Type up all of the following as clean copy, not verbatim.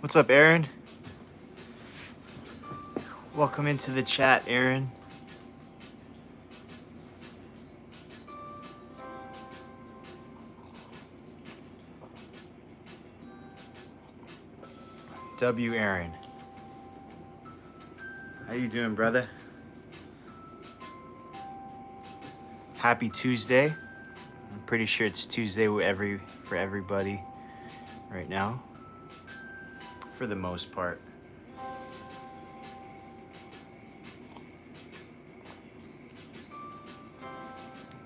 What's up, Aaron? Welcome into the chat, Aaron. W. Aaron. How you doing, brother? Happy Tuesday. I'm pretty sure it's Tuesday for everybody right now, for the most part.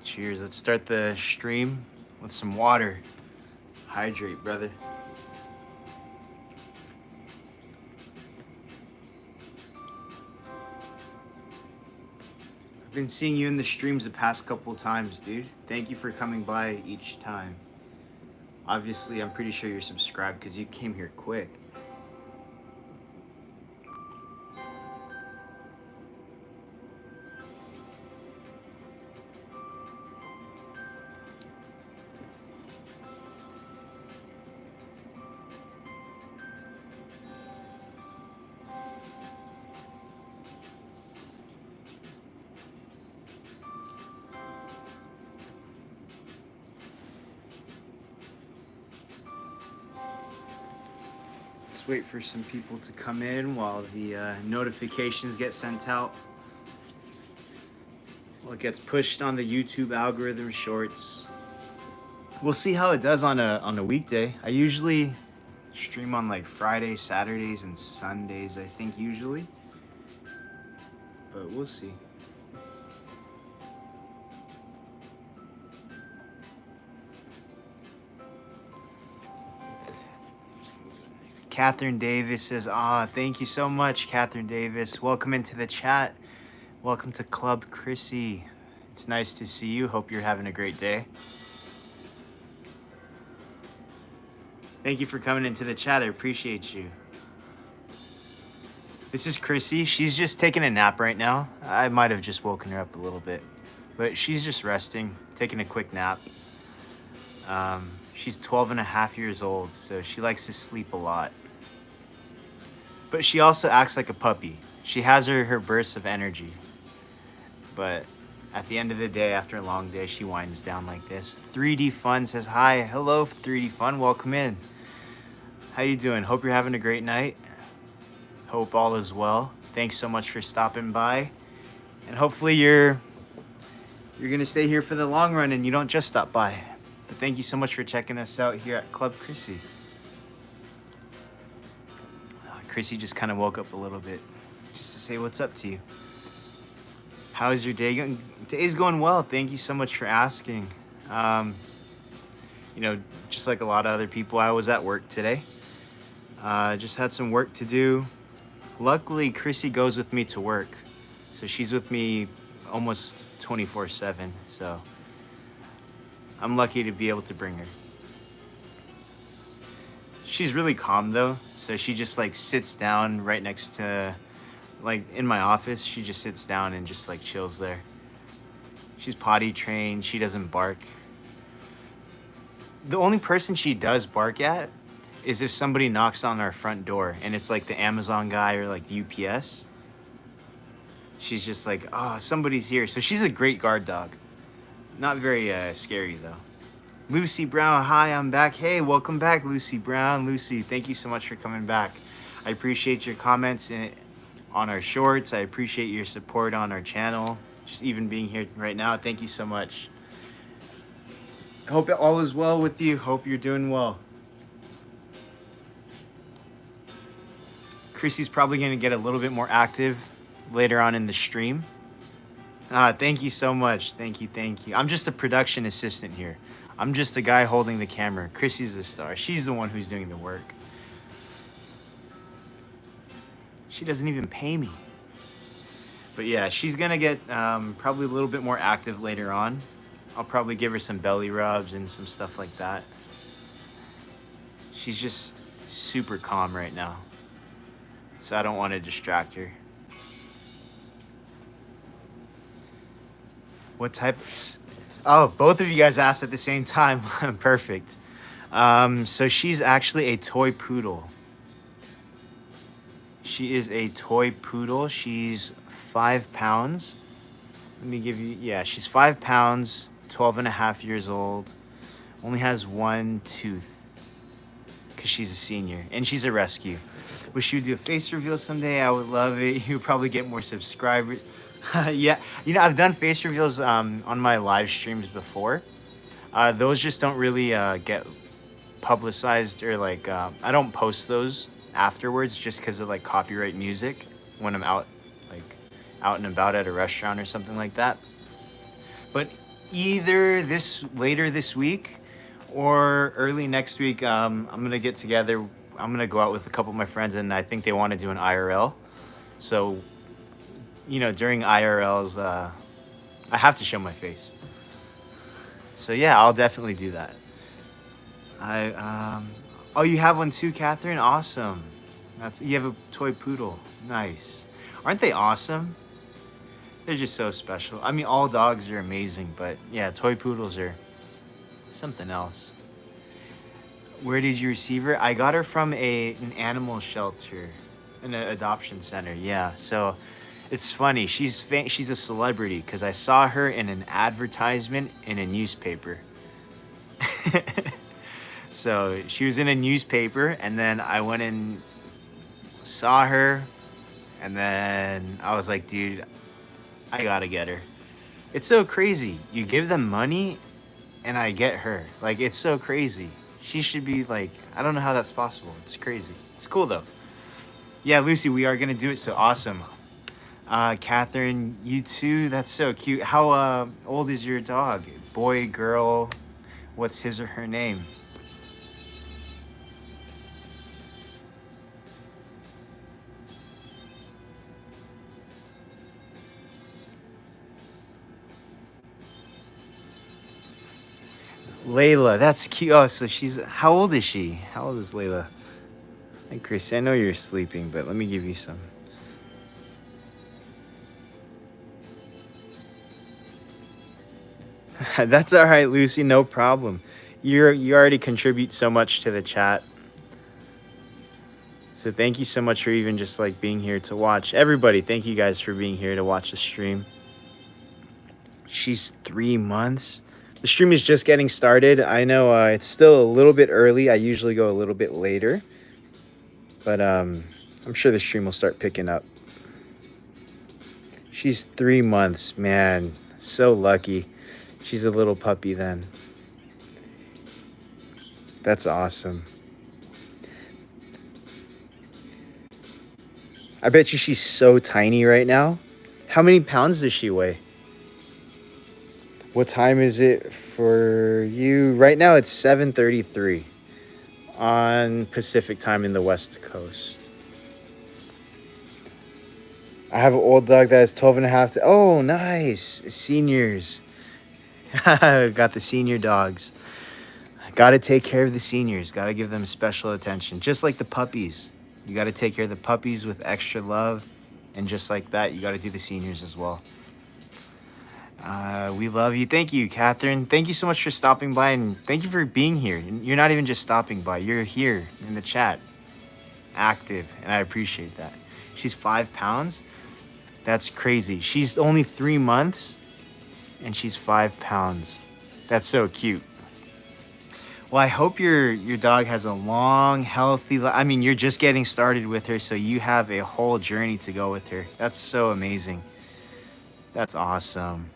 Cheers. Let's start the stream with some water. Hydrate, brother. I've been seeing you in the streams the past couple times, dude. Thank you for coming by each time. Obviously, I'm pretty sure you're subscribed because you came here quick. Wait for some people to come in while the notifications get sent out. Well, it gets pushed on the YouTube algorithm shorts. We'll see how it does on a weekday. I usually stream on like Fridays, Saturdays, and Sundays, I think, usually. But we'll see. Catherine Davis says, thank you so much, Catherine Davis. Welcome into the chat. Welcome to Club Chrissy. It's nice to see you. Hope you're having a great day. Thank you for coming into the chat. I appreciate you. This is Chrissy. She's just taking a nap right now. I might have just woken her up a little bit, but she's just resting, taking a quick nap. She's 12 and a half years old, so she likes to sleep a lot. But she also acts like a puppy. She has her bursts of energy. But at the end of the day, after a long day, she winds down like this. 3D Fun says, hi. Hello, 3D Fun. Welcome in. How you doing? Hope you're having a great night. Hope all is well. Thanks so much for stopping by. And hopefully you're going to stay here for the long run and you don't just stop by. But thank you so much for checking us out here at Club Chrissy. Chrissy just kind of woke up a little bit just to say what's up to you. How is your day going? Day's going well. Thank you so much for asking. Just like a lot of other people, I was at work today. Just had some work to do. Luckily, Chrissy goes with me to work. So she's with me almost 24/7. So I'm lucky to be able to bring her. She's really calm though, so she just like sits down right next to, like in my office, she just sits down and just like chills there. She's potty trained, she doesn't bark. The only person she does bark at is if somebody knocks on our front door and it's like the Amazon guy or like UPS. She's just like, somebody's here. So she's a great guard dog. Not very scary though. Lucy Brown, hi, I'm back. Hey, welcome back, Lucy Brown. Lucy, thank you so much for coming back. I appreciate your comments on our shorts. I appreciate your support on our channel. Just even being here right now, thank you so much. Hope all is well with you. Hope you're doing well. Chrissy's probably gonna get a little bit more active later on in the stream. Thank you so much. Thank you. I'm just a production assistant here. I'm just a guy holding the camera. Chrissy's the star. She's the one who's doing the work. She doesn't even pay me. But yeah, she's gonna get probably a little bit more active later on. I'll probably give her some belly rubs and some stuff like that. She's just super calm right now, so I don't want to distract her. What type of... Oh, both of you guys asked at the same time. Perfect. So she's actually a toy poodle. She is a toy poodle. She's 5 pounds. Let me give you, yeah, she's 5 pounds, 12 and a half years old. Only has one tooth because she's a senior and she's a rescue. Wish you would do a face reveal someday. I would love it. You would probably get more subscribers. Yeah, you know, I've done face reveals on my live streams before. Those just don't really get publicized, or like I don't post those afterwards just because of like copyright music when I'm out, like out and about at a restaurant or something like that. But either this later this week or early next week, I'm gonna get together. I'm gonna go out with a couple of my friends, and I think they want to do an IRL. So, you know, during IRLs, I have to show my face. So yeah, I'll definitely do that. Oh, you have one too, Catherine? Awesome. You have a toy poodle. Nice. Aren't they awesome? They're just so special. I mean, all dogs are amazing, but yeah, toy poodles are something else. Where did you receive her? I got her from an animal shelter, an adoption center. Yeah. So it's funny. She's a celebrity because I saw her in an advertisement in a newspaper. So she was in a newspaper, and then I went and saw her, and then I was like, dude, I gotta get her. It's so crazy. You give them money and I get her. Like, it's so crazy. She should be like, I don't know how that's possible. It's crazy. It's cool though. Yeah, Lucy, we are gonna do it. So awesome. Catherine, you too. That's so cute. How old is your dog? Boy, girl? What's his or her name? Layla, that's cute. Oh, so how old is she? How old is Layla? Hey, Chrissy, I know you're sleeping, but let me give you some. That's all right, Lucy, no problem. You already contribute so much to the chat. So thank you so much for even just like being here to watch. Everybody, thank you guys for being here to watch the stream. She's 3 months. The stream is just getting started. I know it's still a little bit early. I usually go a little bit later. But I'm sure the stream will start picking up. She's 3 months, man. So lucky. She's a little puppy then. That's awesome. I bet you she's so tiny right now. How many pounds does she weigh? What time is it for you? Right now it's 7:33 on Pacific time in the West Coast. I have an old dog that is 12 and a half. Oh, nice. Seniors. Got the senior dogs. Got to take care of the seniors. Got to give them special attention. Just like the puppies. You got to take care of the puppies with extra love. And just like that, you got to do the seniors as well. We love you. Thank you, Catherine. Thank you so much for stopping by, and thank you for being here. You're not even just stopping by. You're here in the chat, active, and I appreciate that. She's 5 pounds. That's crazy. She's only 3 months, and she's 5 pounds. That's so cute. Well, I hope your dog has a long, healthy life. I mean, you're just getting started with her, so you have a whole journey to go with her. That's so amazing. That's awesome.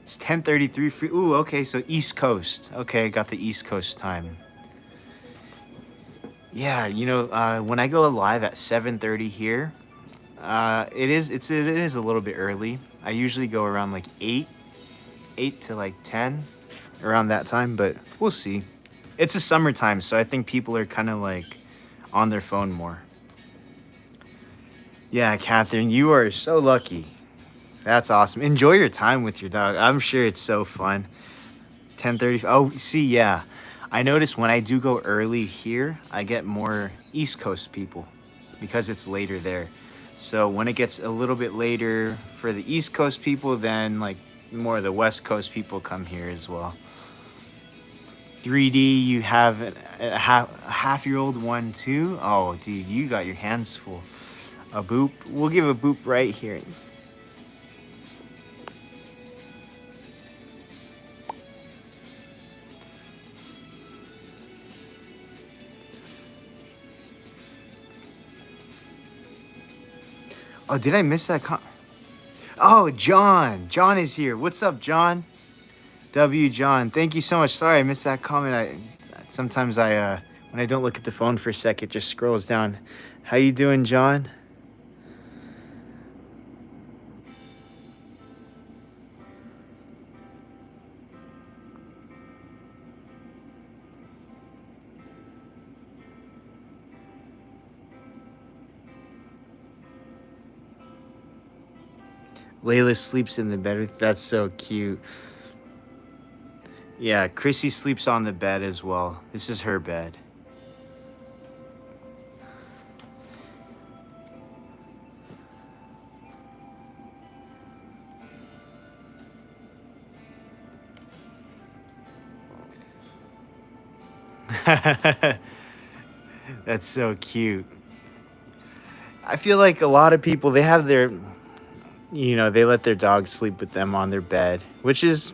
It's 10:33 free. Ooh, okay, so East Coast. Okay, got the East Coast time. Yeah, you know, when I go live at 7:30 here, it is a little bit early. I usually go around like 8 to like 10, around that time, but we'll see. It's a summertime, so I think people are kind of like on their phone more. Yeah, Catherine, you are so lucky. That's awesome. Enjoy your time with your dog. I'm sure it's so fun. 10:30. Oh, see, yeah. I notice when I do go early here, I get more East Coast people because it's later there. So when it gets a little bit later for the East Coast people, then like more of the West Coast people come here as well. 3D, you have a half-year-old one too? Oh, dude, you got your hands full. A Boop. We'll give a Boop right here. Oh, did I miss that? Oh, John. John is here. What's up, John? W. John. Thank you so much. Sorry, I missed that comment. Sometimes when I don't look at the phone for a sec, it just scrolls down. How you doing, John? Layla sleeps in the bed. That's so cute. Yeah, Chrissy sleeps on the bed as well. This is her bed. That's so cute. I feel like a lot of people, they have their, they let their dogs sleep with them on their bed, which is,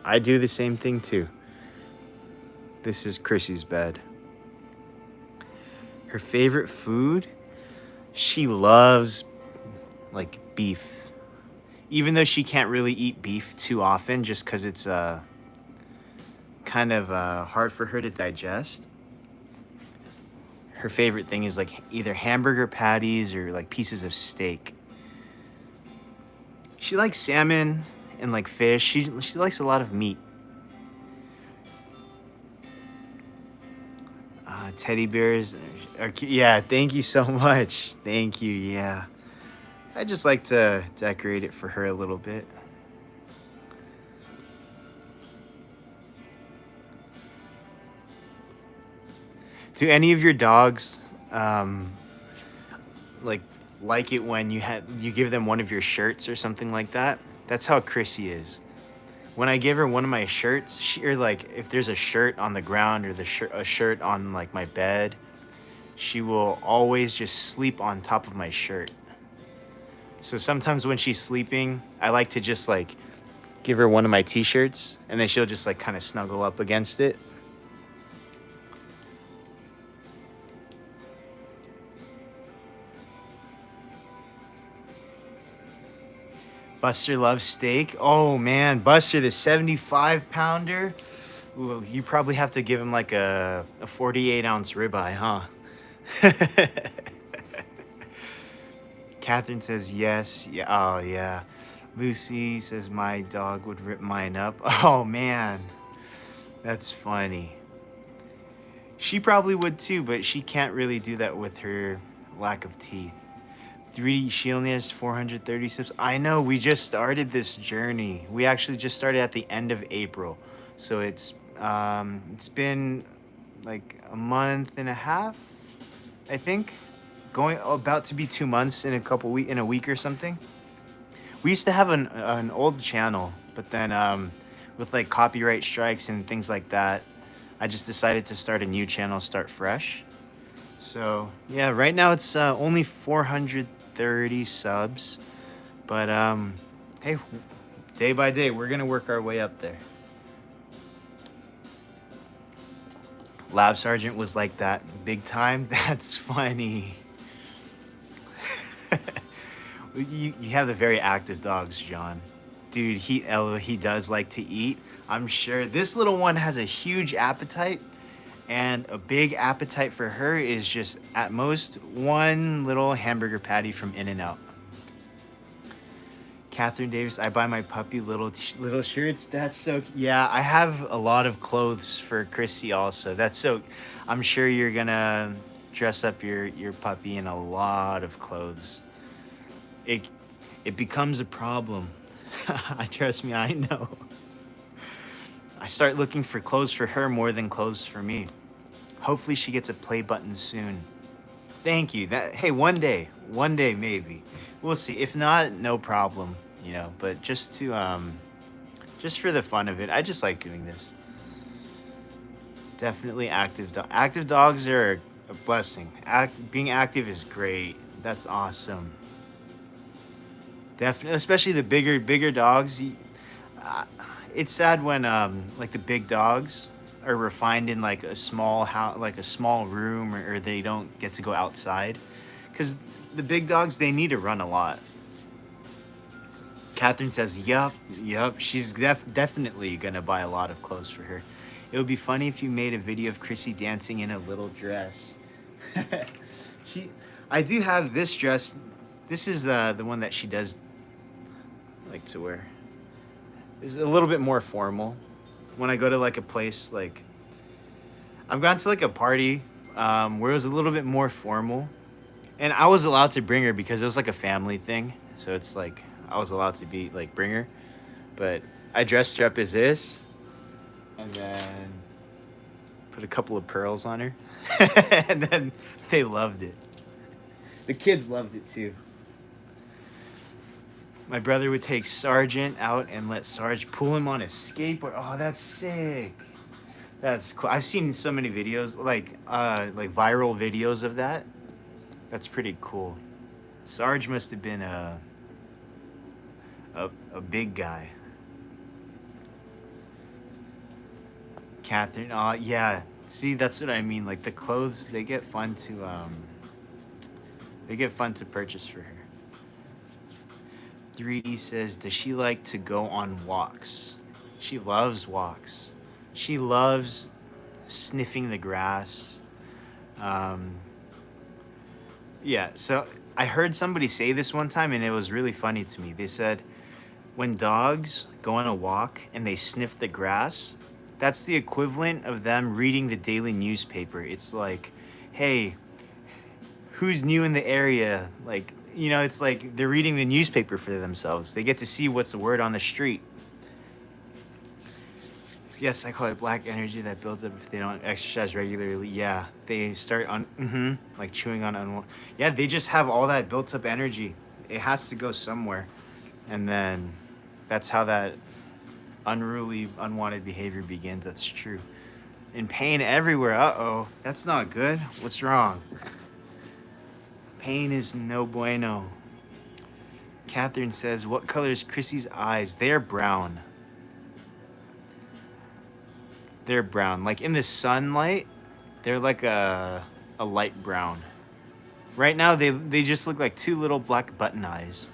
I do the same thing too. This is Chrissy's bed. Her favorite food? She loves like beef. Even though she can't really eat beef too often just because it's kind of hard for her to digest. Her favorite thing is like either hamburger patties or like pieces of steak. She likes salmon and like fish. She likes a lot of meat. Teddy bears are cute. Yeah, thank you so much. Thank you. Yeah, I just like to decorate it for her a little bit. Do any of your dogs like it when you give them one of your shirts or something like that? That's how Chrissy is. When I give her one of my shirts, or like if there's a shirt on the ground or a shirt on like my bed, she will always just sleep on top of my shirt. So sometimes when she's sleeping, I like to just like give her one of my t-shirts and then she'll just like kind of snuggle up against it. Buster loves steak. Oh man, Buster, the 75-pounder. Ooh, you probably have to give him like a 48-ounce ribeye, huh? Catherine says yes. Yeah. Oh yeah. Lucy says my dog would rip mine up. Oh man, that's funny. She probably would too, but she can't really do that with her lack of teeth. 3D, she only has 430 subs. I know, we just started this journey. We actually just started at the end of April. So it's been like a month and a half, I think. About to be 2 months in a week or something. We used to have an old channel, but then with like copyright strikes and things like that, I just decided to start a new channel, start fresh. So yeah, right now it's only 430 subs, but hey, day by day we're gonna work our way up there. Lab Sergeant was like that big time. That's funny. You have the very active dogs, John. Dude, he does like to eat. I'm sure this little one has a huge appetite. And a big appetite for her is just at most one little hamburger patty from In-N-Out. Catherine Davis, I buy my puppy little shirts. That's so, yeah, I have a lot of clothes for Chrissy also. I'm sure you're gonna dress up your puppy in a lot of clothes. It becomes a problem. Trust me, I know. I start looking for clothes for her more than clothes for me. Hopefully she gets a play button soon. Thank you. Hey, one day maybe. We'll see. If not, no problem, but just for the fun of it. I just like doing this. Definitely active. Active dogs are a blessing. Being active is great. That's awesome. Definitely, especially the bigger dogs. Uh, it's sad when like the big dogs are refined in like a small house, like a small room, or they don't get to go outside, because the big dogs, they need to run a lot. Catherine says, "Yup, yup." She's definitely gonna buy a lot of clothes for her. It would be funny if you made a video of Chrissy dancing in a little dress. she, I do have this dress. This is the one that she does like to wear. It's a little bit more formal. When I go to like a place, like I've gone to like a party where it was a little bit more formal, and I was allowed to bring her because it was like a family thing. So it's like I was allowed to be like bring her, but I dressed her up as this, and then put a couple of pearls on her, and then they loved it. The kids loved it too. My brother would take Sergeant out and let Sarge pull him on a skateboard. Oh, that's sick. That's cool. I've seen so many videos, like viral videos of that. That's pretty cool. Sarge must have been a big guy. Catherine, yeah. See, that's what I mean. Like the clothes, they get fun to purchase for her. 3D says, does she like to go on walks? She loves walks. She loves sniffing the grass. Yeah, so I heard somebody say this one time, and it was really funny to me. They said, when dogs go on a walk and they sniff the grass, that's the equivalent of them reading the daily newspaper. It's like, hey, who's new in the area? Like, you know, it's like they're reading the newspaper for themselves. They get to see what's the word on the street. Yes, I call it black energy that builds up if they don't exercise regularly. Yeah, they start on, like chewing on, yeah, they just have all that built up energy. It has to go somewhere. And then that's how that unruly, unwanted behavior begins. That's true. And pain everywhere. Uh-oh, that's not good. What's wrong? Pain is no bueno. Catherine says, what color is Chrissy's eyes? They're brown. They're brown. Like in the sunlight, they're like a light brown. Right now, they just look like two little black button eyes.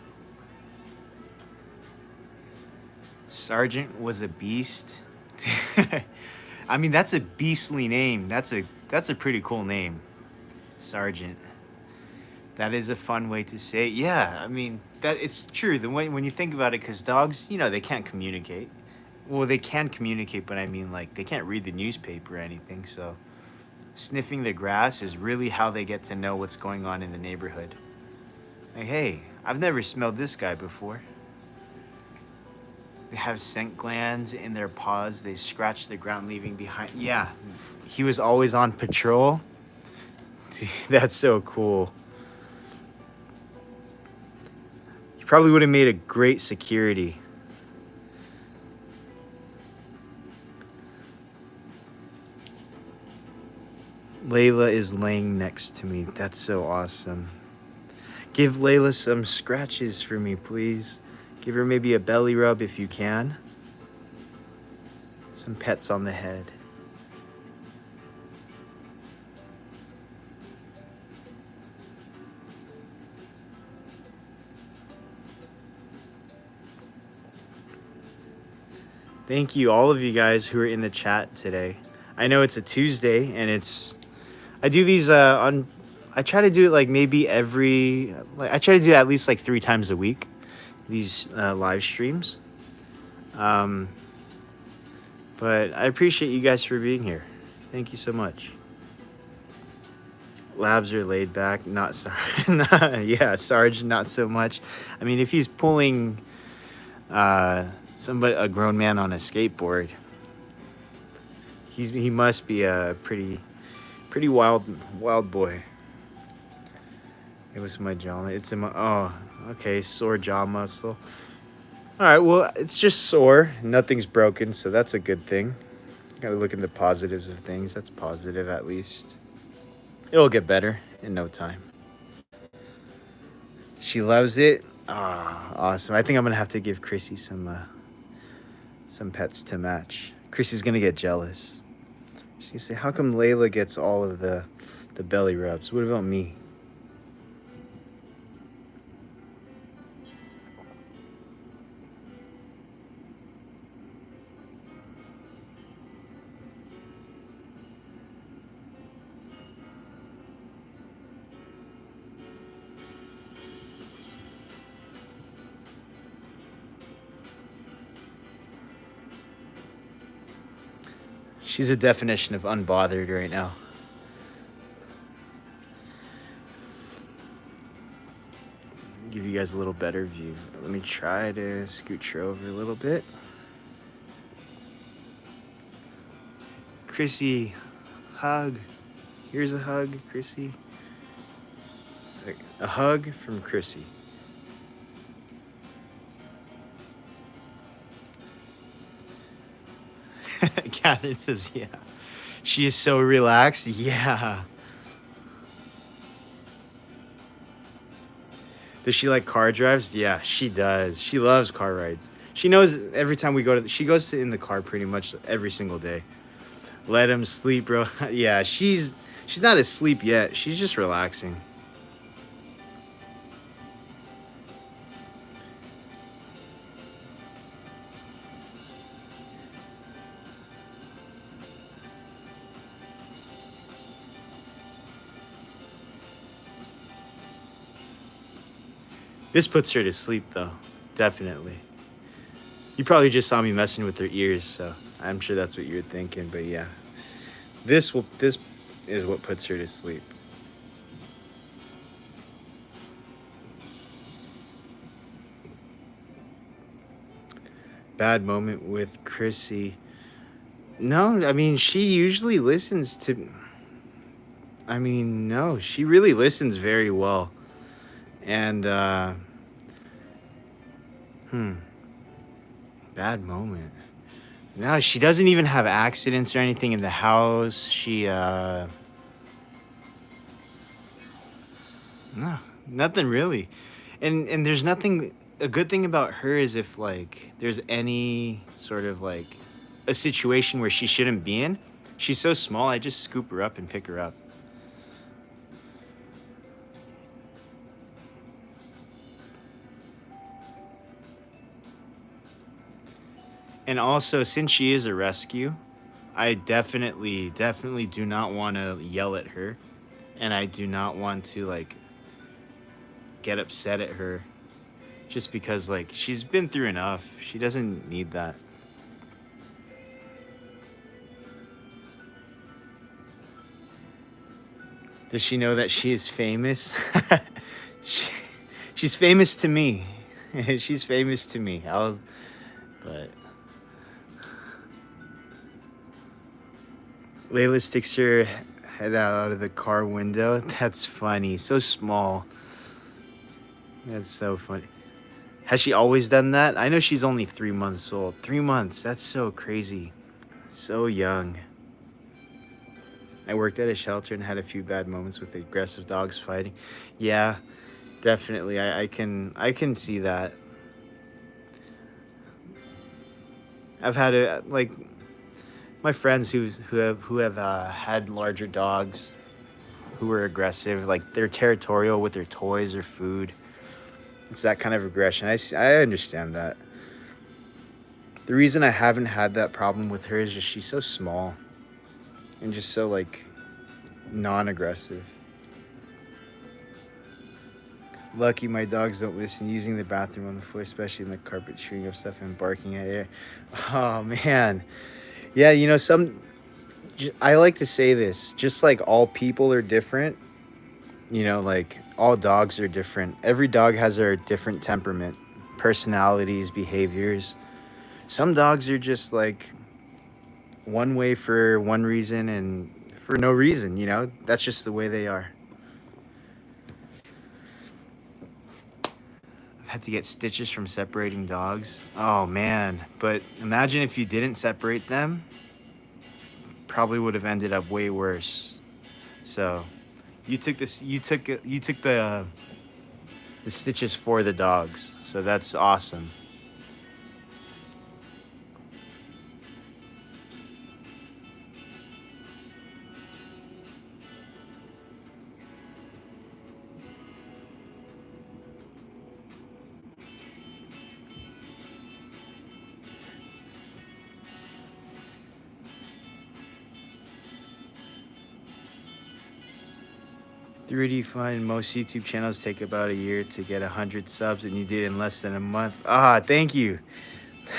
Sergeant was a beast. I mean, that's a beastly name. That's a pretty cool name. Sergeant. That is a fun way to say it. Yeah, I mean, that it's true. The way when you think about it, because dogs, you know, they can't communicate. Well, they can communicate, but I mean, like, they can't read the newspaper or anything. So sniffing the grass is really how they get to know what's going on in the neighborhood. Like, hey, I've never smelled this guy before. They have scent glands in their paws. They scratch the ground, leaving behind. Yeah, he was always on patrol. That's so cool. He probably would have made a great security. Layla is laying next to me. That's so awesome. Give Layla some scratches for me, please. Give her maybe a belly rub if you can. Some pets on the head. Thank you, all of you guys who are in the chat today. I know it's a Tuesday, and I do these I try to do it like maybe I try to do it at least like 3 times a week, these live streams. But I appreciate you guys for being here. Thank you so much. Labs are laid back, not Sarge. Yeah, Sarge, not so much. I mean, if he's pulling a grown man on a skateboard, he must be a pretty wild boy. It was my jaw. It's in my, oh, okay, sore jaw muscle. All right, well, it's just sore. Nothing's broken, so that's a good thing. Gotta look at the positives of things. That's positive, at least. It'll get better in no time. She loves it. Ah, awesome. I think I'm gonna have to give Chrissy some pets to match. Chrissy's gonna get jealous. She's gonna say, "How come Layla gets all of the belly rubs? What about me?" She's a definition of unbothered right now. Give you guys a little better view. Let me try to scooch her over a little bit. Chrissy, hug. Here's a hug, Chrissy. A hug from Chrissy. Catherine says, yeah. She is so relaxed. Yeah. Does she like car drives? Yeah, she does. She loves car rides. She knows every time we go to, she goes to in the car pretty much every single day. Let him sleep, bro. Yeah, she's not asleep yet. She's just relaxing. This puts her to sleep, though. Definitely. You probably just saw me messing with her ears, so I'm sure that's what you're thinking. But yeah, this is what puts her to sleep. Bad moment with Chrissy. No, I mean, she usually listens to... I mean, no, she really listens very well. And, bad moment. No, she doesn't even have accidents or anything in the house. No, nothing really. And there's nothing... A good thing about her is if, like, there's any sort of, like, a situation where she shouldn't be in, she's so small, I just scoop her up and pick her up. And also, since she is a rescue, I definitely do not want to yell at her. And I do not want to, like, get upset at her. Just because, like, she's been through enough. She doesn't need that. Does she know that she is famous? She's famous to me. She's famous to me. But Layla sticks her head out of the car window. That's funny. So small. That's so funny. Has she always done that? I know she's only 3 months old. 3 months. That's so crazy. So young. I worked at a shelter and had a few bad moments with aggressive dogs fighting. Yeah, definitely. I can see that. I've had like my friends who have had larger dogs who were aggressive, like they're territorial with their toys or food. It's that kind of aggression. I understand that. The reason I haven't had that problem with her is just she's so small and just so, like, non-aggressive. Lucky my dogs don't listen. Using the bathroom on the floor, especially in the carpet, chewing up stuff and barking at air. Oh, man. Yeah, you know, I like to say this. Just like all people are different, you know, like all dogs are different. Every dog has their different temperament, personalities, behaviors. Some dogs are just like one way for one reason and for no reason, you know? That's just the way they are. I've had to get stitches from separating dogs. Oh, man. But imagine if you didn't separate them. probably would have ended up way worse. So you took this, you took the stitches for the dogs. So that's awesome. "3D fun. Most YouTube channels take about a year to get 100 subs, and you did it in less than a month." Ah, thank you.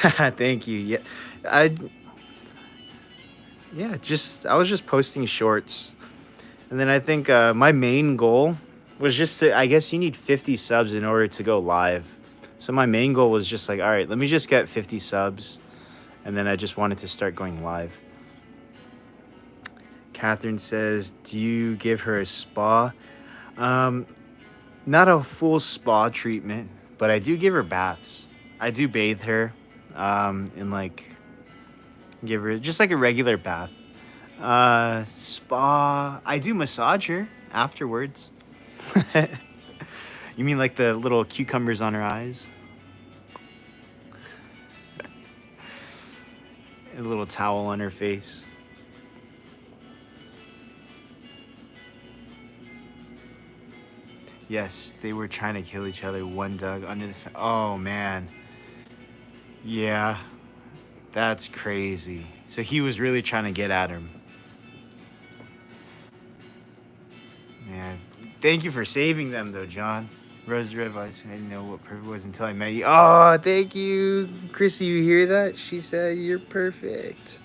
Thank you. Yeah, I I was just posting shorts, and then I think my main goal was just to. I guess you need 50 subs in order to go live. So my main goal was just like, all right, let me just get 50 subs, and then I just wanted to start going live. Catherine says, "Do you give her a spa?" Not a full spa treatment, but I do give her baths. I do bathe her, and like give her just like a regular bath. Spa. I do massage her afterwards. You mean like the little cucumbers on her eyes? A little towel on her face. Yes, they were trying to kill each other. One dug under the. Oh man. Yeah, that's crazy. So he was really trying to get at him. Man, thank you for saving them though, John. Rose Red Vice, I didn't know what perfect was until I met you. Oh, thank you. Chrissy, you hear that? She said you're perfect.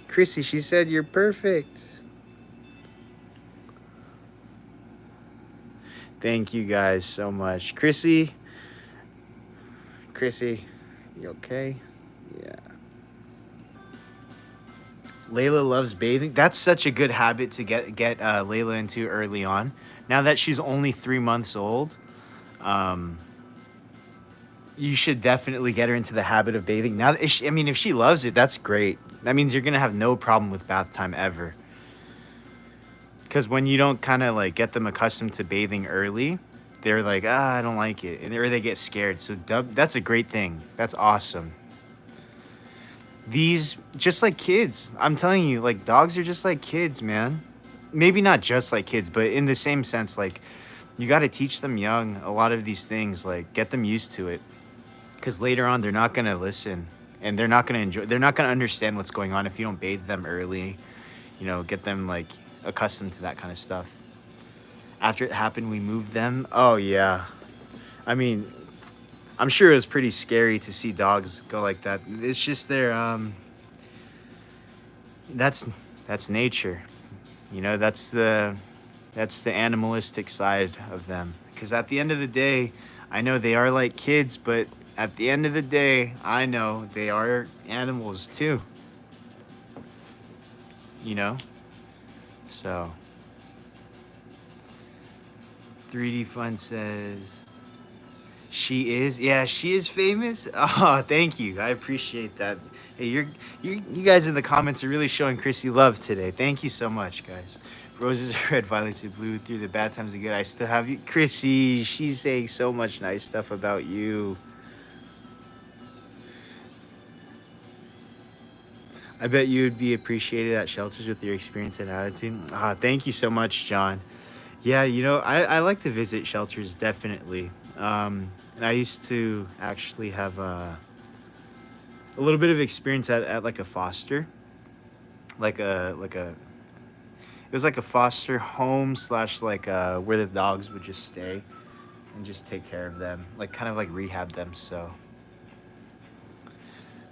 Chrissy, she said you're perfect. Thank you guys so much. Chrissy, you okay? Yeah. Layla loves bathing. That's such a good habit to get Layla into early on. Now that she's only 3 months old, you should definitely get her into the habit of bathing. Now, if she loves it, that's great. That means you're gonna have no problem with bath time ever. Because when you don't kind of like get them accustomed to bathing early, they're like, I don't like it, or they get scared. So that's a great thing. That's awesome. These, just like kids, I'm telling you, like dogs are just like kids, man. Maybe not just like kids, but in the same sense, like you got to teach them young a lot of these things, like get them used to it. Because later on, they're not going to listen, and they're not going to enjoy, they're not going to understand what's going on if you don't bathe them early, get them like accustomed to that kind of stuff. After it happened, we moved them. Oh yeah. I mean, I'm sure it was pretty scary to see dogs go like that. It's just their that's nature. That's the animalistic side of them. Because at the end of the day, I know they are like kids, but at the end of the day, I know they are animals too. So 3D Fun says she is. Yeah, she is famous. Oh, thank you. I appreciate that. Hey, you guys in the comments are really showing Chrissy love today. Thank you so much, guys. Roses are red, violets are blue. Through the bad times and good, I still have you, Chrissy. She's saying so much nice stuff about you. I bet you would be appreciated at shelters with your experience and attitude. Ah, thank you so much, John. Yeah, I like to visit shelters, definitely. And I used to actually have a little bit of experience at like a foster, it was like a foster home / like where the dogs would just stay and just take care of them, like kind of like rehab them. So,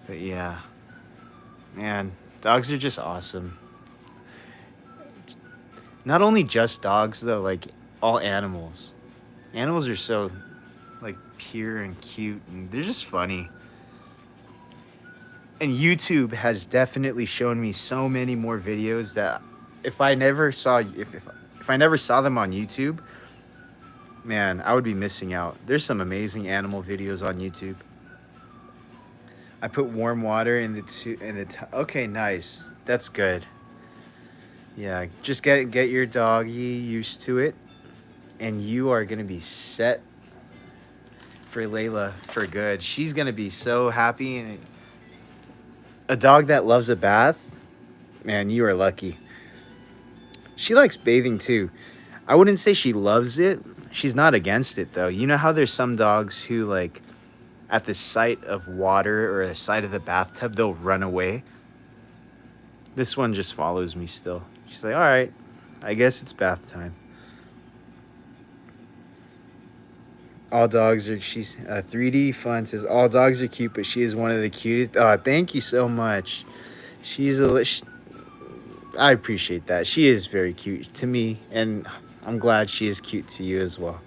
but yeah, man, dogs are just awesome. Not only just dogs though, like all animals. Animals are so like pure and cute, and they're just funny. And YouTube has definitely shown me so many more videos that if I never saw them on YouTube, man, I would be missing out. There's some amazing animal videos on YouTube. I put warm water in okay, nice. That's good. Yeah, just get your doggy used to it, and you are gonna be set for Layla for good. She's gonna be so happy, and a dog that loves a bath, man, you are lucky. She likes bathing too. I wouldn't say she loves it. She's not against it though. You know how there's some dogs who like at the sight of water or the sight of the bathtub, they'll run away. This one just follows me still. She's like, all right, I guess it's bath time. All dogs are, she's 3D Fun says, all dogs are cute, but she is one of the cutest. Oh, thank you so much. I appreciate that. She is very cute to me, and I'm glad she is cute to you as well.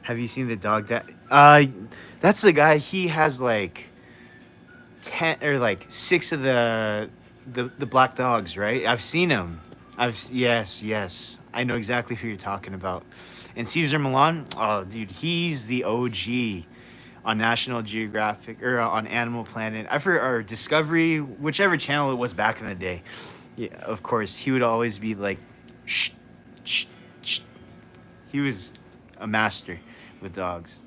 Have you seen the dog that that's the guy, he has like 10 or like 6 of the black dogs, right? I've seen him. Yes. I know exactly who you're talking about. And Caesar Milan, oh dude, he's the OG on National Geographic or on Animal Planet. I forget, or Discovery, whichever channel it was back in the day. Yeah, of course, he would always be like shh, shh, shh. He was a master with dogs.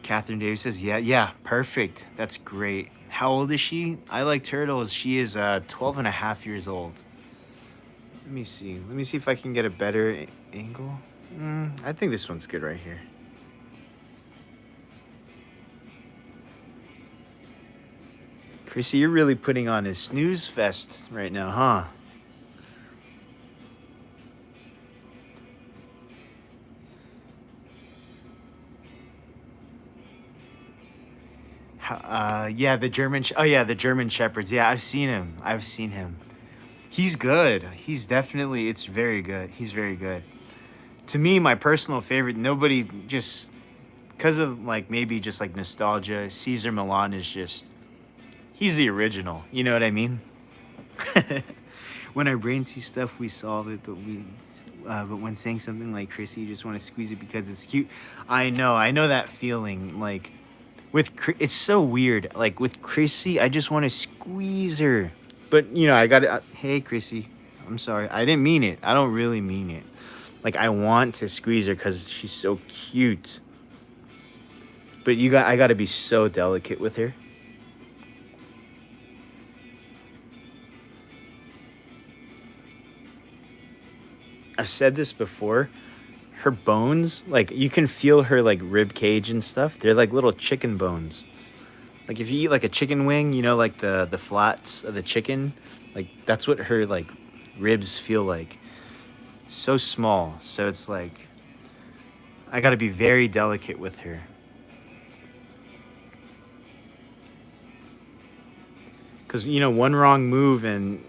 Catherine Davis says, yeah, perfect. That's great. How old is she? I like turtles. She is 12 and a half years old. Let me see. Let me see if I can get a better angle. I think this one's good right here. Chrissy, you're really putting on a snooze fest right now, huh? Yeah, the German. Oh yeah, the German Shepherds. Yeah, I've seen him. He's good. He's definitely. It's very good. He's very good. To me, my personal favorite. Nobody just because of like maybe just like nostalgia. Caesar Milan is just. He's the original. You know what I mean? When our brain sees stuff, we solve it. But when saying something like Chrissy, you just want to squeeze it because it's cute. I know that feeling. Like. It's so weird. Like with Chrissy, I just want to squeeze her. But you know, I got to hey Chrissy, I'm sorry. I didn't mean it. I don't really mean it. Like I want to squeeze her cuz she's so cute. But I got to be so delicate with her. I've said this before. Her bones, like you can feel her like rib cage and stuff. They're like little chicken bones. Like if you eat like a chicken wing, you know, like the flats of the chicken, like that's what her like ribs feel like. So small. So it's like I got to be very delicate with her. Cuz you know, one wrong move and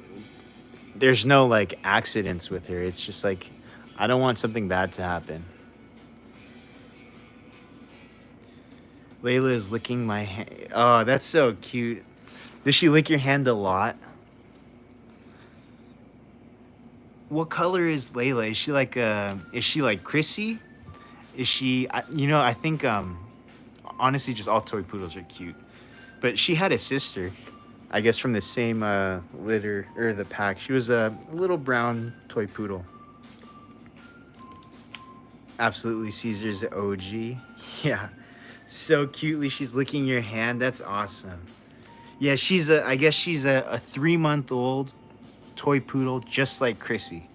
there's no like accidents with her. It's just like I don't want something bad to happen. Layla is licking my hand. Oh, that's so cute. Does she lick your hand a lot? What color is Layla? Is she like Chrissy? Is she you know, I think honestly just all toy poodles are cute. But she had a sister, I guess from the same litter or the pack. She was a little brown toy poodle. Absolutely, Caesar's OG. Yeah, so cutely she's licking your hand. That's awesome. Yeah, I guess she's a 3-month-old toy poodle, just like Chrissy.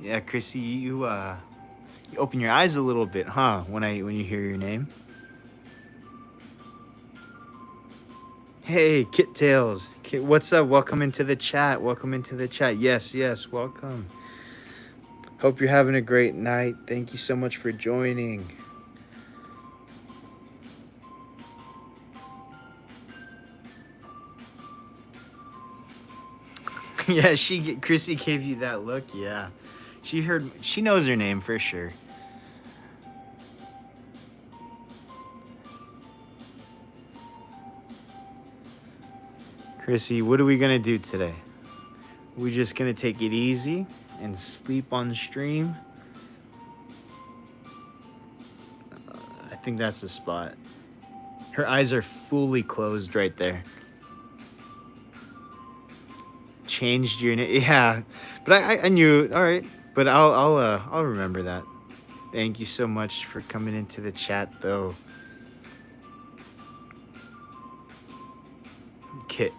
Yeah, Chrissy, you open your eyes a little bit, huh? When you hear your name. Hey, Kit Tails. What's up? Welcome into the chat. Yes, welcome. Hope you're having a great night. Thank you so much for joining. Yeah, Chrissy gave you that look. Yeah, she knows her name for sure. Chrissy, what are we gonna do today? We're just gonna take it easy and sleep on stream. I think that's the spot. Her eyes are fully closed right there. Changed your name, yeah. But I knew. All right, but I'll remember that. Thank you so much for coming into the chat, though. Kit.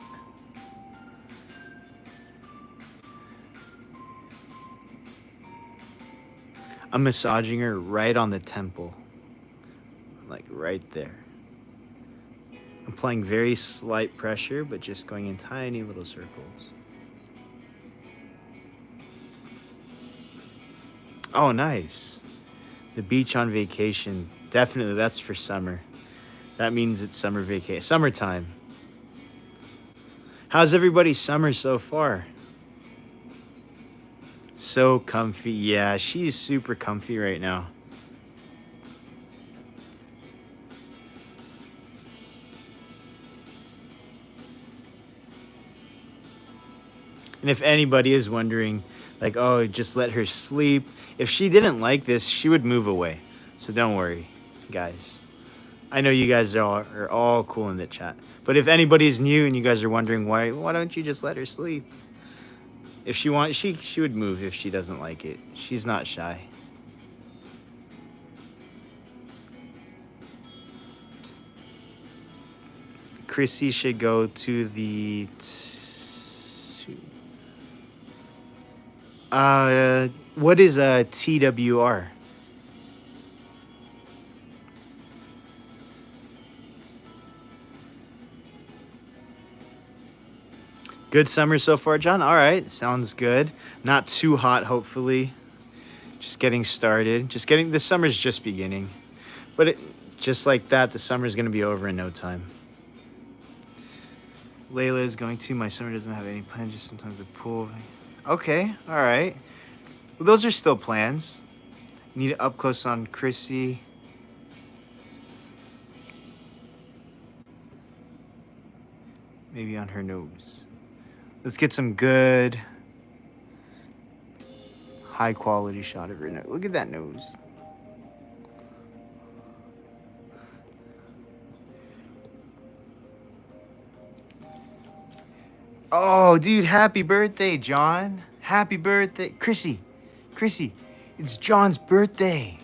I'm massaging her right on the temple. Like right there. I'm applying very slight pressure, but just going in tiny little circles. Oh, nice. The beach on vacation. Definitely, that's for summer. That means it's summer vacation. Summertime. How's everybody's summer so far? So comfy. Yeah, she's super comfy right now. And if anybody is wondering, like, oh, just let her sleep. If she didn't like this, she would move away. So don't worry, guys. I know you guys are all cool in the chat. But if anybody's new and you guys are wondering why don't you just let her sleep? If she wants, she would move if she doesn't like it. She's not shy. Chrissy should go to the... what is a TWR? Good summer so far, John? All right, sounds good. Not too hot, hopefully. Just getting started. The summer's just beginning. But just like that, the summer's gonna be over in no time. Layla is going to. My summer doesn't have any plans, just sometimes the pool. Okay, all right. Well, those are still plans. Need it up close on Chrissy. Maybe on her nose. Let's get some good, high quality shot of her nose. Look at that nose. Oh, dude, happy birthday, John. Happy birthday. Chrissy, it's John's birthday.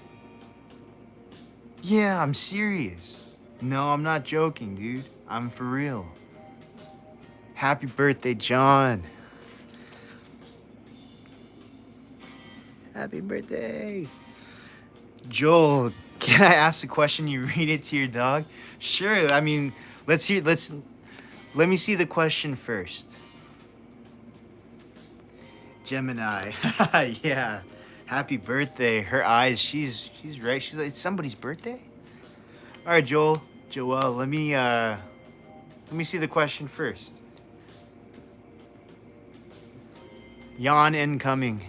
Yeah, I'm serious. No, I'm not joking, dude. I'm for real. Happy birthday, John. Happy birthday. Joel, can I ask a question? You read it to your dog? Sure. I mean, let me see the question first. Gemini. Yeah. Happy birthday. Her eyes, she's right. She's like, it's somebody's birthday? All right, Joel, let me see the question first. Yawn incoming.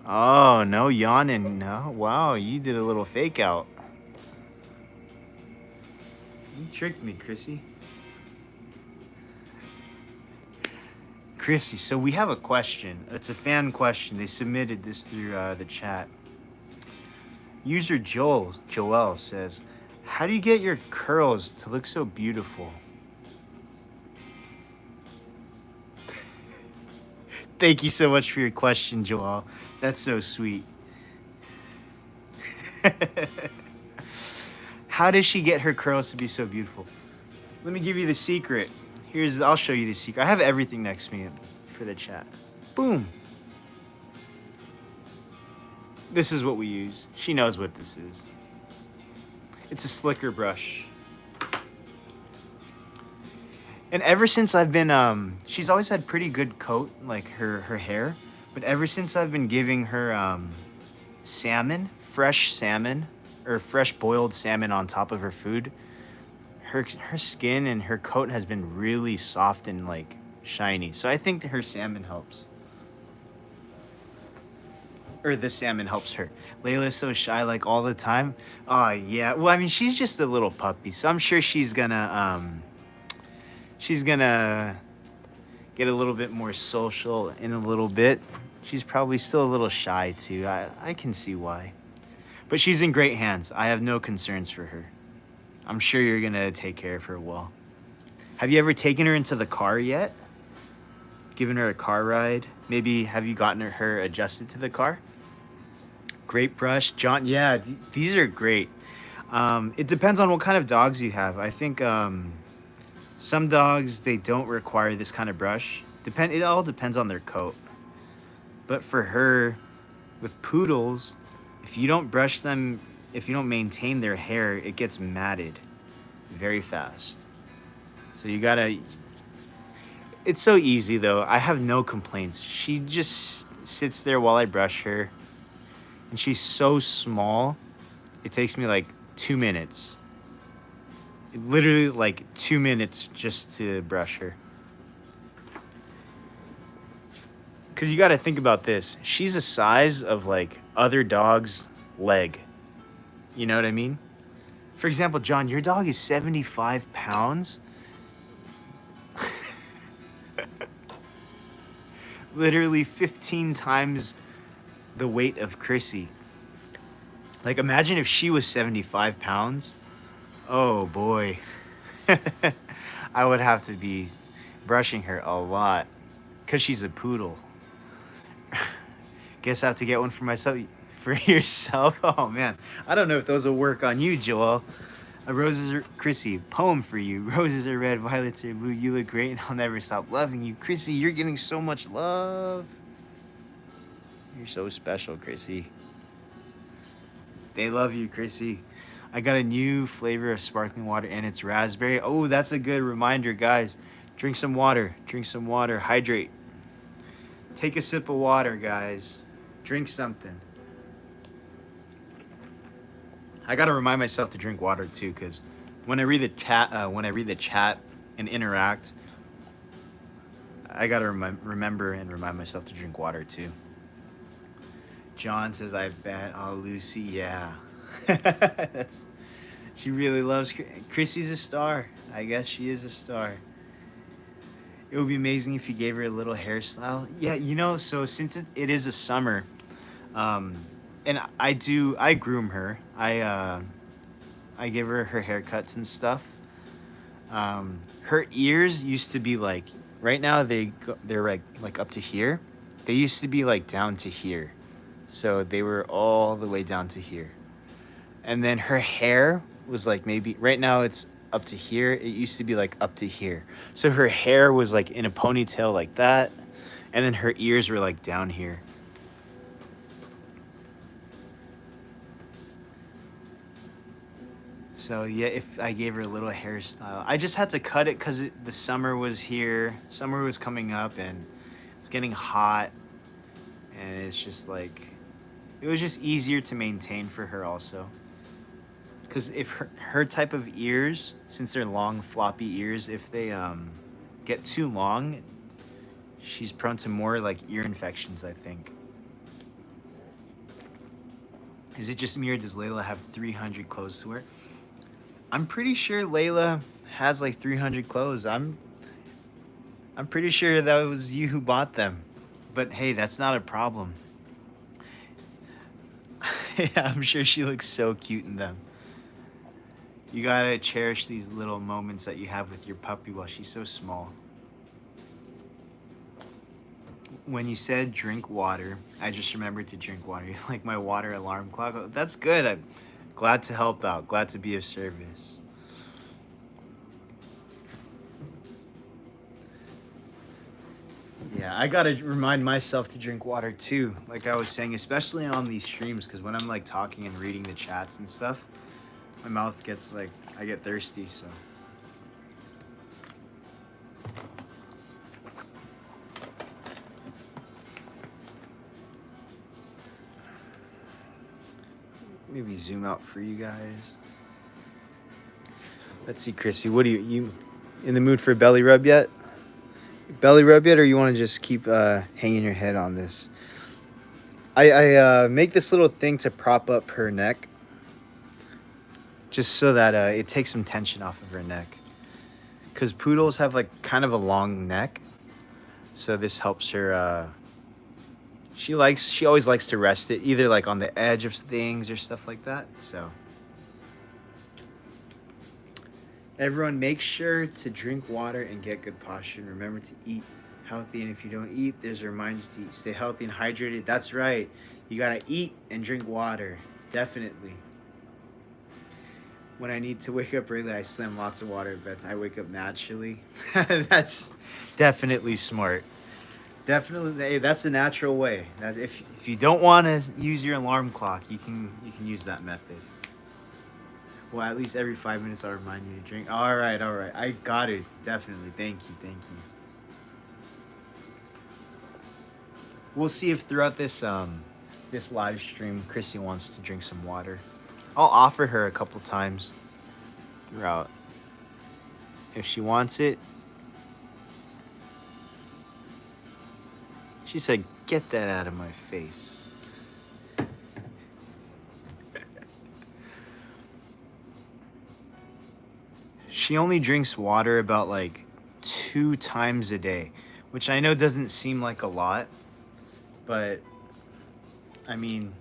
Oh, no yawning. No. Wow, you did a little fake out. You tricked me, Chrissy. Chrissy, so we have a question. It's a fan question. They submitted this through the chat. User Joel says, how do you get your curls to look so beautiful? Thank you so much for your question, Joel. That's so sweet. How does she get her curls to be so beautiful? Let me give you the secret. I'll show you the secret. I have everything next to me for the chat. Boom. This is what we use. She knows what this is. It's a slicker brush. And ever since I've been, she's always had pretty good coat, like her hair. But ever since I've been giving her salmon, fresh salmon, or fresh boiled salmon on top of her food, her skin and her coat has been really soft and like shiny. So I think that her salmon helps. or the salmon helps her. Layla's so shy, like all the time. Oh yeah. Well, I mean, she's just a little puppy, so I'm sure she's gonna get a little bit more social in a little bit. She's probably still a little shy too. I can see why. But she's in great hands. I have no concerns for her. I'm sure you're gonna take care of her well. Have you ever taken her into the car yet? Given her a car ride? Maybe have you gotten her adjusted to the car? Great brush. John, yeah, these are great. It depends on what kind of dogs you have. I think some dogs, they don't require this kind of brush. It all depends on their coat. But for her, with poodles, if you don't brush them, if you don't maintain their hair, it gets matted very fast. So you gotta, it's so easy though. I have no complaints. She just sits there while I brush her. And she's so small, it takes me like 2 minutes. Literally like 2 minutes just to brush her. Because you got to think about this. She's the size of like other dogs' leg. You know what I mean? For example, John, your dog is 75 pounds. Literally 15 times the weight of Chrissy. Like imagine if she was 75 pounds. Oh boy. I would have to be brushing her a lot because she's a poodle. Guess I have to get one for myself. For yourself? Oh man, I don't know if those will work on you, Joel. Roses are, Chrissy, poem for you. Roses are red, violets are blue. You look great and I'll never stop loving you. Chrissy, you're getting so much love. You're so special, Chrissy. They love you, Chrissy. I got a new flavor of sparkling water and it's raspberry. Oh, that's a good reminder, guys. Drink some water. Drink some water. Hydrate. Take a sip of water, guys. Drink something. I gotta remind myself to drink water too, because when I read the chat, and interact, I gotta remember and remind myself to drink water too. John says, "I bet." Oh, Lucy, yeah. She really loves Chrissy's a star. I guess she is a star. It would be amazing if you gave her a little hairstyle. Yeah, you know, so since it is a summer, and I groom her. I give her haircuts and stuff. Her ears used to be like, right now they're like up to here. They used to be like down to here. So they were all the way down to here. And then her hair was like maybe, right now it's up to here. It used to be like up to here. So her hair was like in a ponytail like that. And then her ears were like down here. So yeah, if I gave her a little hairstyle, I just had to cut it because the summer was here. Summer was coming up and it's getting hot. And it's just like, it was just easier to maintain for her also. Because if her type of ears, since they're long floppy ears, if they get too long, she's prone to more like ear infections, I think. Is it just me or does Layla have 300 clothes to wear? I'm pretty sure Layla has like 300 clothes. I'm pretty sure that was you who bought them. But hey, that's not a problem. Yeah, I'm sure she looks so cute in them. You gotta cherish these little moments that you have with your puppy while she's so small. When you said drink water, I just remembered to drink water. You're like my water alarm clock. That's good. I'm glad to help out. Glad to be of service. Yeah, I gotta remind myself to drink water too. Like I was saying, especially on these streams, because when I'm like talking and reading the chats and stuff, my mouth gets like, I get thirsty, so. Maybe zoom out for you guys. Let's see, Chrissy, what do you in the mood for a belly rub yet? Belly rub yet, or you want to just keep hanging your head on this? I make this little thing to prop up her neck, just so that it takes some tension off of her neck. Because poodles have like kind of a long neck, so this helps her. She always likes to rest it either like on the edge of things or stuff like that. So everyone, make sure to drink water and get good posture. And remember to eat healthy, and if you don't eat, there's a reminder to eat. Stay healthy and hydrated. That's right. You gotta eat and drink water. Definitely. When I need to wake up early, I slam lots of water, but I wake up naturally. That's definitely smart. Definitely, hey, that's the natural way. That if you don't want to use your alarm clock, you can use that method. Well, at least every 5 minutes, I'll remind you to drink. All right, I got it. Definitely, thank you. We'll see if throughout this this live stream, Chrissy wants to drink some water. I'll offer her a couple times throughout. If she wants it. She said, "Get that out of my face." She only drinks water about like 2 times a day, which I know doesn't seem like a lot, but I mean,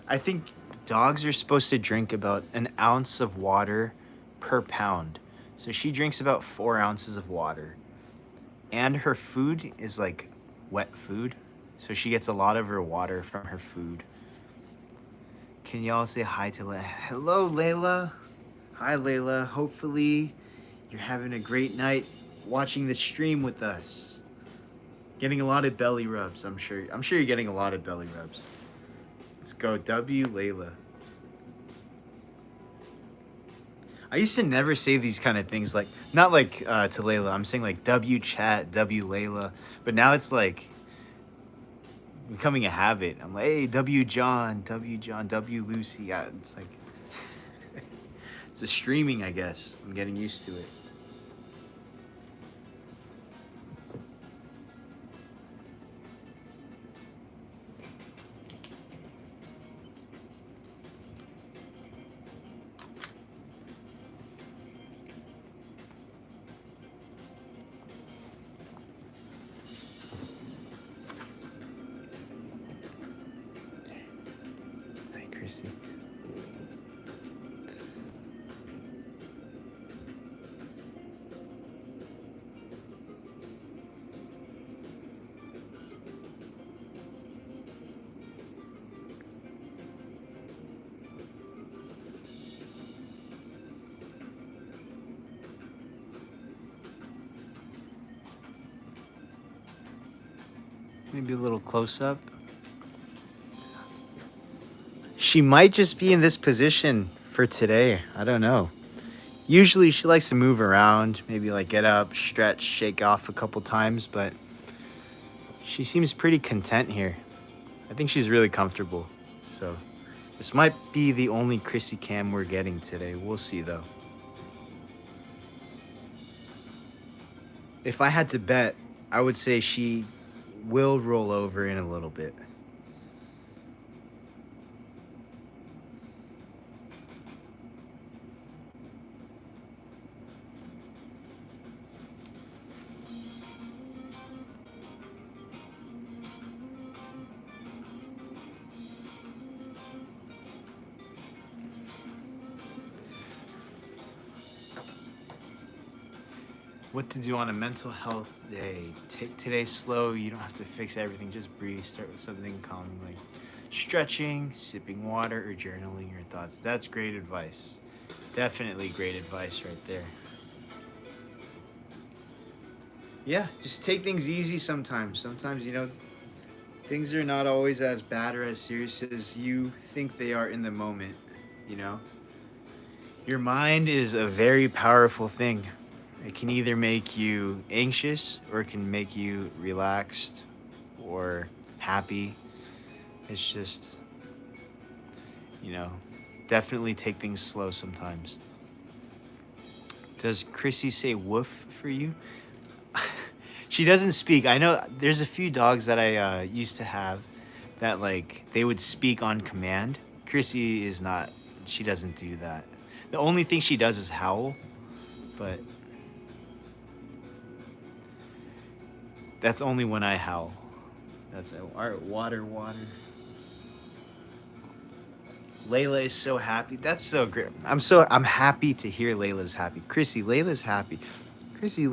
I think dogs are supposed to drink about an ounce of water per pound. So she drinks about 4 ounces of water. And her food is like wet food. So she gets a lot of her water from her food. Can y'all say hi to Layla? Hello, Layla. Hi, Layla. Hopefully you're having a great night watching the stream with us. Getting a lot of belly rubs, I'm sure. I'm sure you're getting a lot of belly rubs. Let's go, W Layla. I used to never say these kind of things, like not like to Layla. I'm saying like W chat, W Layla, but now it's like becoming a habit. I'm like, hey, W John, W Lucy. Yeah, it's like it's a streaming, I guess. I'm getting used to it. Hi, Chrissy. Maybe a little close up. She might just be in this position for today. I don't know. Usually she likes to move around, maybe like get up, stretch, shake off a couple times, but she seems pretty content here. I think she's really comfortable. So this might be the only Chrissy cam we're getting today. We'll see though. If I had to bet, I would say she will roll over in a little bit. What to do on a mental health day. Take today slow. You don't have to fix everything. Just breathe. Start with something calming like stretching, sipping water, or journaling your thoughts. That's great advice. Definitely great advice right there. Yeah, just take things easy sometimes. Sometimes, things are not always as bad or as serious as you think they are in the moment, you know? Your mind is a very powerful thing. It can either make you anxious or it can make you relaxed or happy. It's just, definitely take things slow sometimes. Does Chrissy say woof for you? She doesn't speak. I know there's a few dogs that I used to have that like they would speak on command. Chrissy is not. She doesn't do that. The only thing she does is howl, but that's only when I howl. That's it. All right, water. Layla is so happy. That's so great. I'm happy to hear Layla's happy. Chrissy, Layla's happy. Chrissy,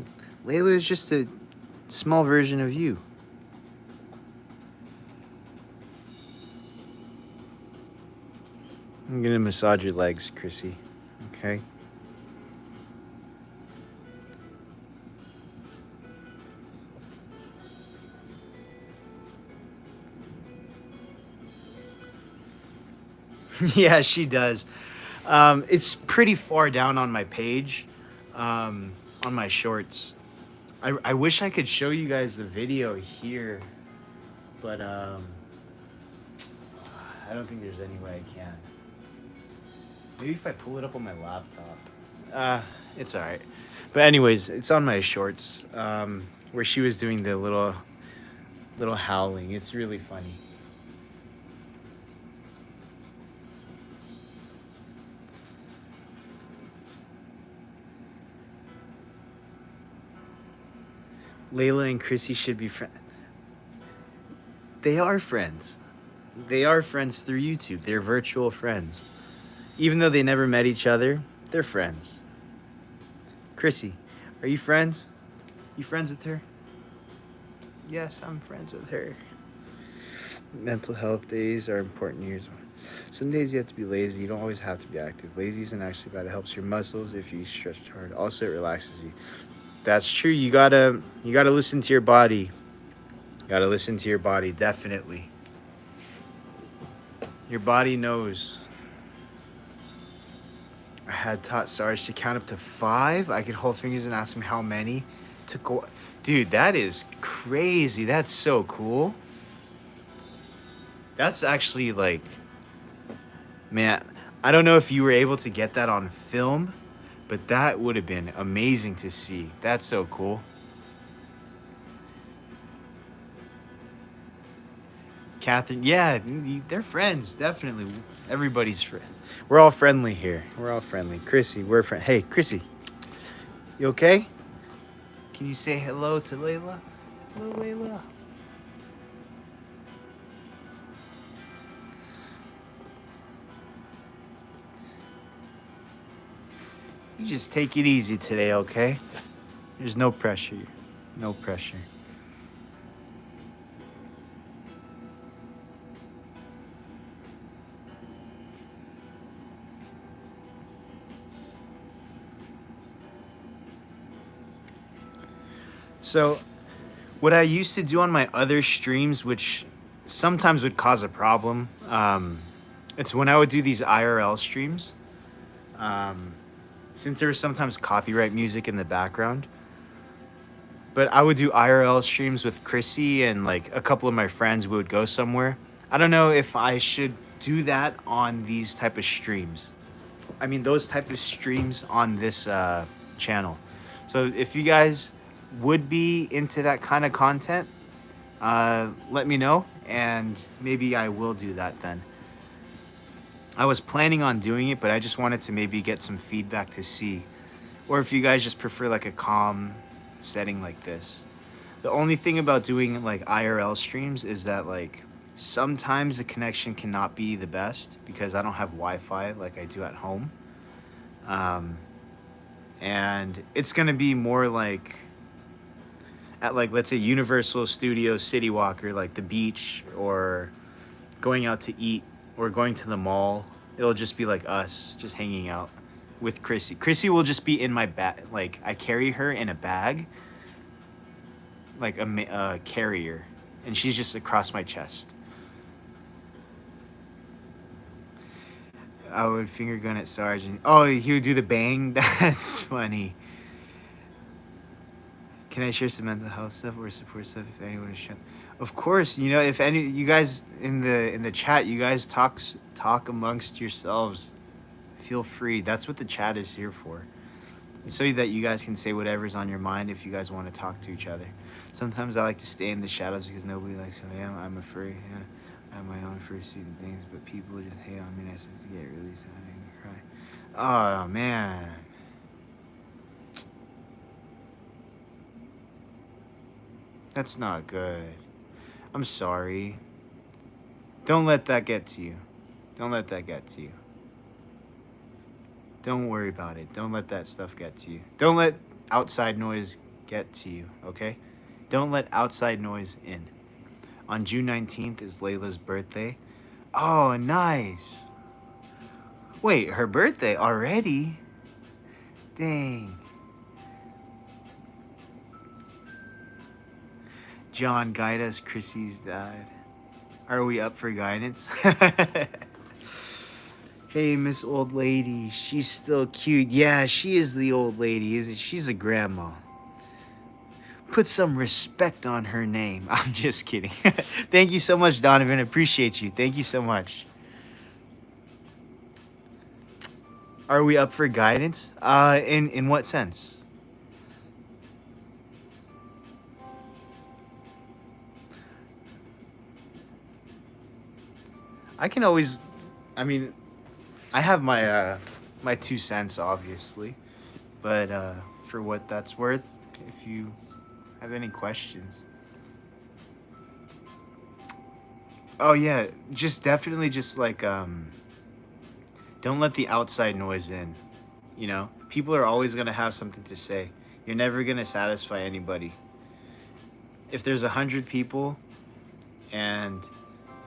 Layla is just a small version of you. I'm gonna massage your legs, Chrissy. Okay. Yeah, she does. It's pretty far down on my page, on my shorts. I wish I could show you guys the video here, but I don't think there's any way I can. Maybe if I pull it up on my laptop. It's all right. But anyways, it's on my shorts, where she was doing the little howling. It's really funny. Layla and Chrissy should be friends. They are friends. They are friends through YouTube. They're virtual friends. Even though they never met each other, they're friends. Chrissy, are you friends? You friends with her? Yes, I'm friends with her. Mental health days are important years. Some days you have to be lazy. You don't always have to be active. Lazy isn't actually bad. It helps your muscles if you stretch hard. Also, it relaxes you. That's true. You gotta listen to your body. You gotta listen to your body, definitely. Your body knows. I had taught Sarge to count up to 5. I could hold fingers and ask him how many to go. Dude, that is crazy. That's so cool. That's actually like, man, I don't know if you were able to get that on film, but that would have been amazing to see. That's so cool. Catherine, yeah, they're friends, definitely. Everybody's friend. We're all friendly here. We're all friendly. Chrissy, we're friends. Hey, Chrissy, you okay? Can you say hello to Layla? Hello, Layla. You just take it easy today, okay? There's no pressure. No pressure. So, what I used to do on my other streams, which sometimes would cause a problem, it's when I would do these IRL streams. Since there was sometimes copyright music in the background. But I would do IRL streams with Chrissy and like a couple of my friends. We would go somewhere. I don't know if I should do that on these type of streams. I mean, those type of streams on this channel. So if you guys would be into that kind of content, let me know, and maybe I will do that then. I was planning on doing it, but I just wanted to maybe get some feedback to see. Or if you guys just prefer like a calm setting like this. The only thing about doing like IRL streams is that like sometimes the connection cannot be the best because I don't have Wi-Fi like I do at home. And it's gonna be more like at like, let's say Universal Studios City Walk, or like the beach, or going out to eat, or going to the mall. It'll just be like us just hanging out with Chrissy. Chrissy will just be in my bag. Like I carry her in a bag, like a carrier, and she's just across my chest. I would finger gun at Sarge. Oh, he would do the bang. That's funny. Can I share some mental health stuff or support stuff if anyone is trying? Of course, you know, if any you guys in the chat, you guys talk amongst yourselves. Feel free. That's what the chat is here for. So that you guys can say whatever's on your mind if you guys want to talk to each other. Sometimes I like to stay in the shadows because nobody likes who I am. I'm a furry. Yeah. I have my own fursuit and things, but people just hate on me and I start to get really sad and cry. Oh, man. That's not good. I'm sorry. Don't let that get to you. Don't let that get to you. Don't worry about it. Don't let that stuff get to you. Don't let outside noise get to you, okay? Don't let outside noise in. On June 19th is Layla's birthday. Oh, nice. Wait, her birthday already? Dang. John, guide us, Chrissy's dad. Are we up for guidance? Hey, Miss Old Lady, she's still cute. Yeah, she is the old lady, isn't she? She's a grandma. Put some respect on her name. I'm just kidding. Thank you so much, Donovan. Appreciate you. Thank you so much. Are we up for guidance? In what sense? I can always, I mean, I have my my 2 cents, obviously, but for what that's worth, if you have any questions. Oh yeah, just definitely just like don't let the outside noise in. You know, people are always gonna have something to say. You're never gonna satisfy anybody. If there's 100 people and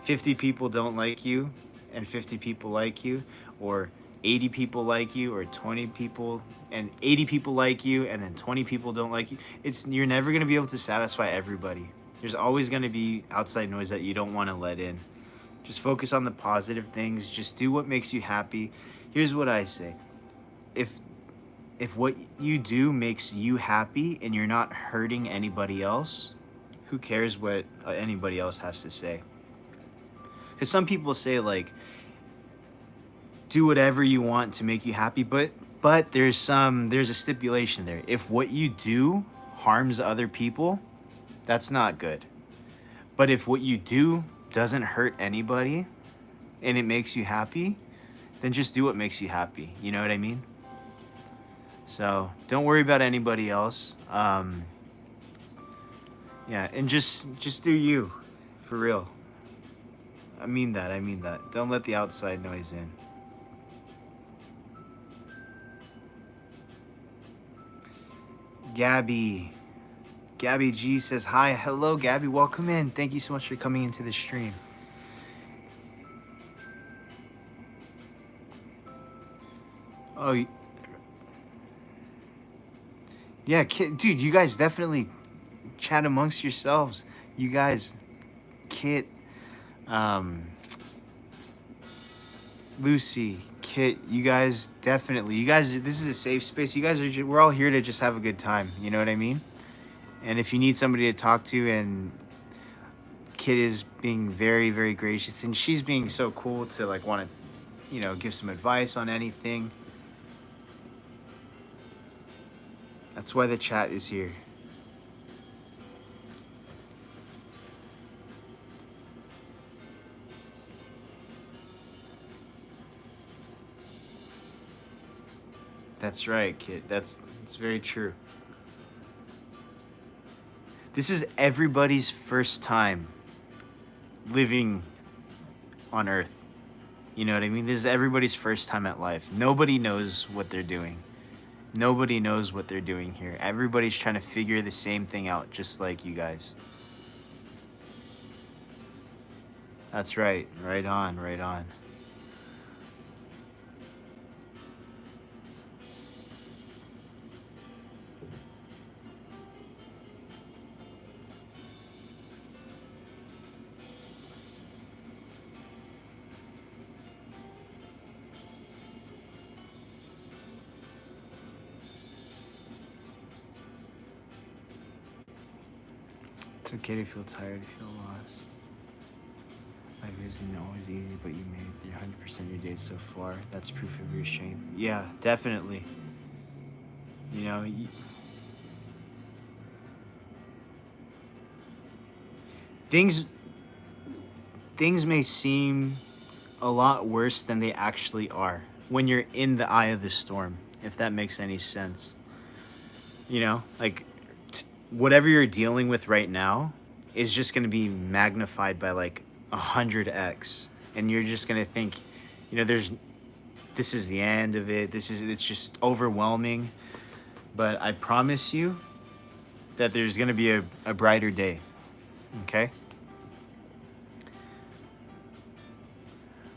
50 people don't like you and 50 people like you, or 80 people like you, or 20 people and 80 people like you and then 20 people don't like you, you're never going to be able to satisfy everybody. There's always going to be outside noise that you don't want to let in. Just focus on the positive things. Just do what makes you happy. Here's what I say. If what you do makes you happy and you're not hurting anybody else, who cares what anybody else has to say? Because some people say, like, do whatever you want to make you happy, but there's a stipulation there. If what you do harms other people, that's not good. But if what you do doesn't hurt anybody and it makes you happy, then just do what makes you happy. You know what I mean? So don't worry about anybody else. Yeah, and just do you, for real. I mean that. Don't let the outside noise in. Gabby G says hi. Hello, Gabby. Welcome in. Thank you so much for coming into the stream. Oh, yeah, dude, you guys definitely chat amongst yourselves. You guys, Kit, Lucy, Kit, you guys definitely, this is a safe space. You guys we're all here to just have a good time. You know what I mean? And if you need somebody to talk to, and Kit is being very, very gracious, and she's being so cool to like want to, give some advice on anything. That's why the chat is here. That's right, Kit. That's very true. This is everybody's first time living on Earth. You know what I mean? This is everybody's first time at life. Nobody knows what they're doing. Nobody knows what they're doing here. Everybody's trying to figure the same thing out, just like you guys. That's right. Right on, right on. It's okay to feel tired, to feel lost. Life isn't always easy, but you made 300% your day so far. That's proof of your strength. Yeah, definitely. Things things may seem a lot worse than they actually are when you're in the eye of the storm, if that makes any sense. You know, like whatever you're dealing with right now is just going to be magnified by like 100x, and you're just going to think, you know, this is the end of it. It's just overwhelming. But I promise you that there's going to be a brighter day. Okay?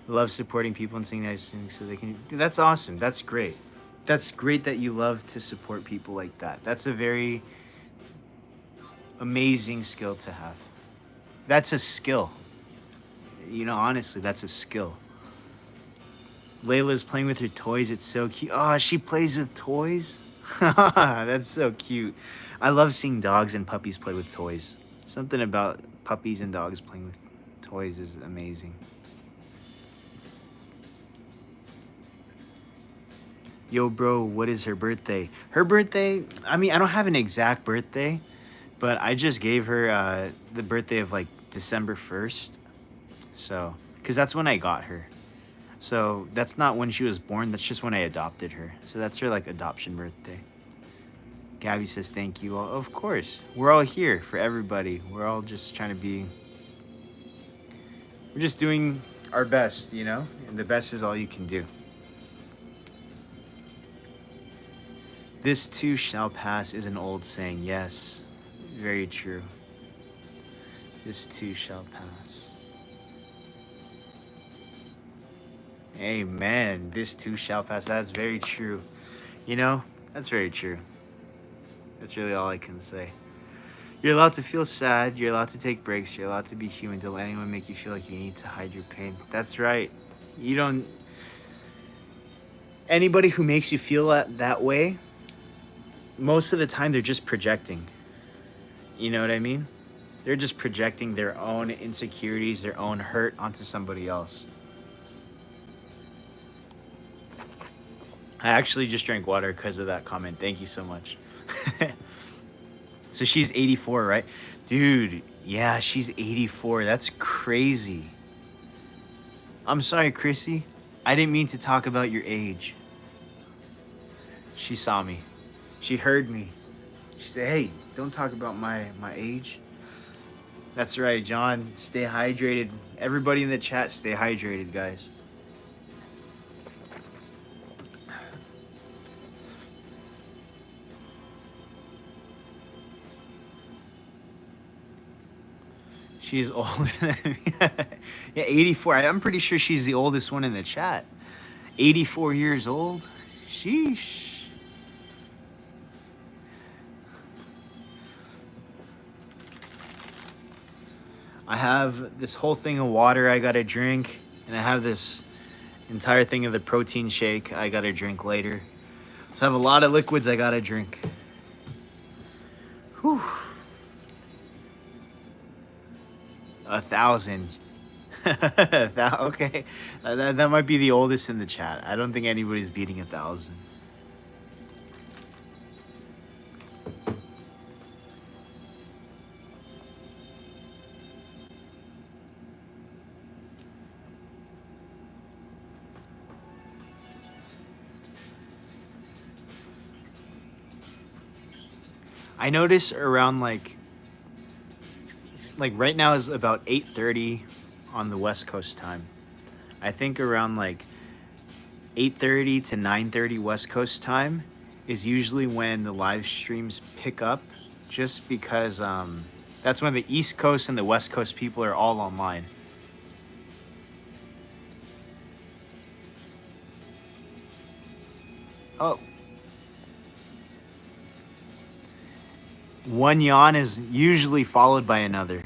Love supporting people and saying nice things so they can. Dude, that's awesome. That's great. That's great that you love to support people like that. That's a very amazing skill to have. That's a skill. You know, honestly, that's a skill. Layla's playing with her toys. It's so cute. Oh, she plays with toys? That's so cute. I love seeing dogs and puppies play with toys. Something about puppies and dogs playing with toys is amazing. Yo, bro, what is her birthday? Her birthday, I mean, I don't have an exact birthday, but I just gave her the birthday of like December 1st. So, because that's when I got her. So that's not when she was born. That's just when I adopted her. So that's her like adoption birthday. Gabby says, thank you all. Of course. We're all here for everybody. We're all just trying to be, we're just doing our best, you know? And the best is all you can do. This too shall pass is an old saying. Yes, very true. This too shall pass. Amen. This too shall pass. That's very true. You know, that's very true. That's really all I can say. You're allowed to feel sad. You're allowed to take breaks. You're allowed to be human. Don't let anyone make you feel like you need to hide your pain. That's right. You don't... Anybody who makes you feel that way, most of the time they're just projecting. You know what I mean? They're just projecting their own insecurities, their own hurt onto somebody else. I actually just drank water because of that comment. Thank you so much. So she's 84, right? Dude, yeah, she's 84. That's crazy. I'm sorry, Chrissy. I didn't mean to talk about your age. She saw me. She heard me. She said, hey, don't talk about my age. That's right, John. Stay hydrated. Everybody in the chat, stay hydrated, guys. She's older than me. Yeah, 84. I'm pretty sure she's the oldest one in the chat. 84 years old? Sheesh. I have this whole thing of water I gotta drink, and I have this entire thing of the protein shake I gotta drink later. So I have a lot of liquids I gotta drink. Whew. 1,000. Okay, that might be the oldest in the chat. I don't think anybody's beating 1,000. I notice around like right now is about 8:30 on the West Coast time. I think around like 8:30 to 9:30 West Coast time is usually when the live streams pick up, just because that's when the East Coast and the West Coast people are all online. Oh. One yawn is usually followed by another.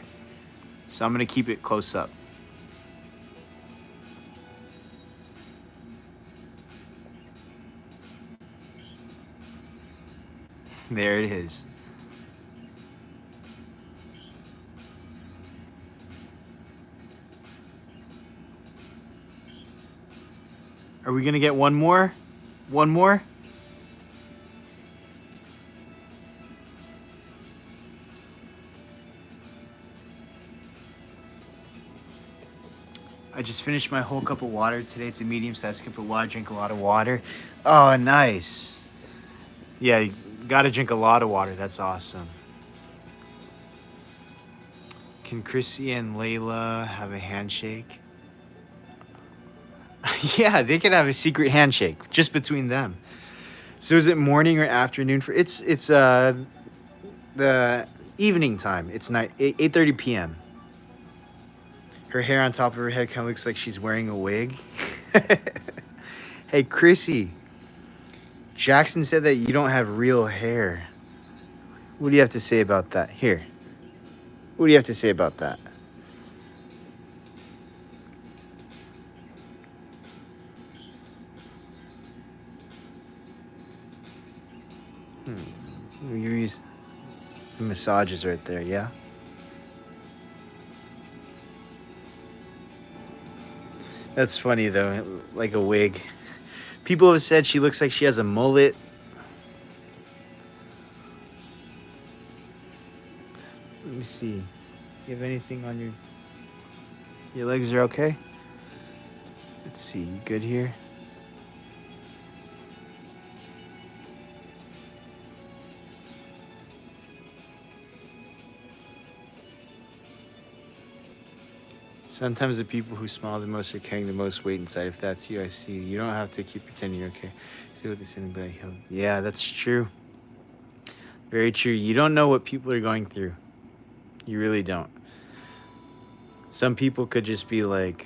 So I'm going to keep it close up. There it is. Are we going to get one more? One more? I just finished my whole cup of water today. It's a medium-sized cup of water. I drink a lot of water. Oh, nice. Yeah, you gotta drink a lot of water. That's awesome. Can Chrissy and Layla have a handshake? Yeah, they could have a secret handshake just between them. So is it morning or afternoon for it's the evening time. It's night 8:30 p.m. Her hair on top of her head kind of looks like she's wearing a wig. Hey, Chrissy. Jackson said that you don't have real hair. What do you have to say about that? Here. What do you have to say about that? You use the massages right there, yeah? That's funny though, like a wig. People have said she looks like she has a mullet. Let me see. You have anything on your legs are okay? Let's see. You good here? Sometimes the people who smile the most are carrying the most weight inside. If that's you, I see you. You don't have to keep pretending you're okay. See what this anybody healed. Yeah, that's true. Very true. You don't know what people are going through. You really don't. Some people could just be like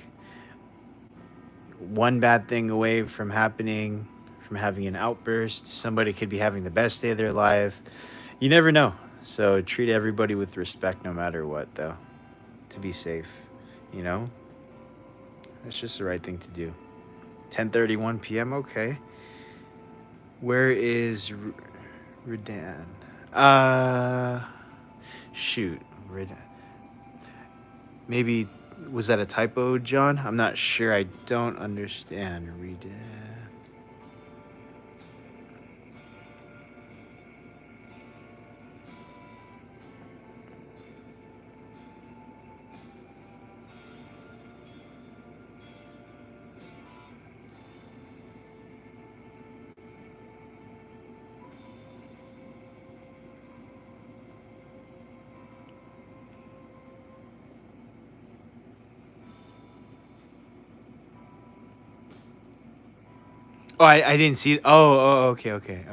one bad thing away from happening, from having an outburst. Somebody could be having the best day of their life. You never know. So treat everybody with respect no matter what, though, to be safe. You know? That's just the right thing to do. 10:31 p.m. Okay. Where is Redan? Shoot. Redan. Maybe was that a typo, John? I'm not sure. I don't understand. Redan. Oh, I didn't see it. Oh, okay.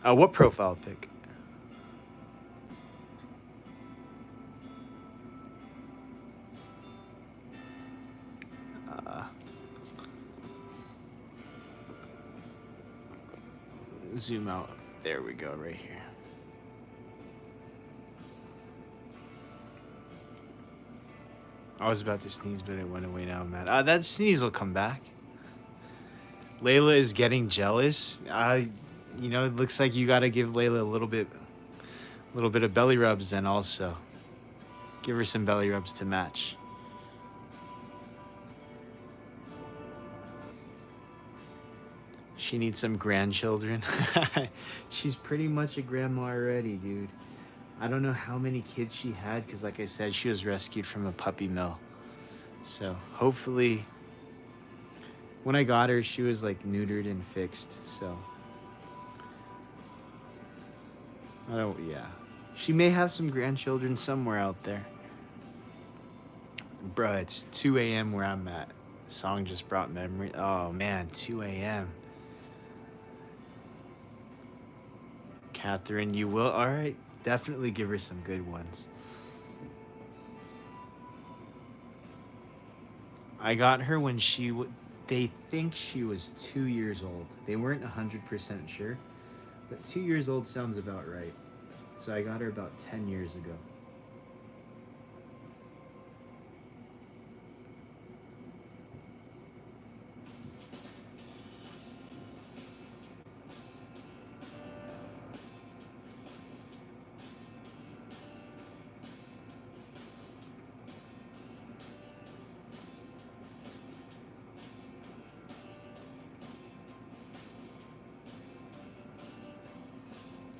What profile pic? Uh, Zoom out. There we go, right here. I was about to sneeze, but it went away now, man. That sneeze will come back. Layla is getting jealous. It looks like you gotta give Layla a little bit of belly rubs then also. Give her some belly rubs to match. She needs some grandchildren. She's pretty much a grandma already, dude. I don't know how many kids she had because, like I said, she was rescued from a puppy mill. So hopefully, when I got her, she was like neutered and fixed. So yeah. She may have some grandchildren somewhere out there. Bruh, it's 2 a.m. where I'm at. The song just brought memory. Oh man, 2 a.m. Catherine, you will? All right. Definitely give her some good ones. I got her when they think she was 2 years old. They weren't 100% sure, but 2 years old sounds about right. So I got her about 10 years ago.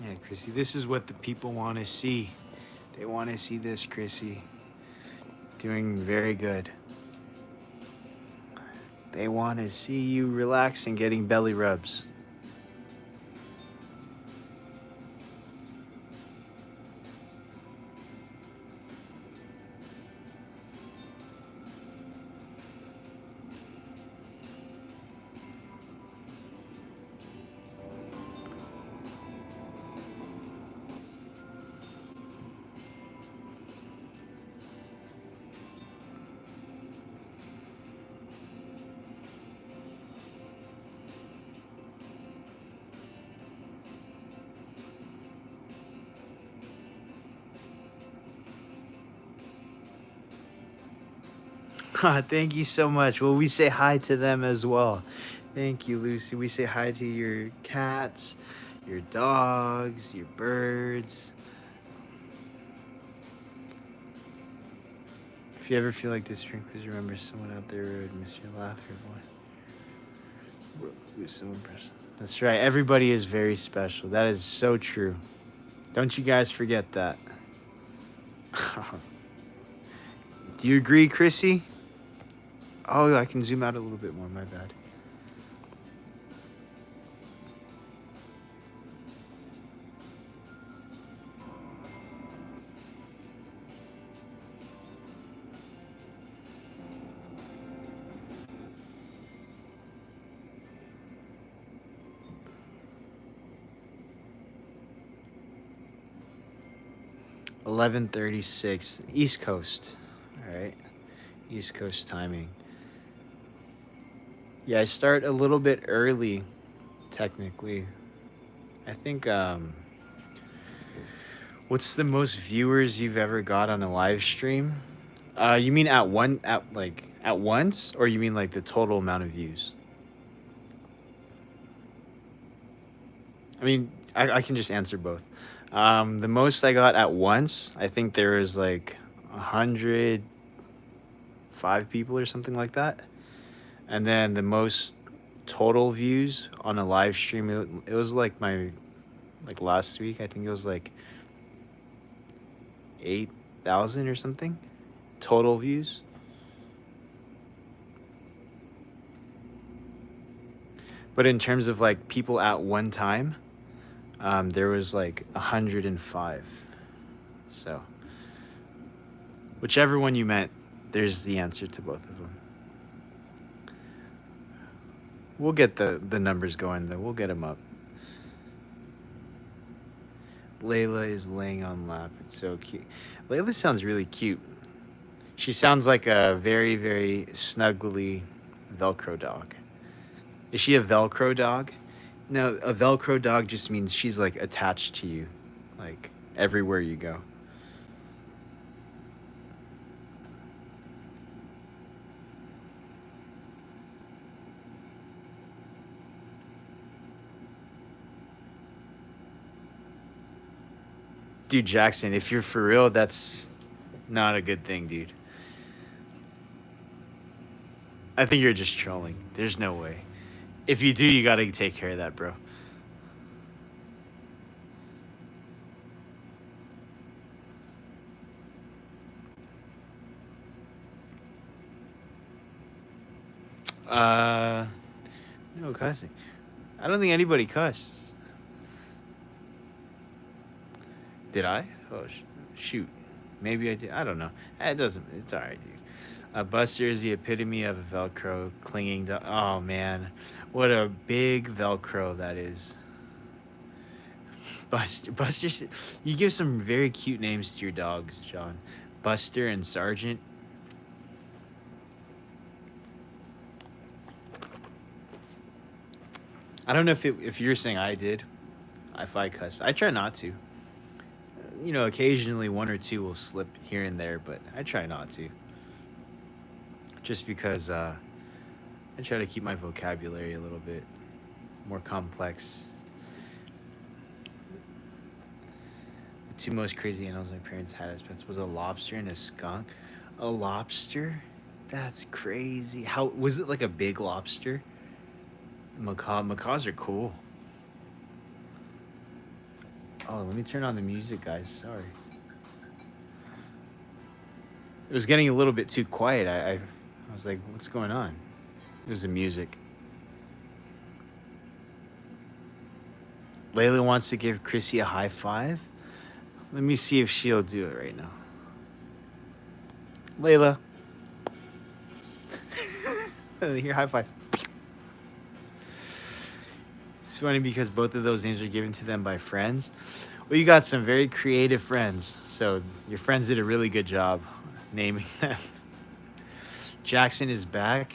Yeah, Chrissy, this is what the people want to see. They want to see this, Chrissy. Doing very good. They want to see you relaxing, getting belly rubs. Thank you so much. Well, we say hi to them as well. Thank you, Lucy. We say hi to your cats, your dogs, your birds. If you ever feel like this, please remember someone out there who would miss your laugh, your voice. We're so impressed. That's right. Everybody is very special. That is so true. Don't you guys forget that. Do you agree, Chrissy? Oh, I can zoom out a little bit more. My bad. $11:36 East Coast. All right, East Coast timing. Yeah, I start a little bit early, technically. I think. What's the most viewers you've ever got on a live stream? You mean at once, or you mean like the total amount of views? I mean, I can just answer both. The most I got at once, I think there was like 105 people or something like that. And then the most total views on a live stream, it was like last week, I think it was like 8,000 or something total views. But in terms of like people at one time, there was like 105. So whichever one you meant, there's the answer to both of them. We'll get the numbers going though. We'll get them up. Layla is laying on lap. It's so cute. Layla sounds really cute. She sounds like a very, very snuggly Velcro dog. Is she a Velcro dog? No, a Velcro dog just means she's like attached to you, like everywhere you go. Dude, Jackson, if you're for real, that's not a good thing, dude. I think you're just trolling. There's no way. If you do, you gotta take care of that, bro. No cussing. I don't think anybody cussed. Did I? Oh, shoot. Maybe I did. I don't know. It doesn't. It's all right, dude. Buster is the epitome of a Velcro clinging to. Oh man, what a big Velcro that is. Buster. You give some very cute names to your dogs, John. Buster and Sergeant. I don't know if you're saying I did. If I cussed, I try not to. You know, occasionally one or two will slip here and there, but I try not to. Just because I try to keep my vocabulary a little bit more complex. The two most crazy animals my parents had as pets was a lobster and a skunk. A lobster? That's crazy. How was it, like a big lobster? Macaws are cool. Oh, let me turn on the music, guys. Sorry. was getting a little bit too quiet. I was like, what's going on? It was the music. Layla wants to give Chrissy a high five. Let me see if she'll do it right now. Layla. Here, high five. It's funny because both of those names are given to them by friends. Well, you got some very creative friends. So your friends did a really good job naming them. Jackson is back.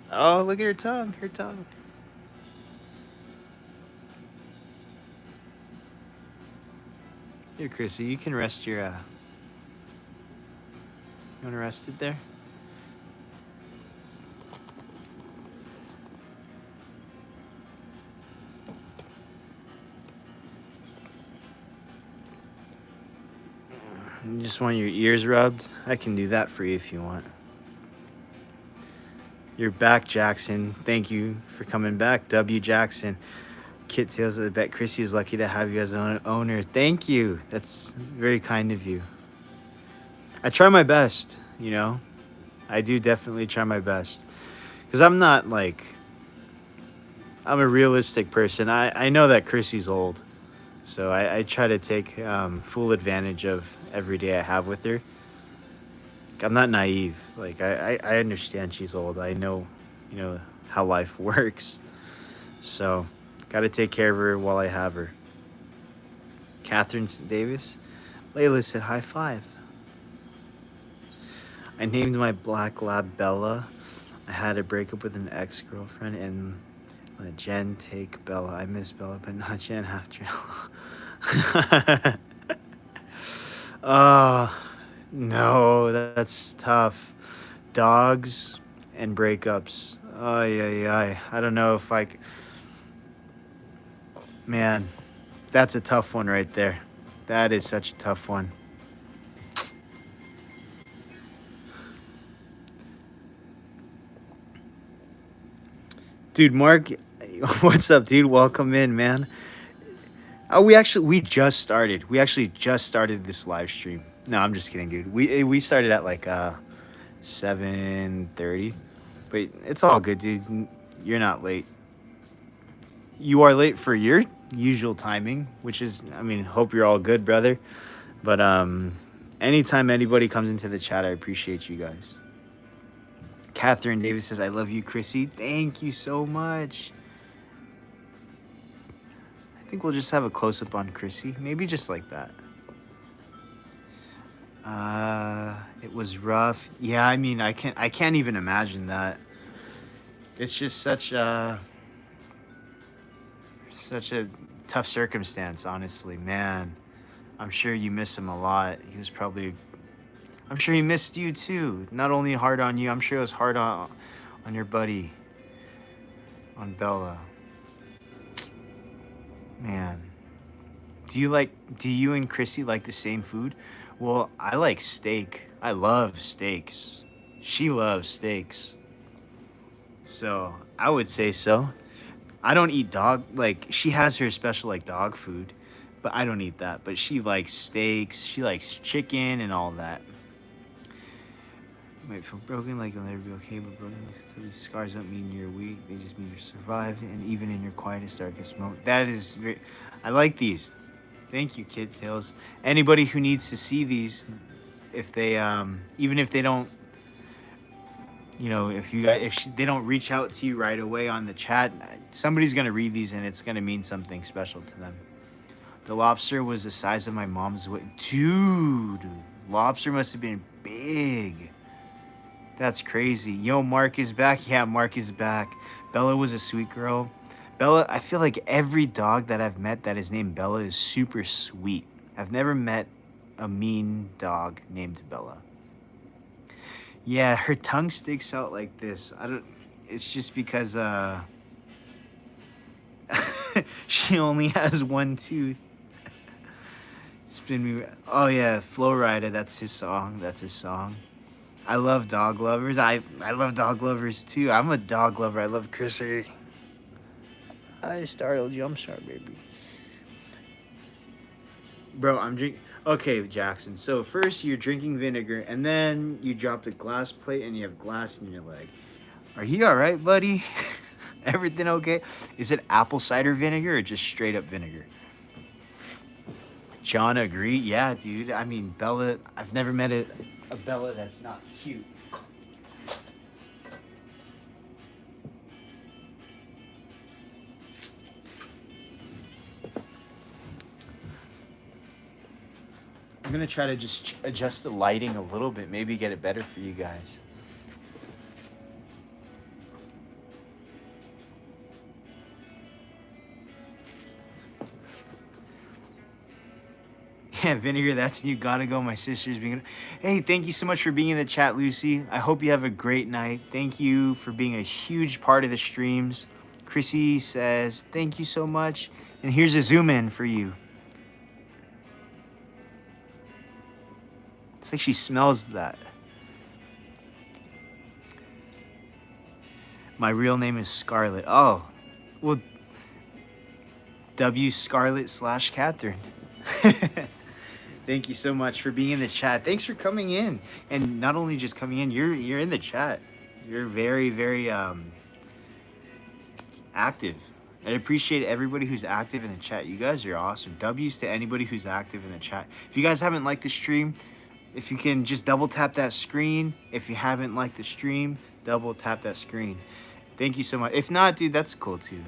Oh, look at her tongue. Her tongue. Here, Chrissy, you can rest your... You want to rest it there? You just want your ears rubbed? I can do that for you if you want. You're back, Jackson. Thank you for coming back. W. Jackson. Kit Tails, I bet Chrissy is lucky to have you as an owner. Thank you. That's very kind of you. I try my best, you know. I do definitely try my best. Because I'm not like... I'm a realistic person. I know that Chrissy's old. So I try to take full advantage of every day I have with her. I'm not naive. Like, I understand she's old. I know, you know, how life works. So... got to take care of her while I have her. Catherine Davis. Layla said high five. I named my black lab Bella. I had a breakup with an ex-girlfriend and let Jen take Bella. I miss Bella, but not Jen after. No, that's tough. Dogs and breakups. I don't know if I... Man, that's a tough one right there. That is such a tough one. Dude, Mark, what's up, dude? Welcome in, man. Oh, we just started. We actually just started this live stream. No, I'm just kidding, dude. We started at like 7:30. But it's all good, dude. You're not late. You are late for your usual timing, which is, I mean, hope you're all good, brother. But anytime anybody comes into the chat, I appreciate you guys. Catherine Davis says, I love you, Chrissy. Thank you so much. I think we'll just have a close-up on Chrissy. Maybe just like that. It was rough. Yeah, I mean, I can't even imagine that. It's just such a tough circumstance, honestly, man. I'm sure you miss him a lot. He was probably... I'm sure he missed you too. Not only hard on you, I'm sure it was hard on your buddy, on Bella. Man. Do you and Chrissy like the same food? Well, I like steak. I love steaks. She loves steaks. So, I would say so. I don't eat dog, like, she has her special, like, dog food, but I don't eat that. But she likes steaks, she likes chicken and all that. You might feel broken, like you'll never be okay, but broken scars don't mean you're weak, they just mean you survived, and even in your quietest, darkest moment. That is very, I like these. Thank you, Kid Tails. Anybody who needs to see these, if they, even if they don't, you know, if they don't reach out to you right away on the chat, somebody's going to read these and it's going to mean something special to them. The lobster was the size of my mom's weight. Dude, lobster must have been big. That's crazy. Yo, Mark is back. Yeah, Mark is back. Bella was a sweet girl. Bella, I feel like every dog that I've met that is named Bella is super sweet. I've never met a mean dog named Bella. Yeah, her tongue sticks out like this. It's just because she only has one tooth. Spin me. Oh yeah, Flow Rider, that's his song. That's his song. I love dog lovers. I love dog lovers too. I'm a dog lover. I love Chrissy. I startled you. I'm sorry, baby. Bro, I'm drinking. Okay, Jackson. So first you're drinking vinegar, and then you drop the glass plate, and you have glass in your leg. Are you all right, buddy? Everything okay? Is it apple cider vinegar or just straight up vinegar? John, agree? Yeah, dude. I mean, Bella. I've never met a Bella that's not cute. I'm gonna try to just adjust the lighting a little bit, maybe get it better for you guys. Yeah, vinegar, that's you. Gotta go. My sister's being. Hey, thank you so much for being in the chat, Lucy. I hope you have a great night. Thank you for being a huge part of the streams. Chrissy says, thank you so much. And here's a zoom in for you. It's like she smells that. My real name is Scarlett. Oh, well, W Scarlett / Catherine. Thank you so much for being in the chat. Thanks for coming in, and not only just coming in, you're in the chat. You're very, very active. I appreciate everybody who's active in the chat. You guys are awesome. W's to anybody who's active in the chat. If you guys haven't liked the stream, if you can just double tap that screen. If you haven't liked the stream, double tap that screen. Thank you so much. If not, dude, that's cool too.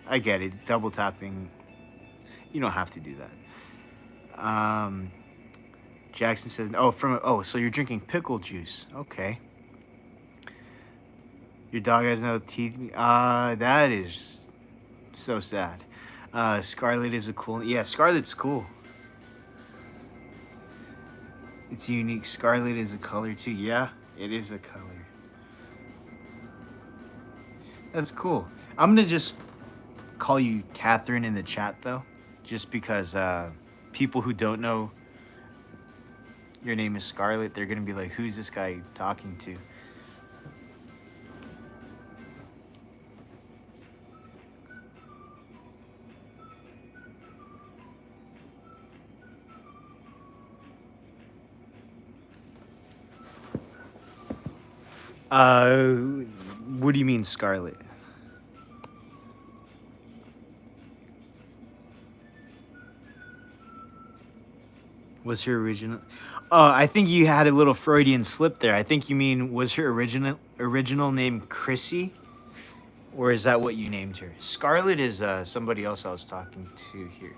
I get it. Double tapping, you don't have to do that. Jackson says, so you're drinking pickle juice. Okay. Your dog has no teeth. That is so sad. Scarlet is a cool. Yeah, Scarlet's cool. It's unique. Scarlet is a color too. Yeah, it is a color. That's cool. I'm gonna just call you Catherine in the chat though, just because people who don't know your name is Scarlet, they're gonna be like, who's this guy talking to? What do you mean Scarlet? Was her original? Oh, I think you had a little Freudian slip there. I think you mean, was her original name Chrissy, or is that what you named her? Scarlet is somebody else I was talking to here.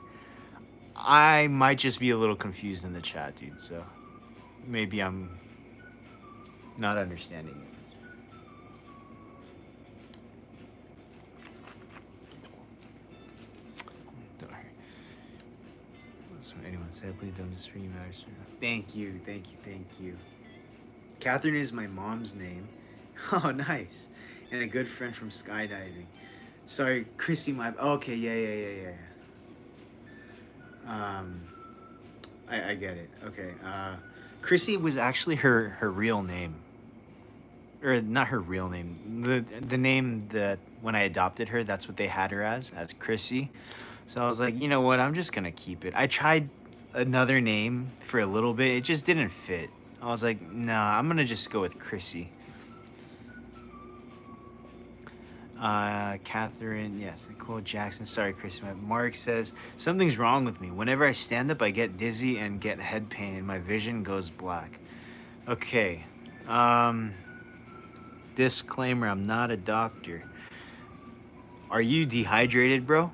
I might just be a little confused in the chat, dude. So maybe I'm not understanding it. Anyone said, please don't stream matters. Thank you. Catherine is my mom's name. Oh, nice. And a good friend from skydiving. Sorry, Chrissy, okay, yeah. I get it. Okay. Chrissy was actually her real name. Or not her real name. The name that when I adopted her, that's what they had her as Chrissy. So I was like, you know what? I'm just gonna keep it. I tried another name for a little bit. It just didn't fit. I was like, nah, I'm gonna just go with Chrissy. Catherine, yes, Nicole Jackson. Sorry, Chris. Mark says something's wrong with me. Whenever I stand up, I get dizzy and get head pain, and my vision goes black. Okay. Disclaimer: I'm not a doctor. Are you dehydrated, bro?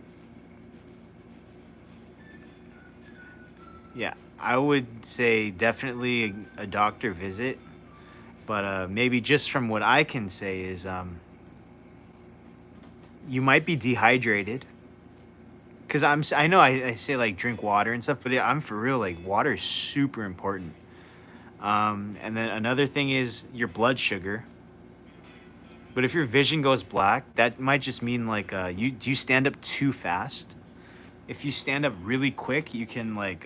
Yeah, I would say definitely a doctor visit, but maybe just from what I can say is you might be dehydrated. Cause I know I say like drink water and stuff, but yeah, I'm for real. Like water is super important. And then another thing is your blood sugar. But if your vision goes black, that might just mean like do you stand up too fast? If you stand up really quick, you can like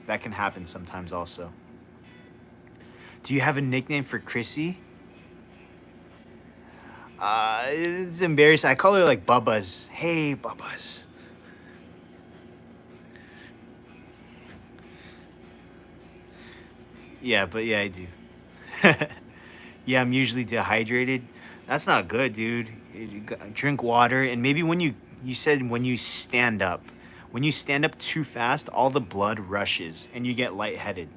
that can happen sometimes also. Do you have a nickname for Chrissy? It's embarrassing. I call her like Bubba's. Hey, Bubba's. Yeah, but yeah, I do. Yeah, I'm usually dehydrated. That's not good, dude. Drink water, and maybe when you said when you stand up, when you stand up too fast, all the blood rushes and you get lightheaded.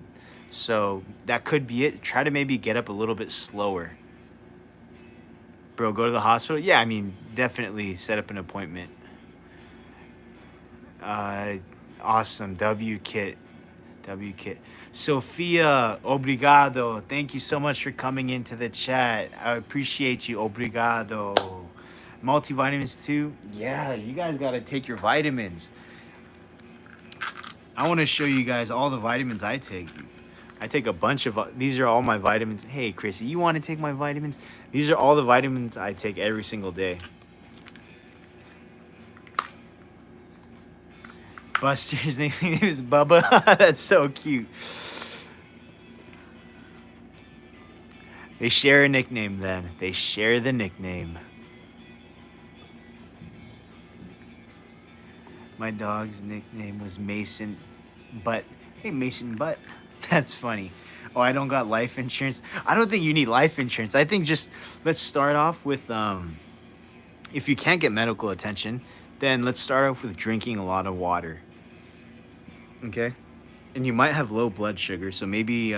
So that could be it. Try to maybe get up a little bit slower. Bro, go to the hospital. Yeah, I mean, definitely set up an appointment. Uh, awesome. W kit. W Kit. Sophia, obrigado. Thank you so much for coming into the chat. I appreciate you. Obrigado. Multivitamins too? Yeah, you guys got to take your vitamins. I want to show you guys all the vitamins I take. I take a bunch of these are all my vitamins. Hey, Chrissy, you want to take my vitamins? These are all the vitamins I take every single day. Buster's name is Bubba. That's so cute. They share a nickname then. They share the nickname. My dog's nickname was Mason Butt. Hey, Mason Butt. That's funny. Oh, I don't got life insurance. I don't think you need life insurance. I think just let's start off with if you can't get medical attention, then let's start off with drinking a lot of water. Okay? And you might have low blood sugar, so maybe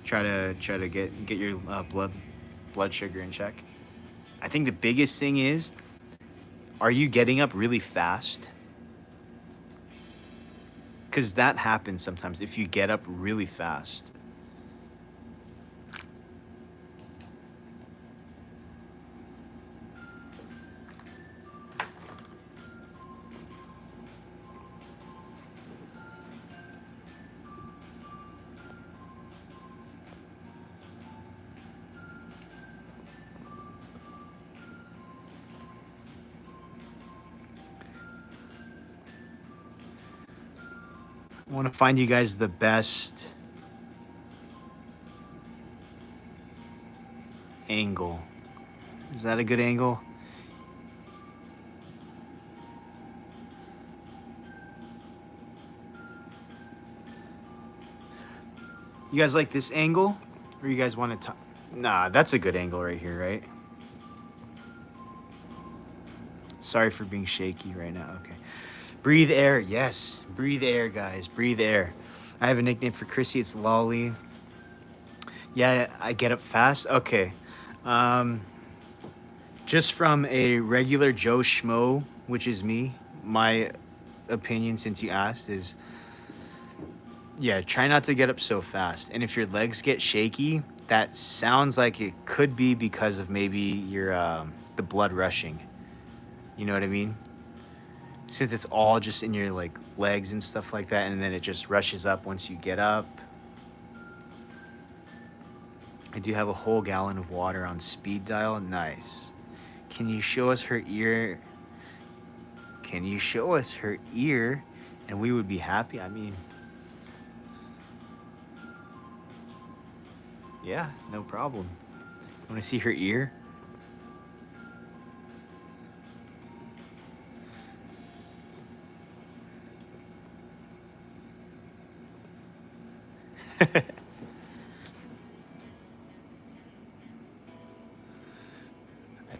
try to get your blood sugar in check. I think the biggest thing is, are you getting up really fast? Because that happens sometimes if you get up really fast. I want to find you guys the best angle. Is that a good angle? You guys like this angle? Or you guys want to Nah, that's a good angle right here, right? Sorry for being shaky right now. Okay. Breathe air. Yes. Breathe air, guys. Breathe air. I have a nickname for Chrissy. It's Lolly. Yeah, I get up fast. Okay. Just from a regular Joe Schmo, which is me, my opinion since you asked is, yeah, try not to get up so fast. And if your legs get shaky, that sounds like it could be because of maybe your the blood rushing. You know what I mean? Since it's all just in your like legs and stuff like that, and then it just rushes up once you get up. I do have a whole gallon of water on speed dial. Nice. Can you show us her ear? Can you show us her ear? And we would be happy. I mean, yeah, no problem. Want to see her ear? I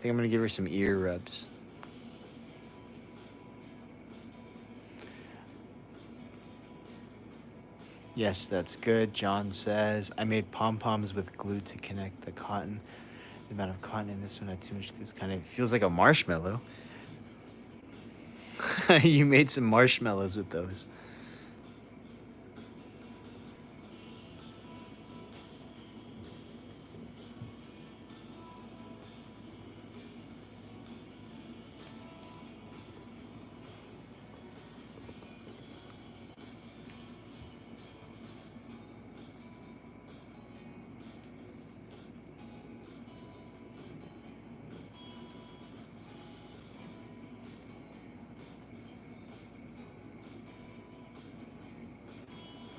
think I'm gonna give her some ear rubs. Yes, that's good. John says, I made pom-poms with glue to connect the cotton. The amount of cotton in this one had too much. It kind of feels like a marshmallow. You made some marshmallows with those.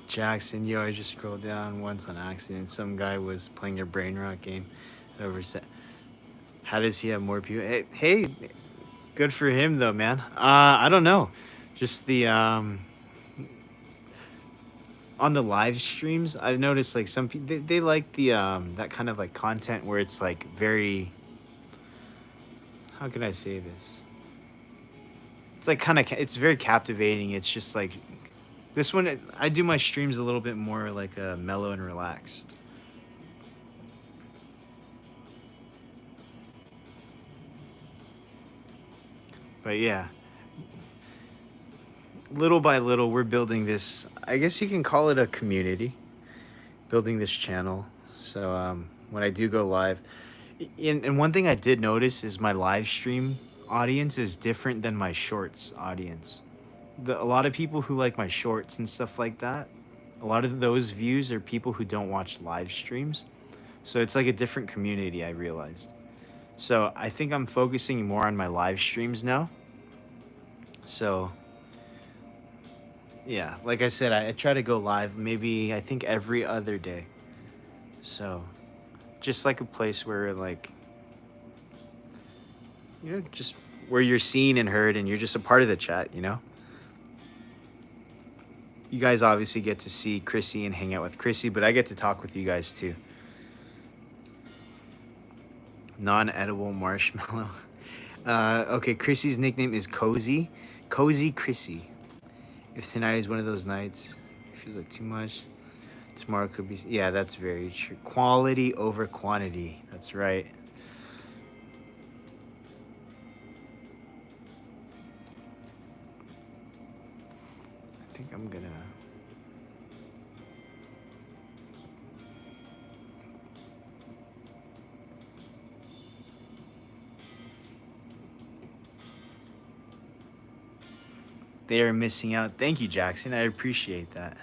Jackson, yo, I just scrolled down once on accident. Some guy was playing your brain rock game at overset. How does he have more people? Hey, good for him though, man. I don't know. Just the on the live streams, I've noticed like some people they like the that kind of like content where it's like very, how can I say this? It's like kind of it's very captivating. It's just like this one. I do my streams a little bit more like mellow and relaxed. But yeah, little by little, we're building this. I guess you can call it a community. Building this channel. So when I do go live, and one thing I did notice is my live stream audience is different than my shorts audience. A lot of people who like my shorts and stuff like that, a lot of those views are people who don't watch live streams. So it's like a different community, I realized. So I think I'm focusing more on my live streams now. So yeah, like I said, I try to go live maybe I think every other day. So just like a place where like, you know, just where you're seen and heard and you're just a part of the chat, you know? You guys obviously get to see Chrissy and hang out with Chrissy, but I get to talk with you guys too. Non-edible marshmallow. Okay, Chrissy's nickname is Cozy. Cozy Chrissy. If tonight is one of those nights, feels like too much, tomorrow could be... Yeah, that's very true. Quality over quantity. That's right. I think I'm gonna... They are missing out. Thank you, Jackson. I appreciate that.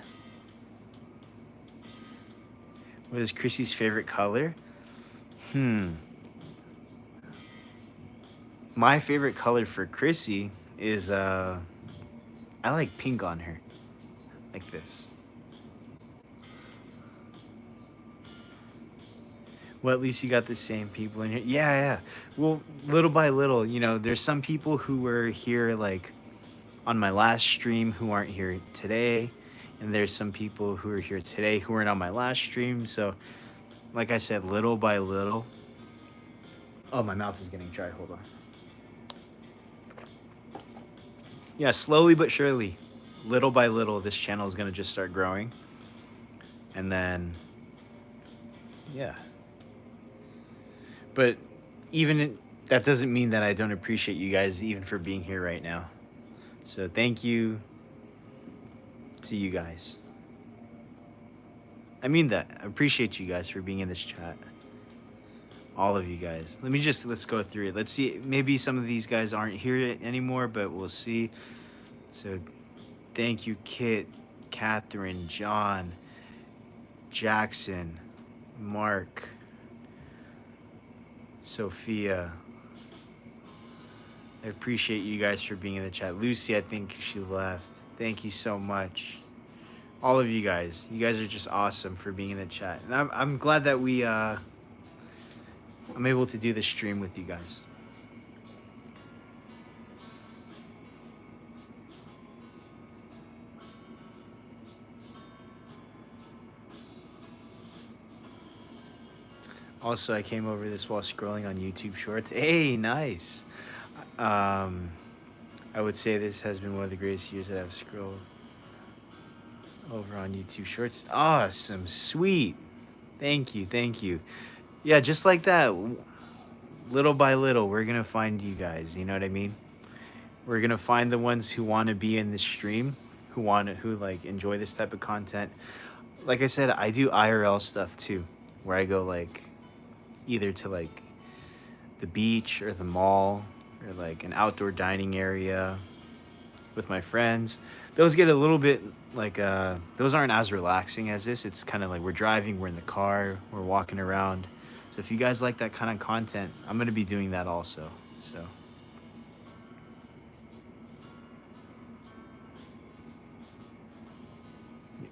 What is Chrissy's favorite color? My favorite color for Chrissy is I like pink on her. Like this. Well, at least you got the same people in here. Yeah. Well, little by little, you know, there's some people who were here like on my last stream who aren't here today, and there's some people who are here today who weren't on my last stream. So like I said, little by little... Oh, my mouth is getting dry. Hold on. Yeah, slowly but surely, little by little, this channel is going to just start growing. And then, yeah. But that doesn't mean that I don't appreciate you guys even for being here right now. So thank you to you guys. I mean that. I appreciate you guys for being in this chat. All of you guys. Let's go through it. Let's see. Maybe some of these guys aren't here anymore, but we'll see. So thank you, Kit, Catherine, John, Jackson, Mark, Sophia. I appreciate you guys for being in the chat. Lucy, I think she left. Thank you so much. All of you guys. You guys are just awesome for being in the chat. And I'm glad that I'm able to do this stream with you guys. Also, I came over this while scrolling on YouTube Shorts. Hey, nice. I would say this has been one of the greatest years that I've scrolled over on YouTube Shorts. Awesome. Sweet. Thank you. Yeah, just like that, little by little, we're going to find you guys. You know what I mean? We're going to find the ones who want to be in this stream, who like enjoy this type of content. Like I said, I do IRL stuff too, where I go like either to like the beach or the mall or like an outdoor dining area with my friends. Those get a little bit like those aren't as relaxing as this. It's kind of like we're driving, we're in the car, we're walking around. So if you guys like that kind of content, I'm going to be doing that also. So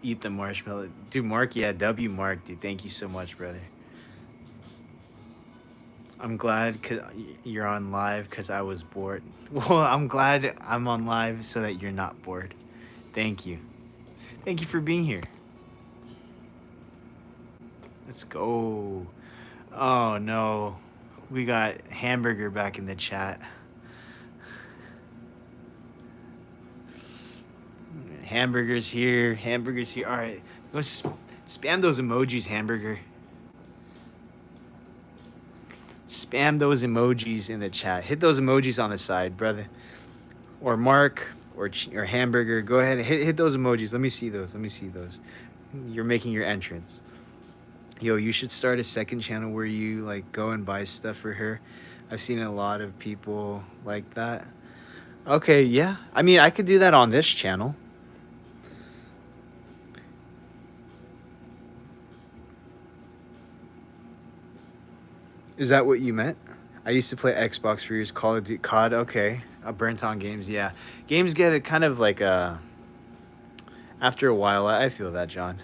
eat the marshmallow. Dude, Mark, yeah, W Mark, dude, thank you so much, brother. I'm glad cause you're on live because I was bored. Well, I'm glad I'm on live so that you're not bored. Thank you. Thank you for being here. Let's go. Oh no. We got Hamburger back in the chat. Hamburger's here. Hamburger's here. All right. Let's spam those emojis, Hamburger. Spam those emojis in the chat. Hit those emojis on the side, brother. Or Mark or Hamburger. Go ahead and hit those emojis. Let me see those. Let me see those. You're making your entrance. Yo, you should start a second channel where you like go and buy stuff for her. I've seen a lot of people like that. Okay, yeah. I mean, I could do that on this channel. Is that what you meant? I used to play Xbox for years, Call of Duty, COD, okay. Burnt on games, yeah. Games get a kind of like a... After a while, I feel that, John.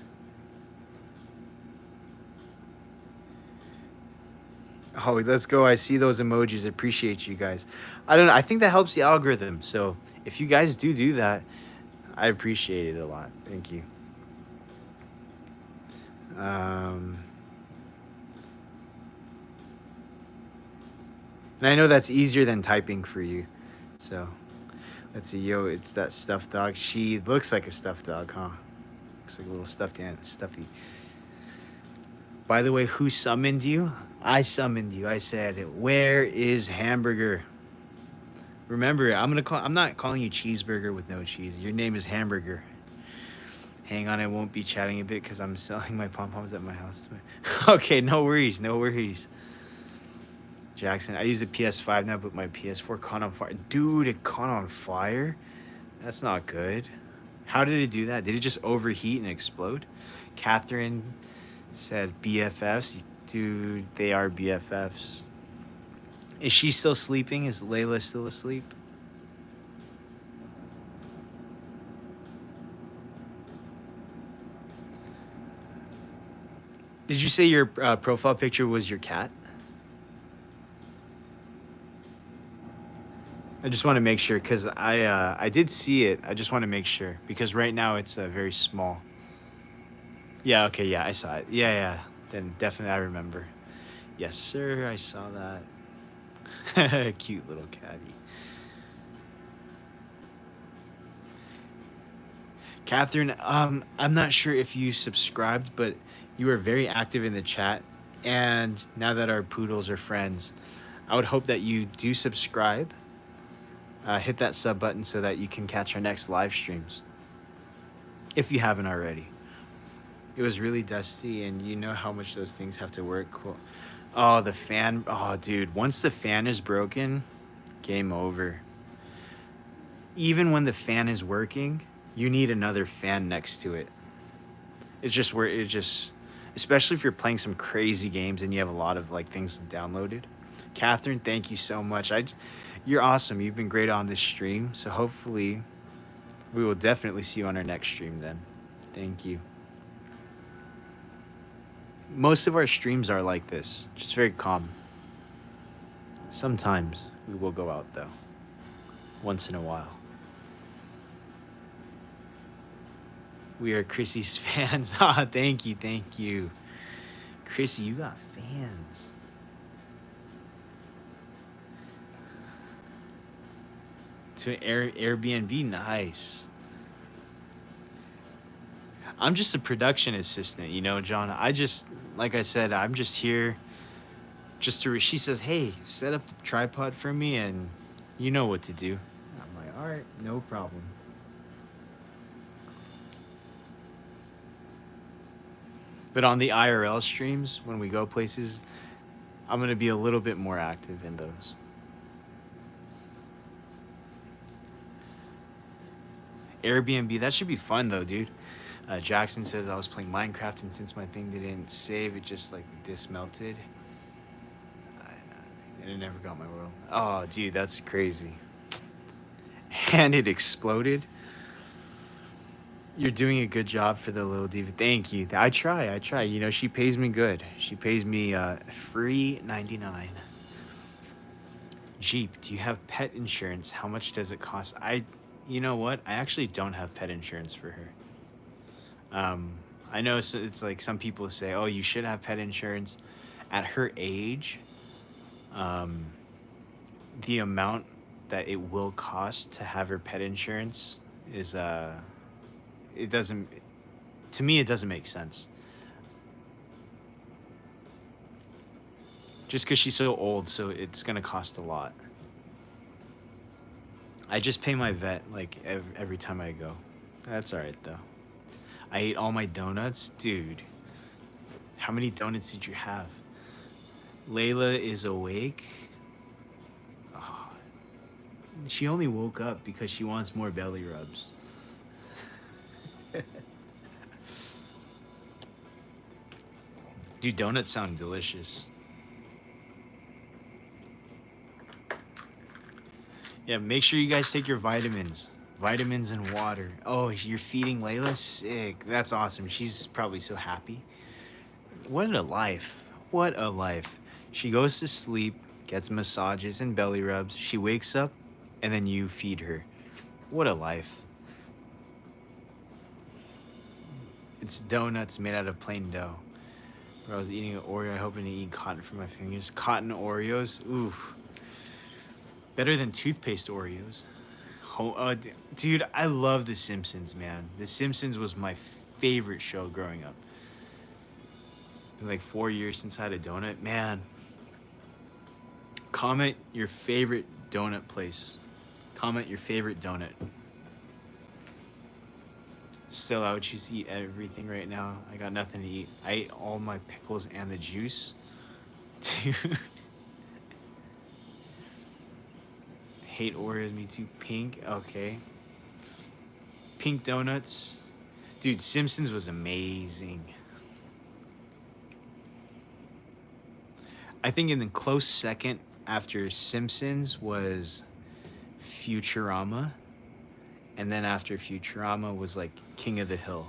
Oh, let's go. I see those emojis. Appreciate you guys. I don't know. I think that helps the algorithm. So if you guys do that, I appreciate it a lot. Thank you. And I know that's easier than typing for you. So let's see. Yo, it's that stuffed dog. She looks like a stuffed dog, huh? Looks like a little stuffy. By the way, who summoned you? I summoned you. I said, where is Hamburger? Remember, I'm not calling you Cheeseburger with no cheese. Your name is Hamburger. Hang on, I won't be chatting a bit because I'm selling my pom-poms at my house. Okay, no worries, no worries. Jackson, I use a PS5 now, but my PS4 caught on fire. Dude, it caught on fire? That's not good. How did it do that? Did it just overheat and explode? Catherine said BFFs. Dude, they are BFFs. Is she still sleeping? Is Layla still asleep? Did you say your profile picture was your cat? I just want to make sure because I did see it. I just want to make sure because right now it's very small. Yeah, okay, yeah, I saw it. Yeah. Then definitely I remember. Yes, sir, I saw that. Cute little catty. Catherine, I'm not sure if you subscribed, but you were very active in the chat. And now that our poodles are friends, I would hope that you do subscribe. Hit that sub button so that you can catch our next live streams. If you haven't already. It was really dusty, and you know how much those things have to work. Cool. Oh, the fan. Oh, dude. Once the fan is broken, game over. Even when the fan is working, you need another fan next to it. It's just where it just, especially if you're playing some crazy games and you have a lot of like things downloaded. Catherine, thank you so much. You're awesome. You've been great on this stream. So hopefully we will definitely see you on our next stream then. Thank you. Most of our streams are like this, just very calm. Sometimes we will go out though, once in a while. We are Chrissy's fans. Ah, thank you. Chrissy, you got fans. To Airbnb, nice. I'm just a production assistant, you know, John. Like I said, I'm just here just to, she says, hey, set up the tripod for me and you know what to do. I'm like, all right, no problem. But on the IRL streams, when we go places, I'm going to be a little bit more active in those. Airbnb, that should be fun though, dude. Jackson says I was playing Minecraft and since my thing didn't save, it just like dismelted. And it never got my world. Oh, dude, that's crazy. And it exploded. You're doing a good job for the little diva. Thank you. I try. You know, she pays me good. She pays me free 99. Jeep, do you have pet insurance? How much does it cost? You know what? I actually don't have pet insurance for her. I know it's like some people say, oh, you should have pet insurance. At her age, um, the amount that it will cost to have her pet insurance is it doesn't, to me it doesn't make sense. Just because she's so old, so it's gonna cost a lot. I just pay my vet like every time I go. That's all right though. I ate all my donuts, dude. How many donuts did you have? Layla is awake. Oh, she only woke up because she wants more belly rubs. Dude, donuts sound delicious. Yeah, make sure you guys take your vitamins. Vitamins and water. Oh, you're feeding Layla? Sick. That's awesome. She's probably so happy. What a life. What a life. She goes to sleep, gets massages and belly rubs. She wakes up, and then you feed her. What a life. It's donuts made out of plain dough. Bro, I was eating an Oreo, hoping to eat cotton from my fingers. Cotton Oreos? Ooh. Better than toothpaste Oreos. Dude, I love The Simpsons, man. The Simpsons was my favorite show growing up. Been like 4 years since I had a donut. Man. Comment your favorite donut place. Comment your favorite donut. Still, I would choose to eat everything right now. I got nothing to eat. I ate all my pickles and the juice. Dude. Hate Oreos, me too. Pink, okay. Pink donuts. Dude, Simpsons was amazing. I think in the close second after Simpsons was Futurama. And then after Futurama was like King of the Hill.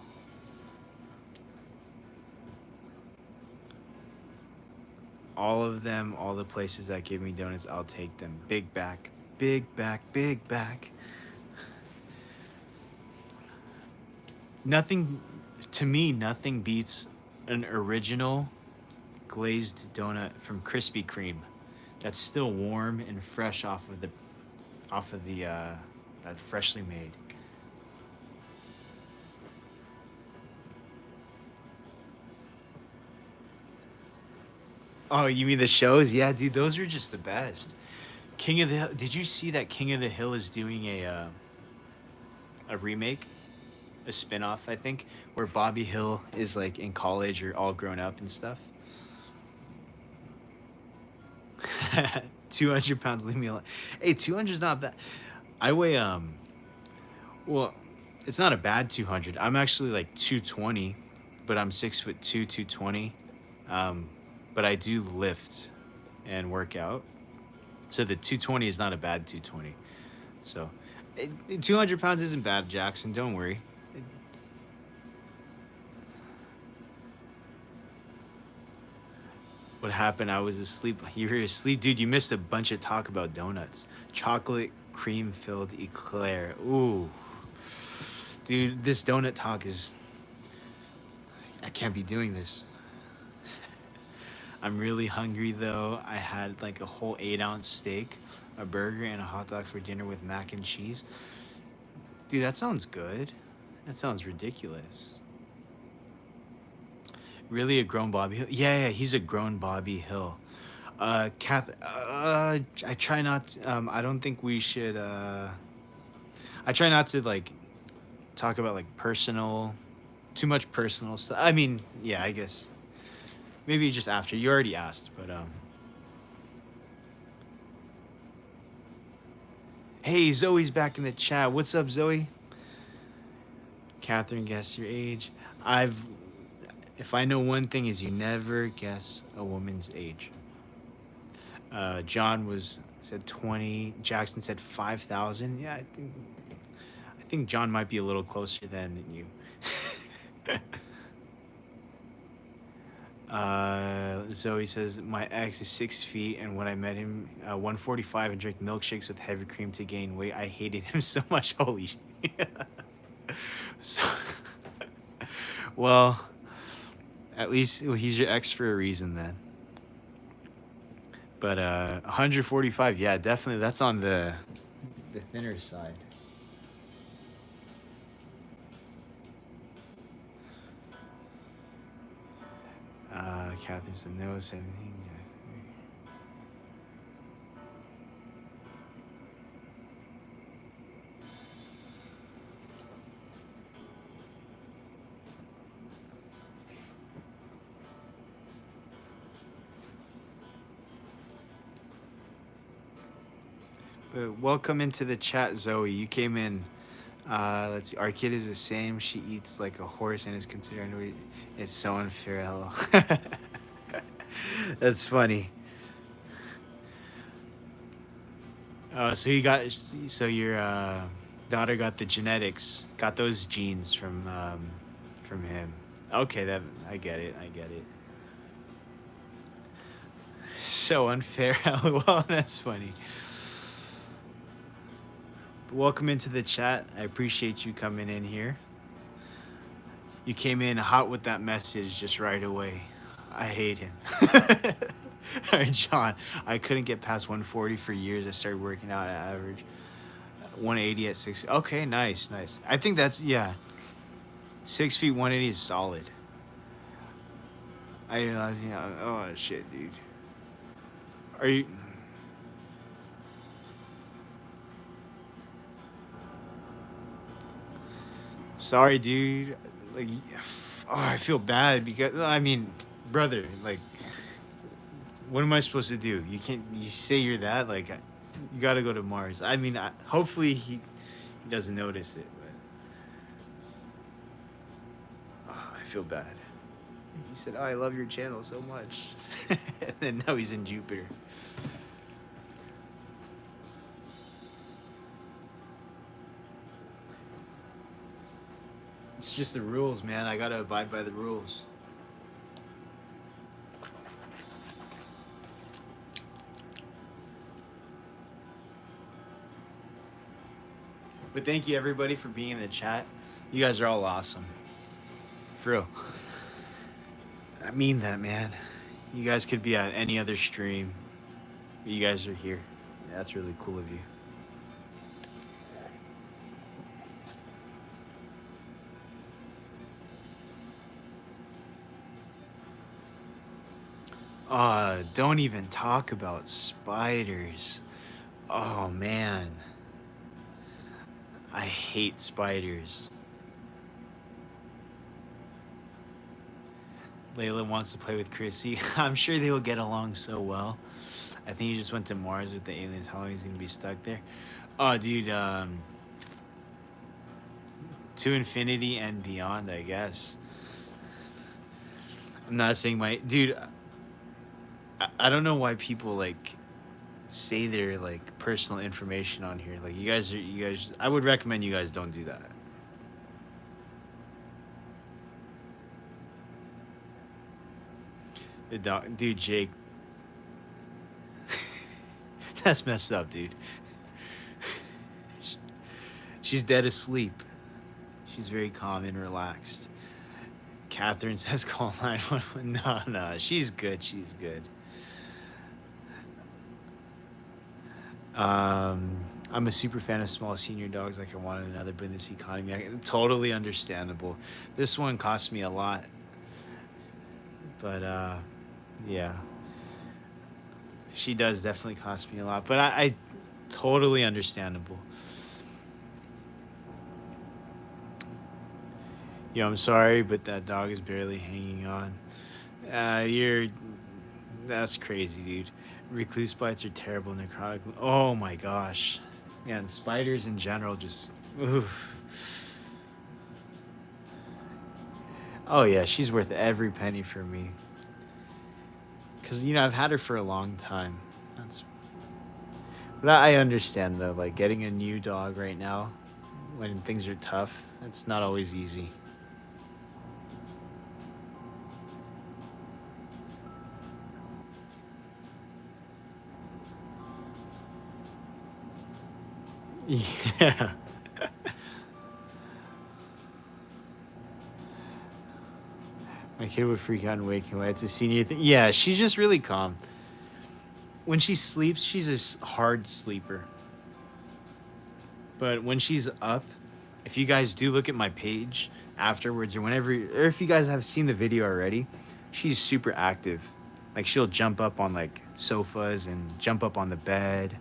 All of them, all the places that give me donuts, I'll take them. Big back, big back, big back. Nothing, to me, nothing beats an original glazed donut from Krispy Kreme that's still warm and fresh off of the that freshly made. Oh, you mean the shows? Yeah, dude, those are just the best. King of the Hill. Did you see that King of the Hill is doing a remake, a spin-off, I think, where Bobby Hill is like in college or all grown up and stuff? 200 pounds, leave me alone. Hey, 200 is not bad. I weigh well, it's not a bad 200. I'm actually like 220, but I'm 6'2", 220. But I do lift and work out, so the 220 is not a bad 220. So 200 pounds isn't bad, Jackson. Don't worry. What happened? I was asleep. You were asleep, dude. You missed a bunch of talk about donuts. Chocolate cream filled eclair. Ooh, dude, this donut talk is. I can't be doing this. I'm really hungry though. I had like a whole 8-ounce steak, a burger, and a hot dog for dinner with mac and cheese. Dude, that sounds good. That sounds ridiculous. Really, a grown Bobby Hill? Yeah, he's a grown Bobby Hill. I try not to, I don't think we should, I try not to like talk about like too much personal stuff. I mean, yeah, I guess maybe just after. You already asked, but hey, Zoe's back in the chat. What's up, Zoe? Catherine, guess your age. If I know one thing is you never guess a woman's age. John said 20. Jackson said 5,000. Yeah, I think John might be a little closer than you. Zoe says my ex is 6 feet, and when I met him, 145, and drank milkshakes with heavy cream to gain weight. I hated him so much. Holy shit. So, Well, at least he's your ex for a reason then. But 145, yeah, definitely. That's on the thinner side. Catherine said no, 17. But welcome into the chat, Zoe. You came in. Let's see. Our kid is the same. She eats like a horse and is considered underweight. It's so unfair. Hello. That's funny. So you got so your daughter got the genetics, got those genes from him. Okay, that I get it. I get it. So unfair. Well, that's funny. Welcome into the chat. I appreciate you coming in here. You came in hot with that message just right away. I hate him. All right, John. I couldn't get past 140 for years. I started working out at average 180 at 6. Okay, nice, nice. I think that's, yeah. 6 feet 180 is solid. Oh shit, dude. Are you? Sorry, dude. Like, oh, I feel bad because I mean, brother, like, what am I supposed to do? You can't. You say you're that. Like, you got to go to Mars. I mean, hopefully he doesn't notice it. But I feel bad. He said, "Oh, I love your channel so much," and then now he's in Jupiter. It's just the rules, man. I gotta abide by the rules. But thank you everybody for being in the chat. You guys are all awesome. For real. I mean that, man. You guys could be at any other stream, but you guys are here. Yeah, that's really cool of you. Don't even talk about spiders. Oh man. I hate spiders. Layla wants to play with Chrissy. I'm sure they will get along so well. I think he just went to Mars with the aliens. How long is he gonna be stuck there? Oh, dude, to infinity and beyond, I guess. I'm not saying dude. I don't know why people like say their like personal information on here. Like you guys. I would recommend you guys don't do that. The dog, dude, Jake. That's messed up, dude. She's dead asleep. She's very calm and relaxed. Catherine says call 911. No, she's good. She's good. I'm a super fan of small senior dogs. Like I wanted another, but in this economy, totally understandable. This one cost me a lot, but yeah, she does definitely cost me a lot. But I totally understandable. Yeah, I'm sorry, but that dog is barely hanging on. That's crazy, dude. Recluse bites are terrible, necrotic. Oh my gosh. Man, spiders in general just, oof. Oh yeah, she's worth every penny for me. Cause I've had her for a long time. But I understand though, like getting a new dog right now, when things are tough, it's not always easy. Yeah. My kid would freak out and wake him. It's a senior thing. Yeah, she's just really calm. When she sleeps, she's a hard sleeper. But when she's up, if you guys do look at my page afterwards or whenever, or if you guys have seen the video already, she's super active. Like she'll jump up on like sofas and jump up on the bed.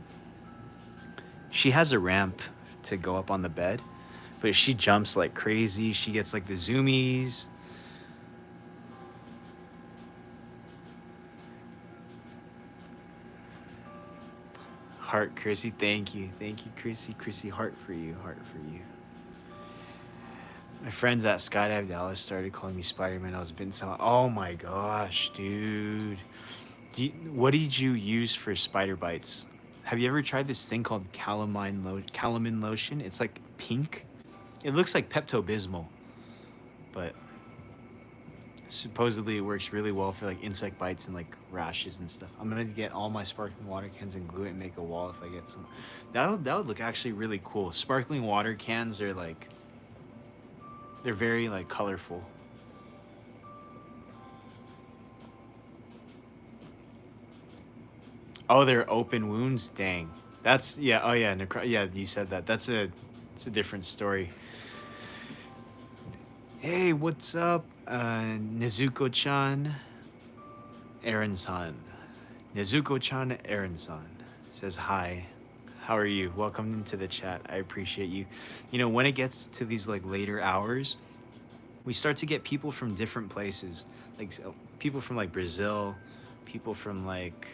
She has a ramp to go up on the bed, but she jumps like crazy. She gets like the zoomies. Heart, Chrissy, thank you, Chrissy. Chrissy, heart for you, heart for you. My friends at Skydive Dallas started calling me Spider-Man. I was been so. Oh my gosh, dude. What did you use for spider bites? Have you ever tried this thing called calamine lotion? It's like pink. It looks like Pepto-Bismol, but supposedly it works really well for like insect bites and like rashes and stuff. I'm gonna get all my sparkling water cans and glue it and make a wall if I get some. That would look actually really cool. Sparkling water cans are like, they're very like colorful. Oh, they're open wounds. Dang, that's yeah. Oh yeah, yeah. You said that. It's a different story. Hey, what's up, Nezuko-chan, Aaron-san. Nezuko-chan, Aaron-san says hi. How are you? Welcome into the chat. I appreciate you. You know, when it gets to these like later hours, we start to get people from different places, like people from like Brazil, people from like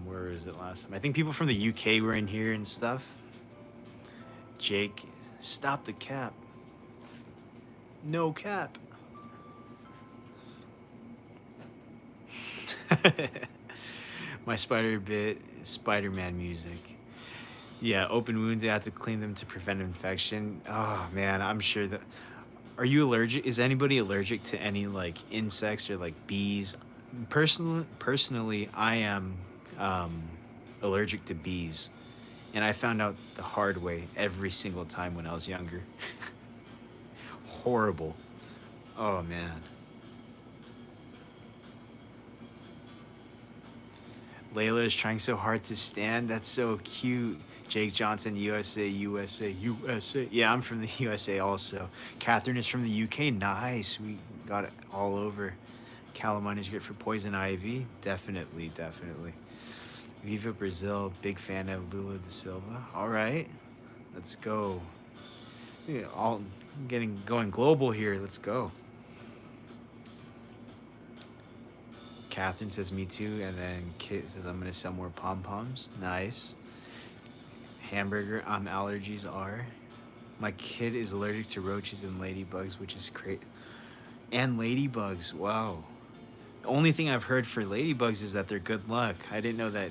where was it last time? I think people from the UK were in here and stuff. Jake, stop the cap. No cap. My Spider-Man music. Yeah, open wounds, you have to clean them to prevent infection. Oh man, I'm sure that. Are you allergic? Is anybody allergic to any like insects or like bees? Personally, I am allergic to bees, and I found out the hard way every single time when I was younger. Horrible. Oh man. Layla is trying so hard to stand. That's so cute. Jake Johnson, USA, USA, USA. Yeah, I'm from the USA also. Catherine is from the UK. Nice. We got it all over. Calamine is good for poison ivy. Definitely, definitely. Viva Brazil. Big fan of Lula da Silva. All right. Let's go. Yeah, all going global here. Let's go. Catherine says me too, and then Kit says I'm gonna sell more pom-poms. Nice. Hamburger, allergies are. My kid is allergic to roaches and ladybugs, which is great. And ladybugs, wow. The only thing I've heard for ladybugs is that they're good luck. I didn't know that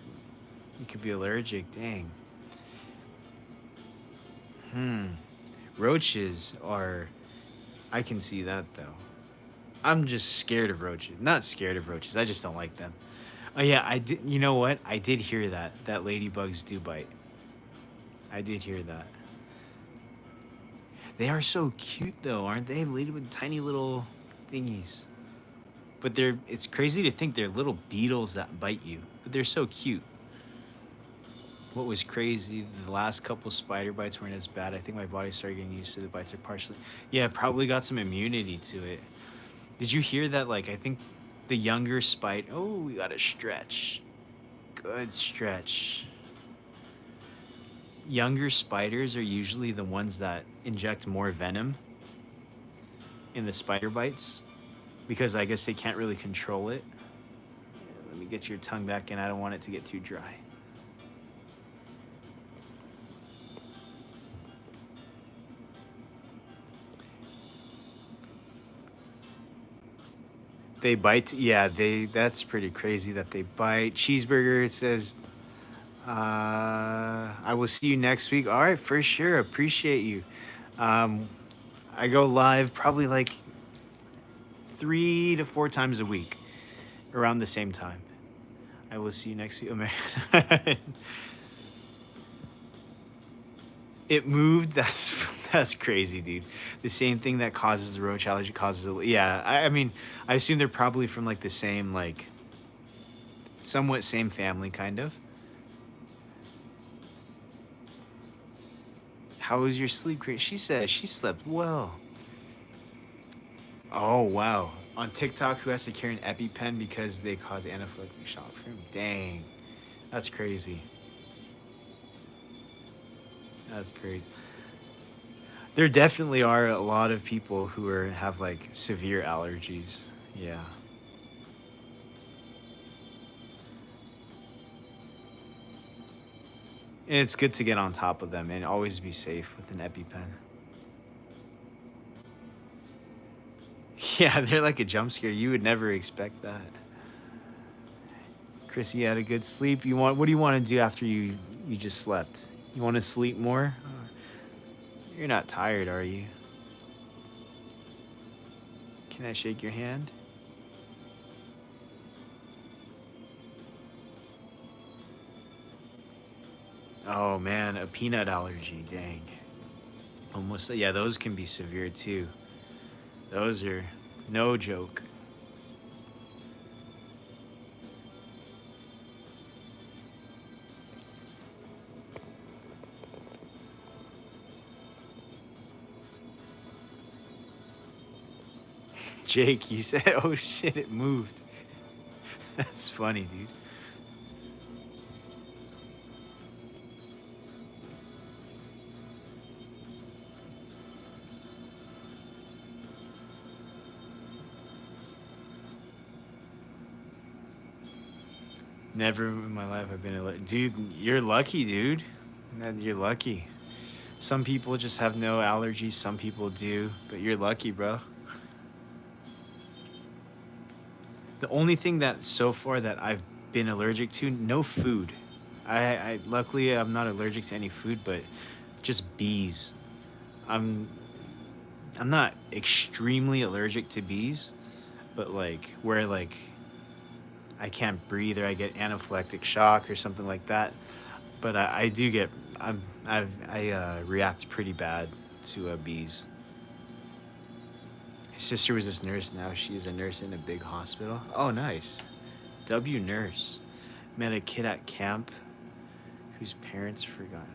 you could be allergic. Dang. Roaches are, I can see that though. I'm just scared of roaches. Not scared of roaches. I just don't like them. Oh yeah, I did. You know what? I did hear that ladybugs do bite. I did hear that. They are so cute though, aren't they? Ladybug, tiny little thingies. But it's crazy to think they're little beetles that bite you. But they're so cute. What was crazy, the last couple spider bites weren't as bad. I think my body started getting used to the bites are partially. Yeah, probably got some immunity to it. Did you hear that? Like, I think the younger spider. Oh, we got a stretch. Good stretch. Younger spiders are usually the ones that inject more venom in the spider bites because I guess they can't really control it. Let me get your tongue back in. I don't want it to get too dry. They bite. Yeah, that's pretty crazy that they bite. Cheeseburger says, I will see you next week. All right, for sure. Appreciate you. I go live probably like 3 to 4 times a week around the same time. I will see you next week. Oh, man. It moved. That's crazy, dude. The same thing that causes the roach allergy causes yeah. I mean, I assume they're probably from like the same like somewhat same family kind of. How was your sleep? She said she slept well. Oh wow. On TikTok, who has to carry an EpiPen because they cause anaphylactic shock? Dang, that's crazy. That's crazy. There definitely are a lot of people who have like severe allergies. Yeah. And it's good to get on top of them and always be safe with an EpiPen. Yeah, they're like a jump scare. You would never expect that. Chris, you had a good sleep. What do you want to do after you just slept? You want to sleep more? You're not tired, are you? Can I shake your hand? Oh man, a peanut allergy. Dang. Almost, yeah, those can be severe too. Those are no joke. Jake, you said, oh shit, it moved. That's funny, dude. Never in my life I've been allergic. Dude, you're lucky, dude. You're lucky. Some people just have no allergies, some people do, but you're lucky, bro. The only thing that so far that I've been allergic to, no food. I luckily I'm not allergic to any food, but just bees. I'm I'm not extremely allergic to bees, but like where like I can't breathe or I get anaphylactic shock or something like that. But I do get I react pretty bad to bees. My sister was this nurse. Now she's a nurse in a big hospital. Oh, nice. W nurse. Met a kid at camp whose parents forgot.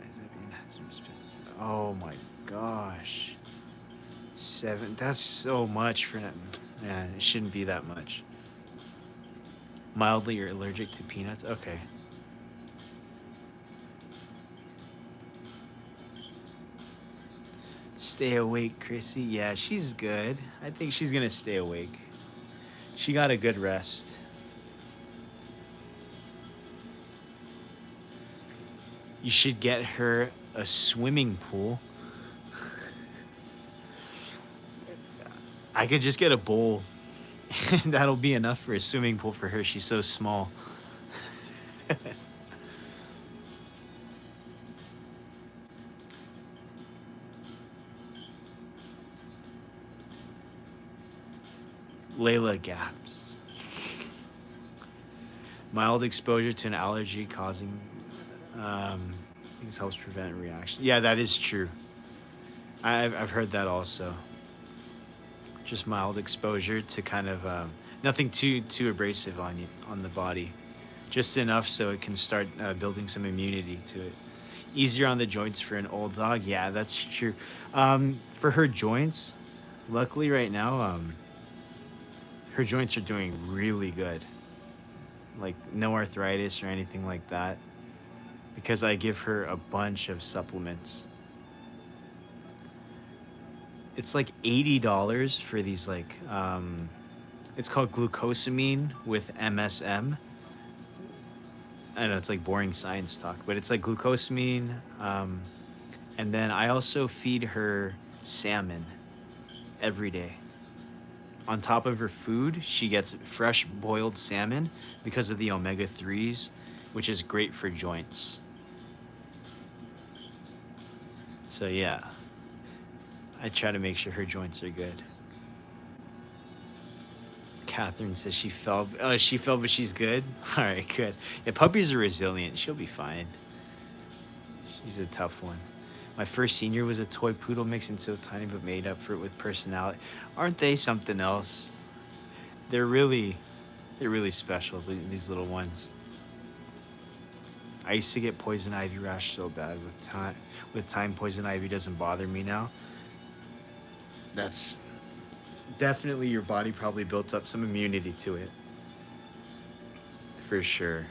Oh my gosh. 7. That's so much for them. Man, it shouldn't be that much. Mildly you're allergic to peanuts? Okay. Stay awake, Chrissy. Yeah, she's good. I think she's gonna stay awake. She got a good rest. You should get her a swimming pool. I could just get a bowl. That'll be enough for a swimming pool for her. She's so small. Layla gaps. Mild exposure to an allergy causing things helps prevent a reaction. Yeah, that is true. I've heard that also. Just mild exposure to kind of nothing too abrasive on the body, just enough so it can start building some immunity to it. Easier on the joints for an old dog. Yeah, that's true. For her joints, luckily right now, her joints are doing really good. Like no arthritis or anything like that, because I give her a bunch of supplements. It's like $80 for these like it's called glucosamine with MSM. I know it's like boring science talk, but it's like glucosamine. And then I also feed her salmon every day. On top of her food, she gets fresh boiled salmon because of the omega-3s, which is great for joints. So yeah, I try to make sure her joints are good. Catherine says she fell. Oh, she fell, but she's good. All right, good. Yeah, puppies are resilient. She'll be fine. She's a tough one. My first senior was a toy poodle mix and so tiny but made up for it with personality. Aren't they something else? They're really, they're really special, these little ones. I used to get poison ivy rash so bad with time. With time, poison ivy doesn't bother me now. That's definitely your body probably built up some immunity to it. For sure.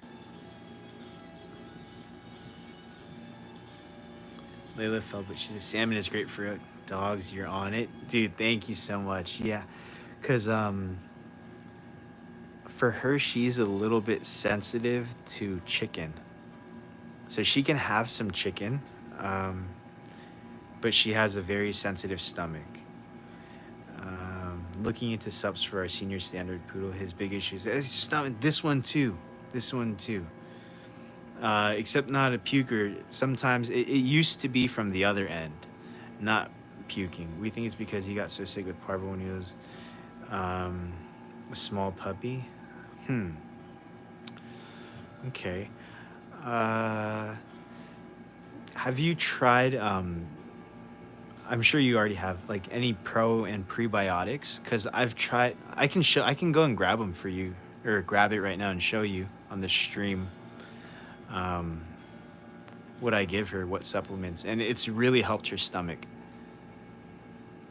Layla fell, but she said salmon is great for dogs. You're on it, dude. Thank you so much. Yeah, cause for her, she's a little bit sensitive to chicken, so she can have some chicken, um, but she has a very sensitive stomach. Looking into subs for our senior standard poodle, his big issues. Stomach. This one too. This one too. Except not a puker. Sometimes it used to be from the other end, not puking. We think it's because he got so sick with parvo when he was a small puppy. Okay. Have you tried? I'm sure you already have like any pro and prebiotics because I've tried. I can show. I can go and grab them for you, or grab it right now and show you on the stream. Um, what I give her, what supplements, and it's really helped her stomach.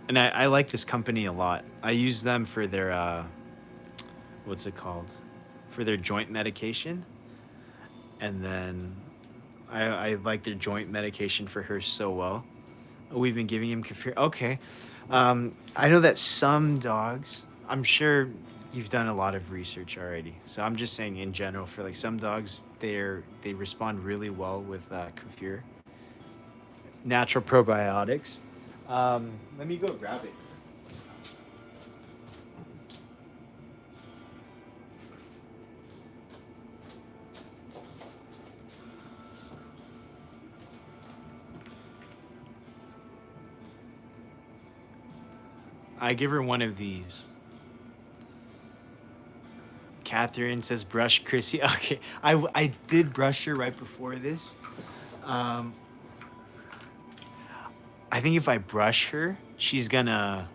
And I like this company a lot. I use them for their what's it called? For their joint medication. And then I like their joint medication for her so well. We've been giving him kefir. Okay. I know that some dogs, I'm sure you've done a lot of research already. So I'm just saying in general for like some dogs, they respond really well with kefir. Natural probiotics. Let me go grab it. I give her one of these. Catherine says brush Chrissy. Okay, I did brush her right before this. Um, I think if I brush her, she's gonna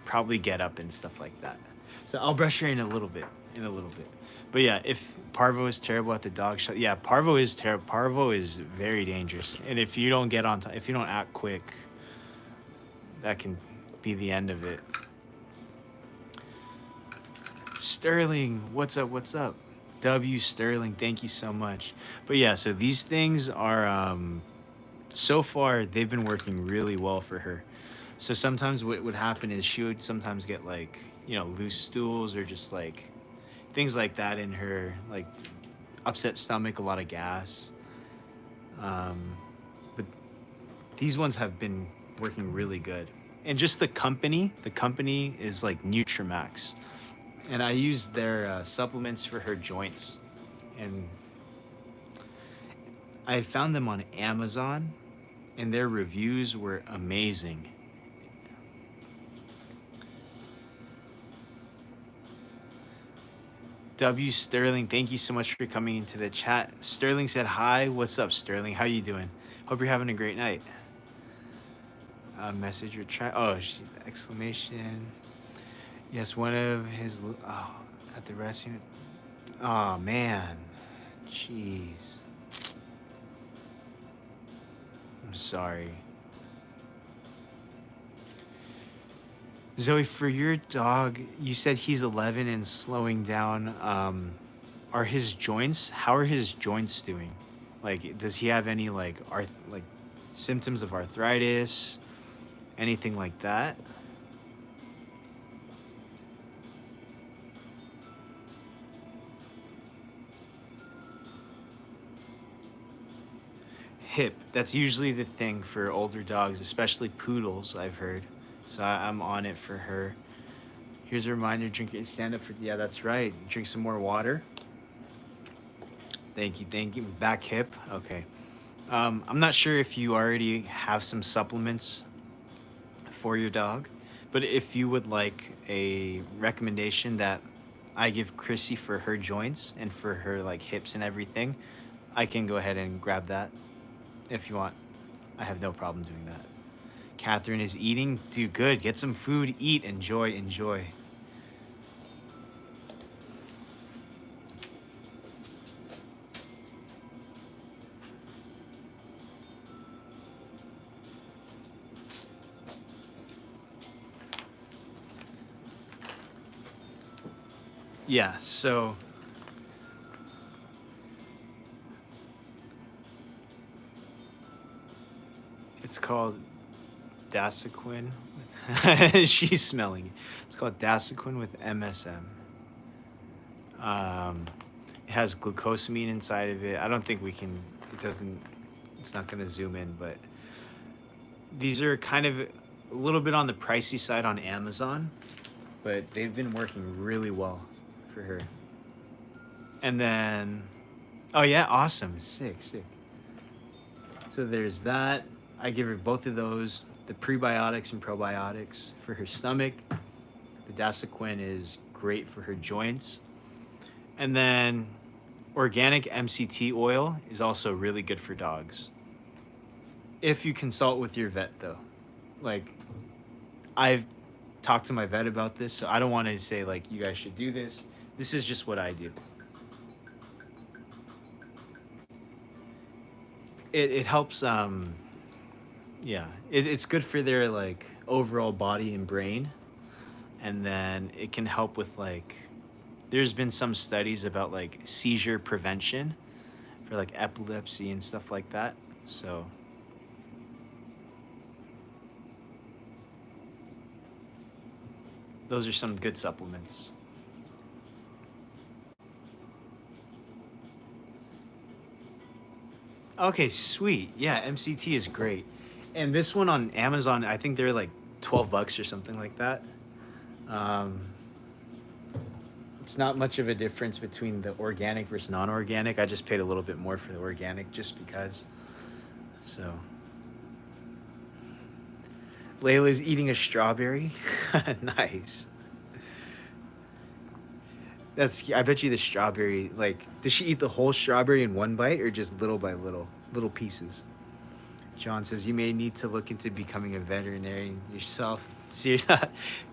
probably get up and stuff like that. So I'll brush her in a little bit, But yeah, if Parvo is terrible at the dog show, yeah, Parvo is terrible. Parvo is very dangerous, and if you don't get on, if you don't act quick, that can be the end of it. Sterling, what's up? What's up? W Sterling, thank you so much. But yeah, so these things are so far they've been working really well for her. So sometimes what would happen is she would sometimes get like, loose stools or just like things like that in her, like upset stomach, a lot of gas. But these ones have been working really good. And just the company is like Nutramax. And I use their supplements for her joints. And I found them on Amazon, and their reviews were amazing. W Sterling, thank you so much for coming into the chat. Sterling said hi. What's up, Sterling? How you doing? Hope you're having a great night. Message or try. Oh, she's exclamation. Yes, one of his. Oh, at the rest unit. Oh man, jeez. I'm sorry. Zoe, for your dog, you said he's 11 and slowing down. Are his joints? How are his joints doing? Like, does he have any like symptoms of arthritis? Anything like that? Hip. That's usually the thing for older dogs, especially poodles, I've heard. So I'm on it for her. Here's a reminder, drink it, stand up for, yeah, that's right. Drink some more water. Thank you. Back hip, okay. I'm not sure if you already have some supplements for your dog, but if you would like a recommendation that I give Chrissy for her joints and for her like hips and everything, I can go ahead and grab that if you want. I have no problem doing that. Catherine is eating. Do good. Get some food. Eat. Enjoy. Enjoy. Yeah, so it's called Dasaquin. She's smelling it. It's called Dasaquin with MSM. It has glucosamine inside of it. I don't think we can. It doesn't. It's not going to zoom in, but these are kind of a little bit on the pricey side on Amazon, but they've been working really well for her. And then, oh yeah, awesome, sick, sick. So there's that. I give her both of those, the prebiotics and probiotics for her stomach. The Dasaquin is great for her joints. And then organic MCT oil is also really good for dogs. If you consult with your vet though. Like, I've talked to my vet about this, so I don't want to say like you guys should do this. This is just what I do. It helps yeah, it's good for their like overall body and brain, and then it can help with like there's been some studies about like seizure prevention for like epilepsy and stuff like that. So those are some good supplements. Okay, sweet. Yeah, MCT is great. And this one on Amazon, I think they're like 12 bucks or something like that. Um, it's not much of a difference between the organic versus non-organic. I just paid a little bit more for the organic just because. So Layla's eating a strawberry. Nice. I bet you the strawberry, like, does she eat the whole strawberry in one bite or just little by little pieces? John says, you may need to look into becoming a veterinarian yourself. Seriously,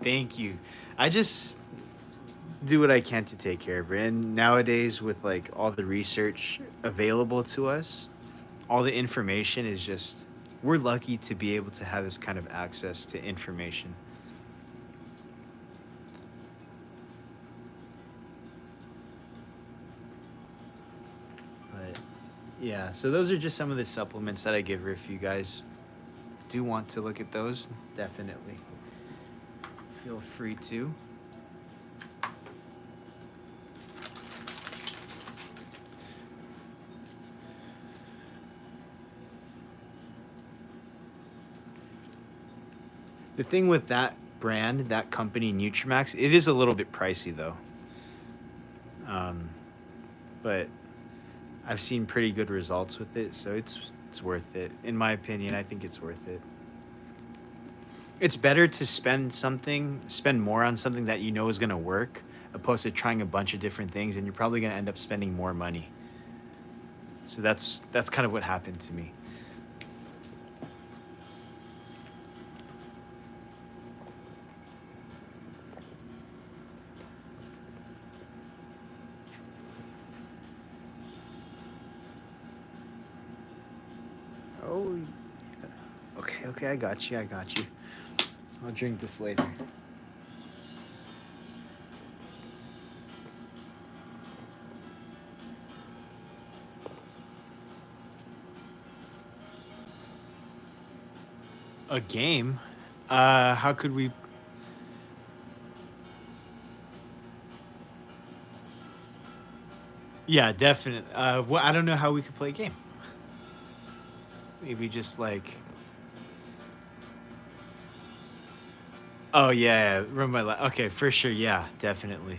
thank you. I just do what I can to take care of her. And nowadays, with like all the research available to us, all the information is just, we're lucky to be able to have this kind of access to information. But yeah, so those are just some of the supplements that I give her. If you guys do want to look at those, definitely feel free to. The thing with that brand, that company, Nutrimax, it is a little bit pricey though. But I've seen pretty good results with it, so it's worth it. In my opinion, I think it's worth it. It's better to spend more on something that you know is gonna work, opposed to trying a bunch of different things, and you're probably gonna end up spending more money. So that's kind of what happened to me. Oh, yeah. Okay, I got you. I'll drink this later. A game? How could we? Yeah, definitely. Well, I don't know how we could play a game. Maybe just like. Oh yeah, run my life. Okay, for sure. Yeah, definitely.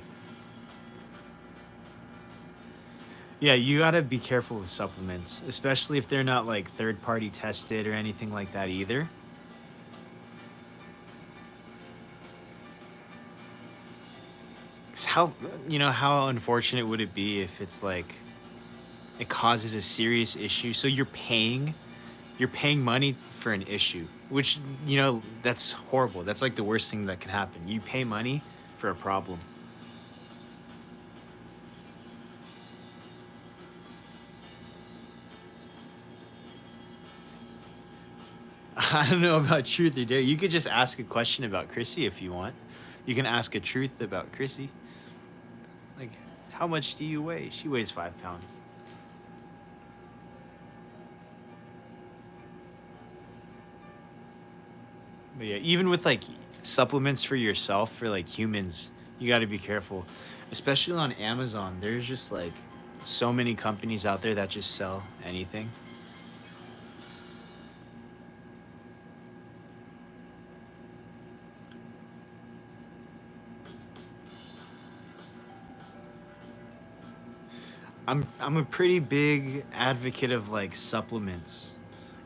Yeah, you gotta be careful with supplements, especially if they're not like third party tested or anything like that either. 'Cause how unfortunate would it be if it's like it causes a serious issue? So you're paying You're paying money for an issue, which, you know, that's horrible. That's like the worst thing that can happen. You pay money for a problem. I don't know about truth or dare. You could just ask a question about Chrissy if you want. You can ask a truth about Chrissy. Like, how much do you weigh? She weighs 5 pounds. But yeah, even with like supplements for yourself, for like humans, you got to be careful. Especially on Amazon, there's just like so many companies out there that just sell anything. I'm a pretty big advocate of like supplements.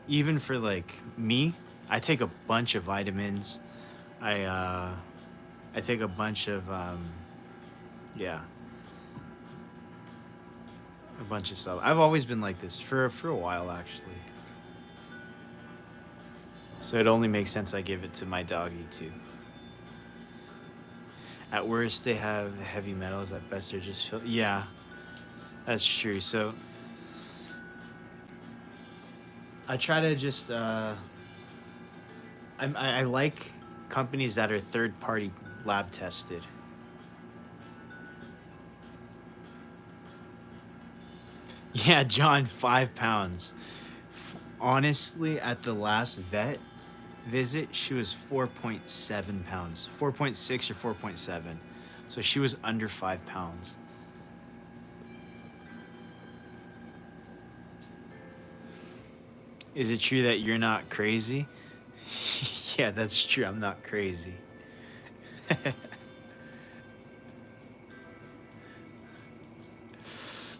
Even for like me, I take a bunch of vitamins. I uh I take a bunch of yeah, a bunch of stuff. I've always been like this for a while actually. So it only makes sense I give it to my doggy too. At worst they have heavy metals, at best they're just yeah, that's true. So I try to just I like companies that are third party lab tested. Yeah, John, 5 pounds. Honestly, at the last vet visit, she was 4.7 pounds, 4.6 or 4.7. So she was under 5 pounds. Is it true that you're not crazy? Yeah, that's true. I'm not crazy.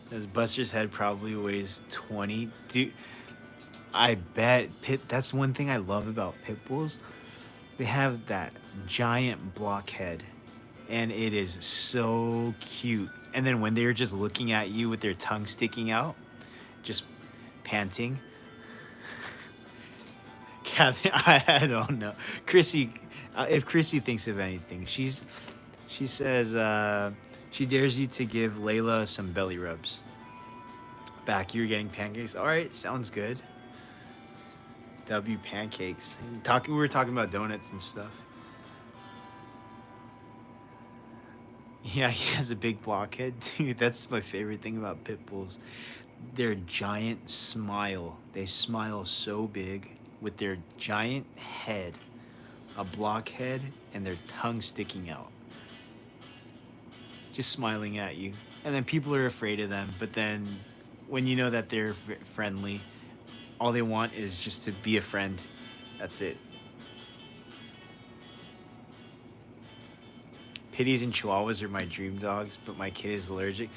This Buster's head probably weighs 20. Dude, I bet that's one thing I love about pit bulls. They have that giant blockhead, and it is so cute. And then when they're just looking at you with their tongue sticking out, just panting. Kathy, I don't know. Chrissy, if Chrissy thinks of anything, she says she dares you to give Layla some belly rubs. Back, you're getting pancakes. All right, sounds good. W pancakes. We were talking about donuts and stuff. Yeah, he has a big blockhead, dude. That's my favorite thing about pit bulls. Their giant smile. They smile so big with their giant head, a blockhead, and their tongue sticking out, just smiling at you. And then people are afraid of them. But then when you know that they're friendly, all they want is just to be a friend. That's it. Pitties and Chihuahuas are my dream dogs, but my kid is allergic.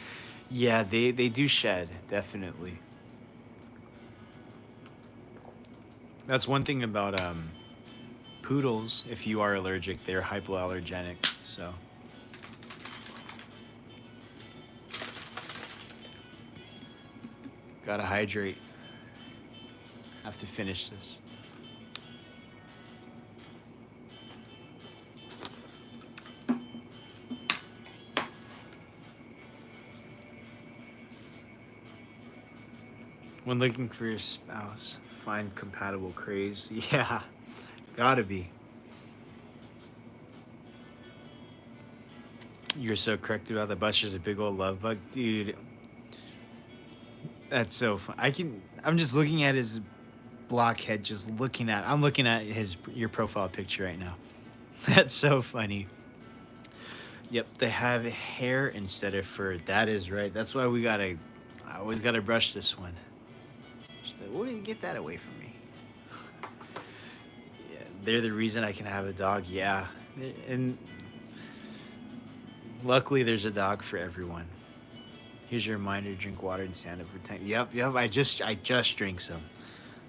Yeah, they do shed, definitely. That's one thing about poodles. If you are allergic, they're hypoallergenic. So gotta hydrate. Have to finish this. When looking for your spouse, find compatible craze. Yeah, gotta be. You're so correct about the Buster's a big old love bug, dude. That's so fun. I'm just looking at his blockhead. I'm looking at your profile picture right now. That's so funny. Yep, they have hair instead of fur. That is right. That's why I always gotta brush this one. She's like, "Where did you get that away from me?" Yeah, they're the reason I can have a dog. Yeah, and luckily there's a dog for everyone. Here's your reminder: drink water and stand up for 10. Yep. I just drank some.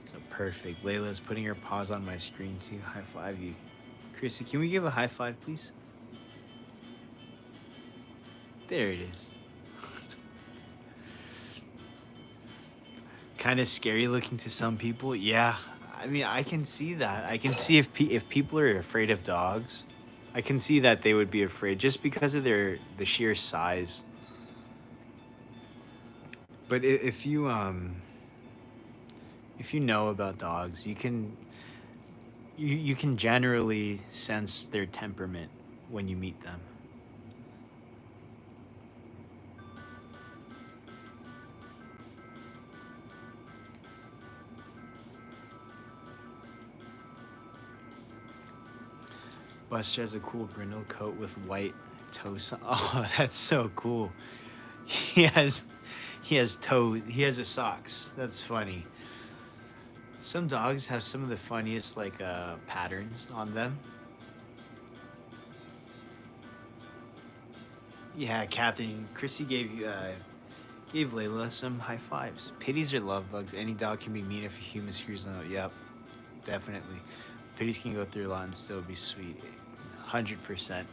So perfect. Layla's putting her paws on my screen too. High five you, Chrissy. Can we give a high five, please? There it is. kind of scary looking to some people. Yeah, I mean, I can see that. I can see if people are afraid of dogs, I can see that they would be afraid just because of the sheer size. But if you know about dogs, you can generally sense their temperament when you meet them. Buster has a cool brindle coat with white toes. Oh, that's so cool. He has he has a socks. That's funny. Some dogs have some of the funniest like patterns on them. Yeah, Catherine, Chrissy gave Layla some high fives. Pities are love bugs. Any dog can be mean if a human screws them up. Yep, definitely. Pities can go through a lot and still be sweet. 100%.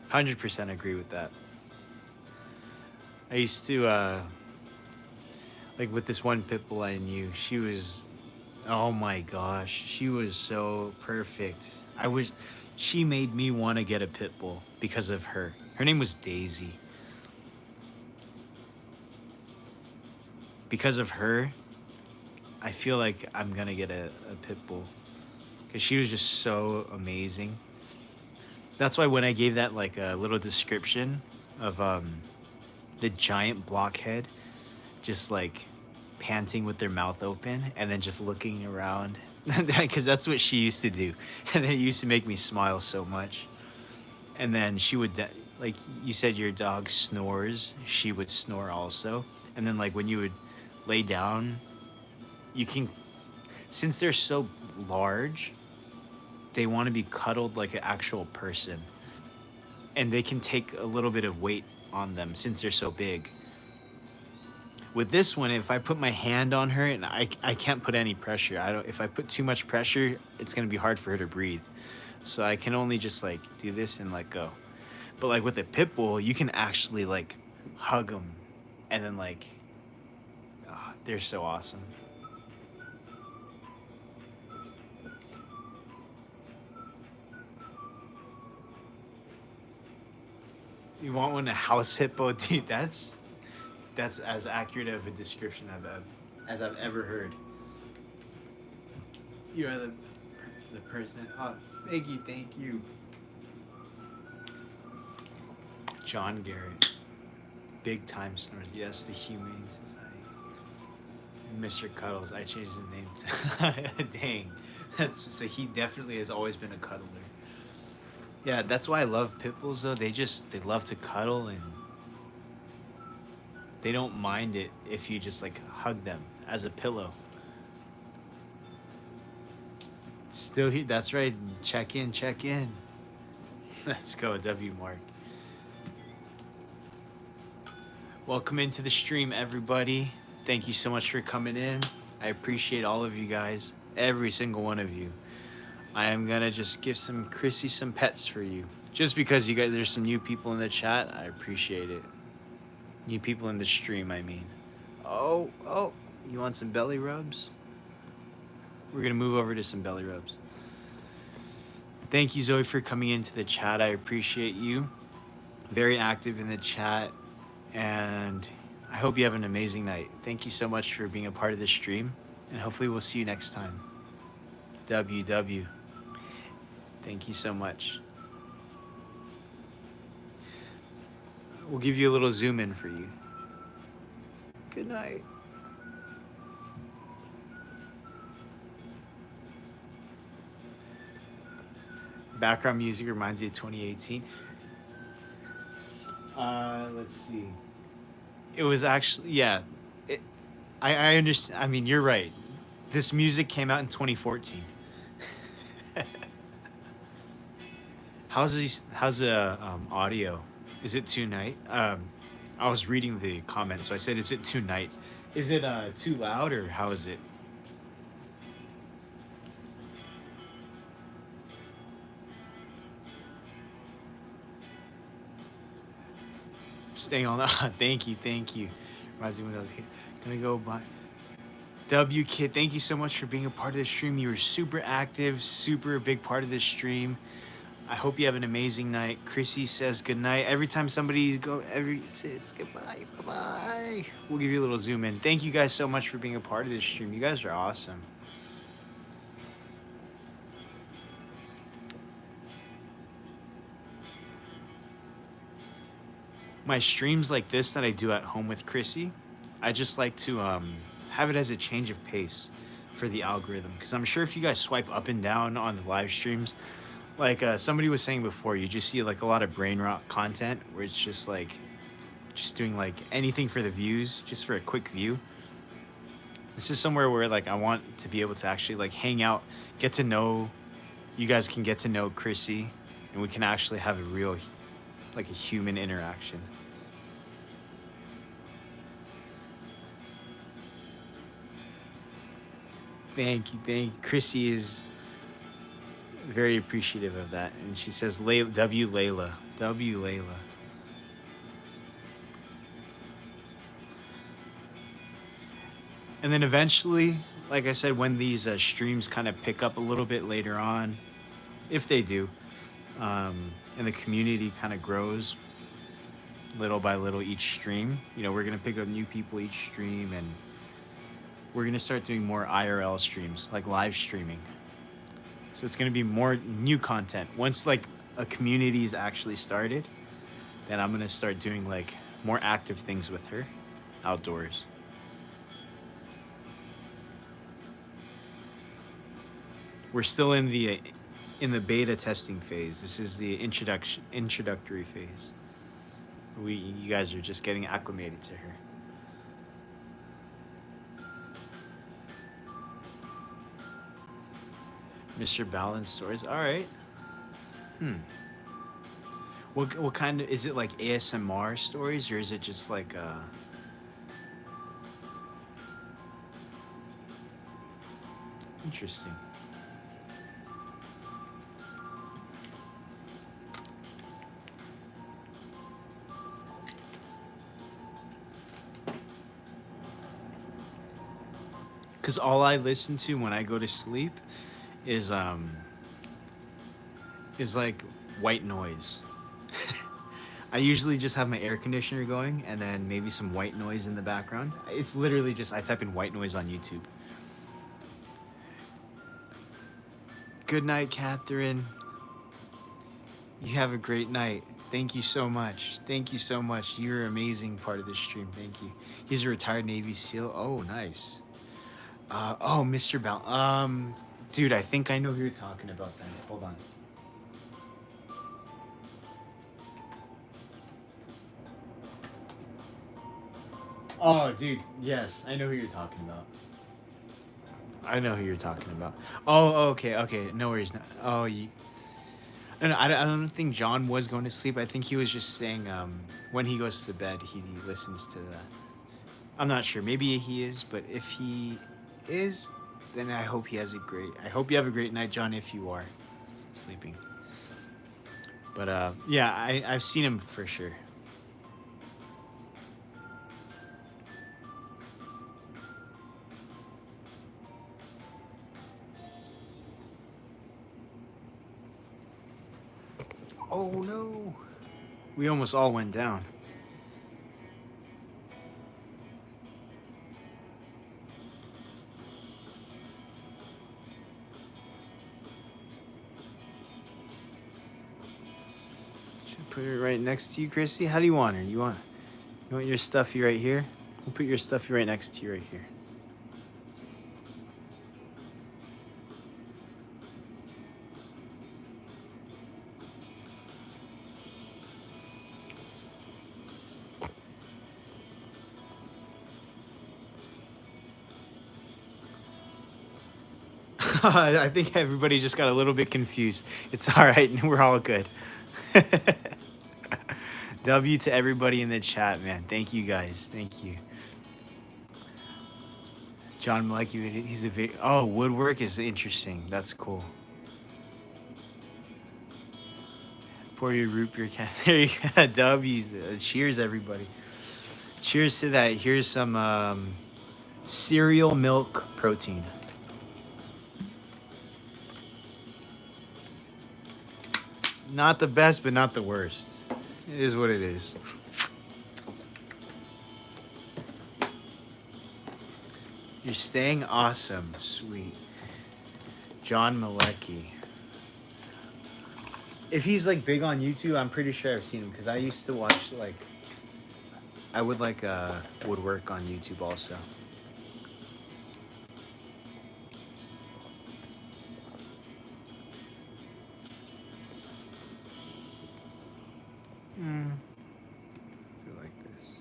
100% agree with that. I used to like with this one pit bull I knew. She was, oh my gosh, she was so perfect. She made me want to get a pit bull because of her. Her name was Daisy. Because of her, I feel like I'm gonna get a pit bull because she was just so amazing. That's why when I gave that like a little description of the giant blockhead just like panting with their mouth open and then just looking around because that's what she used to do, and it used to make me smile so much. And then she would like you said your dog snores, she would snore also. And then like when you would lay down, you can, since they're so large, they want to be cuddled like an actual person, and they can take a little bit of weight on them since they're so big. With this one, if I put my hand on her and I can't put any pressure. I don't, if I put too much pressure, it's gonna be hard for her to breathe. So I can only just like do this and let go. But like with a pit bull, you can actually like hug them, and then like, oh, they're so awesome. You want one a house hippo, dude? That's as accurate of a description as I've ever heard. You are the person. Oh, thank you, thank you. John Garrett, big time snores. Yes, the Humane Society. Mr. Cuddles. I changed his name to. Dang, that's so he definitely has always been a cuddler. Yeah, that's why I love pit bulls though. They love to cuddle, and they don't mind it if you just like hug them as a pillow. Still here. That's right. Check in, check in. Let's go, W Mark. Welcome into the stream, everybody. Thank you so much for coming in. I appreciate all of you guys, every single one of you. I am gonna just give some Chrissy some pets for you. Just because you guys, there's some new people in the chat, I appreciate it. New people in the stream, I mean. Oh, oh, you want some belly rubs? We're gonna move over to some belly rubs. Thank you, Zoe, for coming into the chat. I appreciate you. Very active in the chat, and I hope you have an amazing night. Thank you so much for being a part of this stream, and hopefully we'll see you next time. WW. Thank you so much. We'll give you a little zoom in for you. Good night. Background music reminds you of 2018. Let's see. It was actually, yeah. I understand. I mean, you're right. This music came out in 2014. How's the audio? Is it too night? I was reading the comments, so I said, "Is it too night? Is it too loud, or how is it?" Staying on the. Thank you, thank you. Reminds me when I was gonna go by. W Kid, thank you so much for being a part of the stream. You were super active, super big part of this stream. I hope you have an amazing night. Chrissy says good night. Every time somebody says goodbye, bye-bye, we'll give you a little zoom in. Thank you guys so much for being a part of this stream. You guys are awesome. My streams like this that I do at home with Chrissy, I just like to have it as a change of pace for the algorithm, because I'm sure if you guys swipe up and down on the live streams, like somebody was saying before, you just see like a lot of brain rot content where it's just like just doing like anything for the views, just for a quick view. This is somewhere where like I want to be able to actually like hang out, get to know, you guys can get to know Chrissy, and we can actually have a real, like a human interaction. Thank you. Chrissy is very appreciative of that, and she says, W Layla. And then eventually, like I said, when these streams kind of pick up a little bit later on, if they do, and the community kind of grows little by little each stream, you know, we're going to pick up new people each stream, and we're going to start doing more IRL streams, like live streaming. So it's going to be more new content. Once like a community is actually started, then I'm going to start doing like more active things with her outdoors. We're still in the beta testing phase. This is the introductory phase. You guys are just getting acclimated to her. Mr. Balance Stories. All right. What kind of, is it like ASMR stories, or is it just like interesting. Cuz all I listen to when I go to sleep is like white noise. I usually just have my air conditioner going and then maybe some white noise in the background. It's literally just, I type in white noise on YouTube. Good night, Catherine. You have a great night. Thank you so much. Thank you so much. You're an amazing part of this stream. Thank you. He's a retired Navy SEAL. Oh, nice. Oh, Mr. Dude, I think I know who you're talking about then. Hold on. Oh, dude, yes, I know who you're talking about. Oh, okay, no worries. Oh, no, I don't think John was going to sleep. I think he was just saying when he goes to bed, he listens to that. I'm not sure. Maybe he is, but if he is, then I hope you have a great night, John, if you are sleeping. But yeah, I've seen him for sure. Oh no, we almost all went down. Put her right next to you, Chrissy. How do you want her? You want your stuffy right here? We'll put your stuffy right next to you right here. I think everybody just got a little bit confused. It's all right. We're all good. W to everybody in the chat, man. Thank you guys. Thank you. John Malecki, he's woodwork is interesting. That's cool. Pour your root beer can. There you go. W's. Cheers, everybody. Cheers to that. Here's some Cereal milk protein. Not the best, but not the worst. It is what it is. You're staying awesome, sweet. John Malecki. If he's like big on YouTube, I'm pretty sure I've seen him because I used to watch like I would like woodwork on YouTube also. I like this.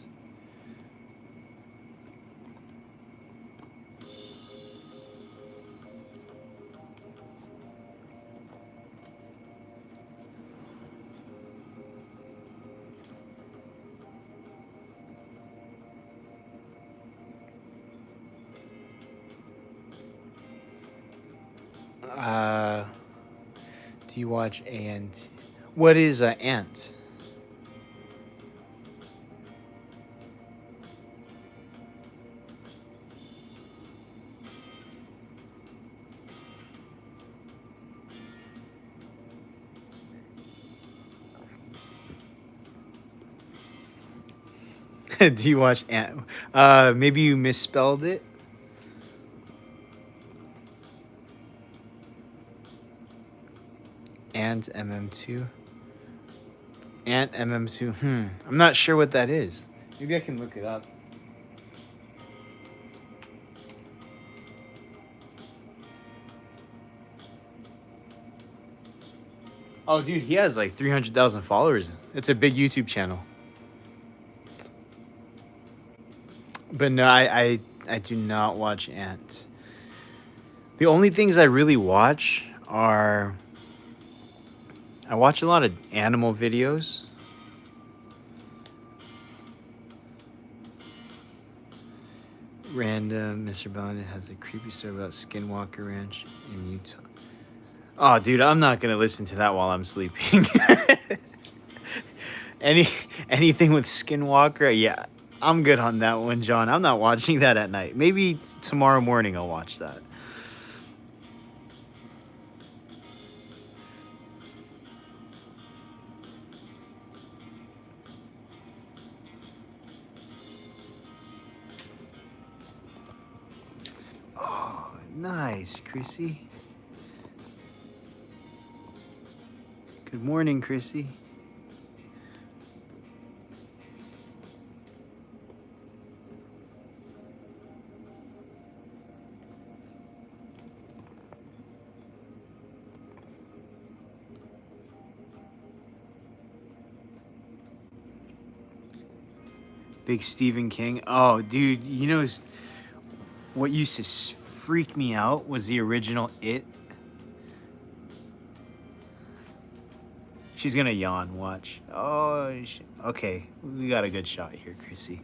Do you watch Ant? What is Ant? Do you watch Ant? Maybe you misspelled it. Ant MM2. Ant MM2. I'm not sure what that is. Maybe I can look it up. Oh, dude, he has like 300,000 followers. It's a big YouTube channel. But no, I do not watch Ant. The only things I really watch are I watch a lot of animal videos. Random Mr. Bonnet has a creepy story about Skinwalker Ranch in Utah. Oh, dude, I'm not gonna listen to that while I'm sleeping. Anything with Skinwalker, yeah, I'm good on that one, John. I'm not watching that at night. Maybe tomorrow morning I'll watch that. Oh, nice, Chrissy. Good morning, Chrissy. Big Stephen King. Oh, dude, you know what used to freak me out was the original It. She's gonna yawn. Watch. Oh, okay. We got a good shot here, Chrissy.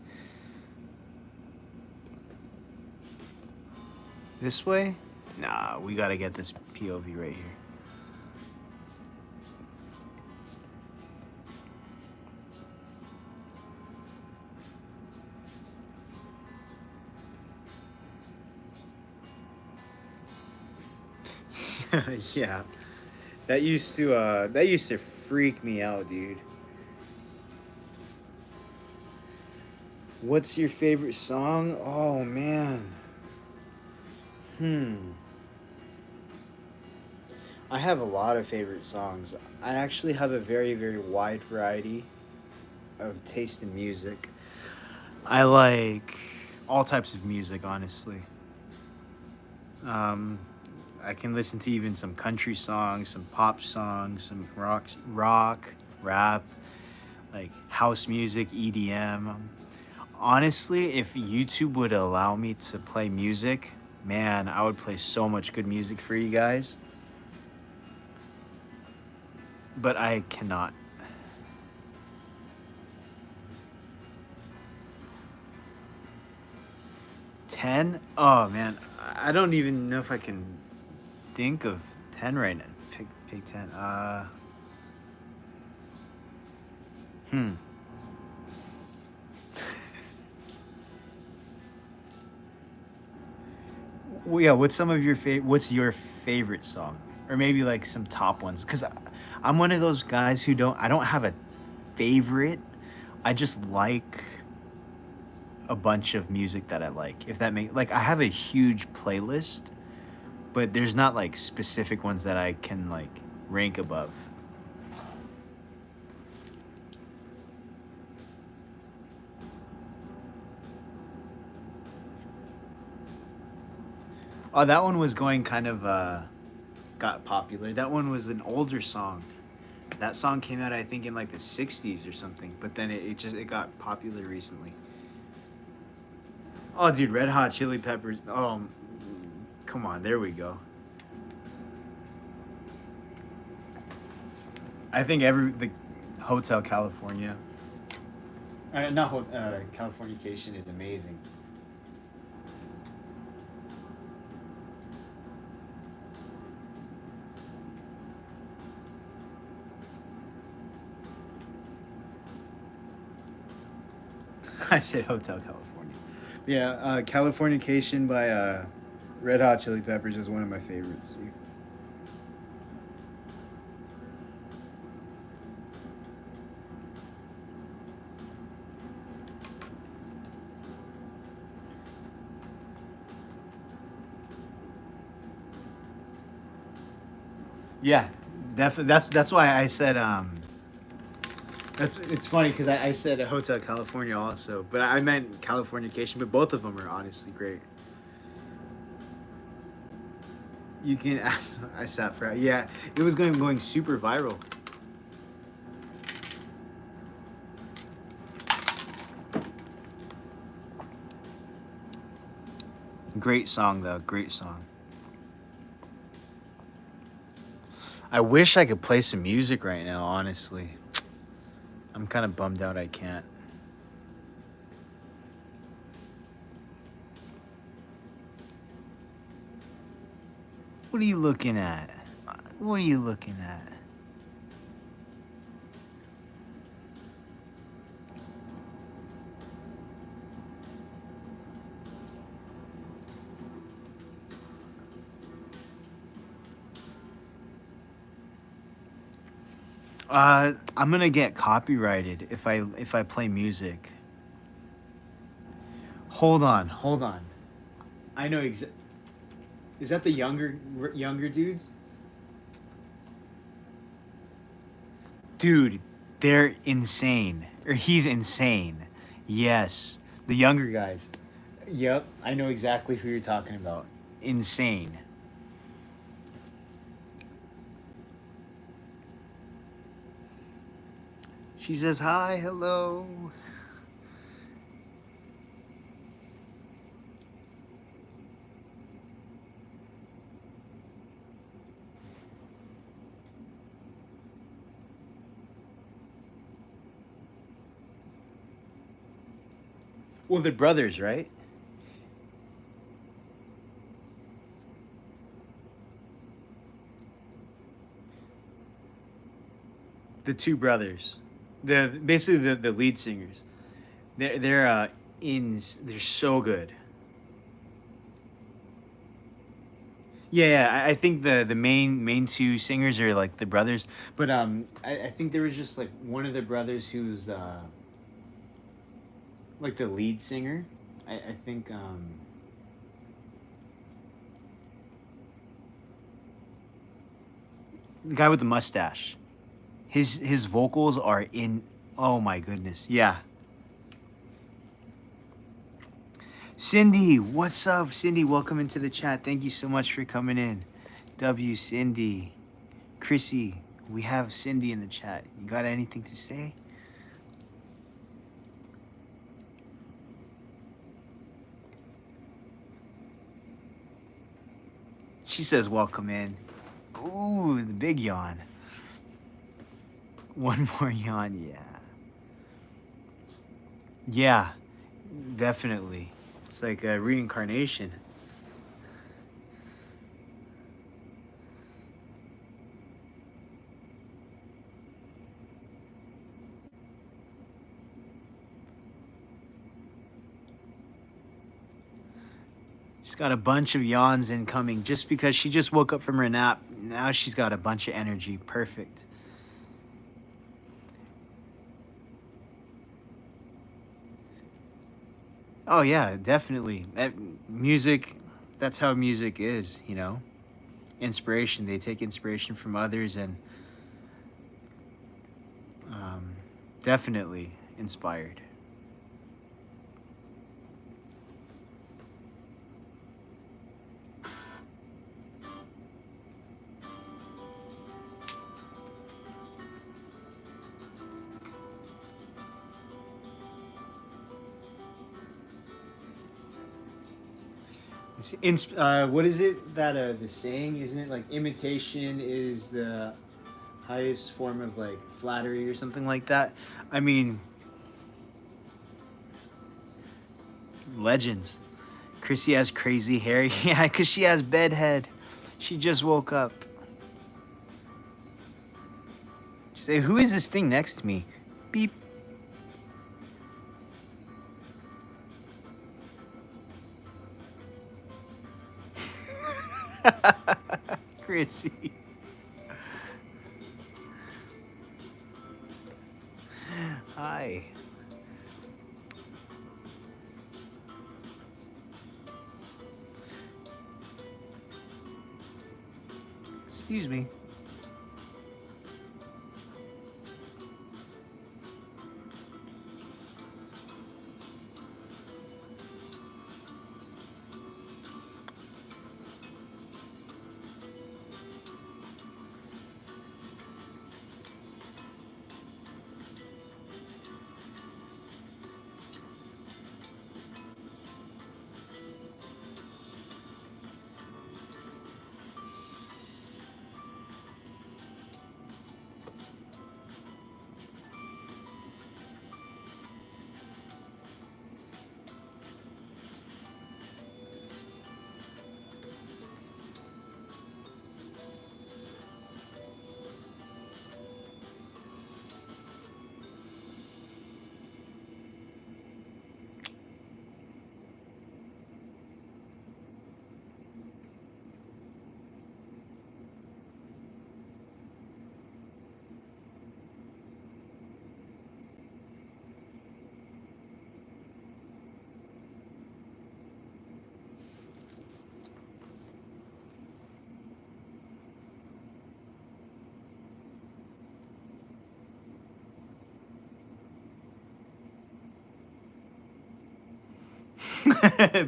This way? Nah, we gotta get this POV right here. Yeah, that used to freak me out, dude. What's your favorite song? Oh man. I have a lot of favorite songs. I actually have a very, very wide variety of taste in music. I like all types of music, honestly. Um, I can listen to even some country songs, some pop songs, some rock, rap, like house music, EDM. Honestly, if YouTube would allow me to play music, man, I would play so much good music for you guys. But I cannot. $10? Oh man, I don't even know if I can think of 10 right now. Pick 10. Hmm. Well, yeah, what's some of your favorite? What's your favorite song, or maybe like some top ones? Because I'm one of those guys who don't. I don't have a favorite. I just like a bunch of music that I like. If that make like, I have a huge playlist, but there's not like specific ones that I can like rank above. Oh, that one was going kind of got popular. That one was an older song. That song came out, I think, in like the '60s or something. But then it got popular recently. Oh, dude, Red Hot Chili Peppers. Oh, come on, there we go. I think the Hotel California, not Californication is amazing. I said Hotel California. Yeah, Californication by Red Hot Chili Peppers is one of my favorites. Yeah, definitely. That's why I said That's it's funny because I said Hotel California also, but I meant Californication. But both of them are honestly great. You can ask. I sat for yeah. It was going super viral. Great song though. Great song. I wish I could play some music right now. Honestly, I'm kind of bummed out I can't. What are you looking at? What are you looking at? I'm gonna get copyrighted if I play music. Hold on, hold on. I know exactly. Is that the younger dudes? Dude, they're insane. Or he's insane. Yes, the younger guys. Yep, I know exactly who you're talking about. Insane. She says hi, hello. Well, they're brothers, right? The two brothers. The basically the lead singers. They're they're so good. Yeah, yeah, I think the main two singers are like the brothers, but I think there was just like one of the brothers who's like the lead singer. I think the guy with the mustache. His vocals are in. Oh my goodness, yeah. Cindy, what's up, Cindy? Welcome into the chat. Thank you so much for coming in. W Cindy, Chrissy, we have Cindy in the chat. You got anything to say? She says, welcome in. Ooh, the big yawn. One more yawn, yeah. Yeah, definitely. It's like a reincarnation. She's got a bunch of yawns incoming just because she just woke up from her nap. Now she's got a bunch of energy. Perfect. Oh yeah, definitely. Music, that's how music is, you know. Inspiration. They take inspiration from others and um, definitely inspired. What is it that the saying, isn't it like imitation is the highest form of like flattery or something like that? I mean, legends. Chrissy has crazy hair. Yeah, because she has bedhead. She just woke up. She say, who is this thing next to me? Beep. Chrissy. Hi. Excuse me.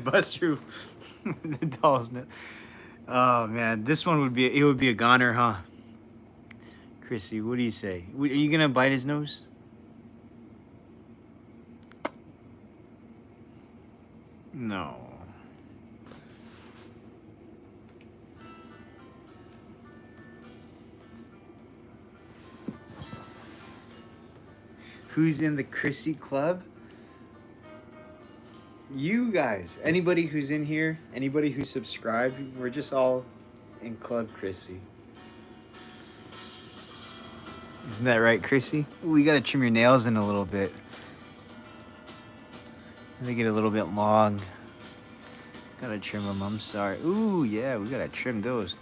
Bust through the doll's nose. Oh man, this one would be, it would be a goner, huh? Chrissy, what do you say? Are you gonna bite his nose? No. Who's in the Chrissy club? You guys. Anybody who's in here, anybody who subscribed, we're just all in Club Chrissy. Isn't that right, Chrissy? Ooh, you gotta trim your nails in a little bit. They get a little bit long. Gotta trim them, I'm sorry. Ooh, yeah, we gotta trim those.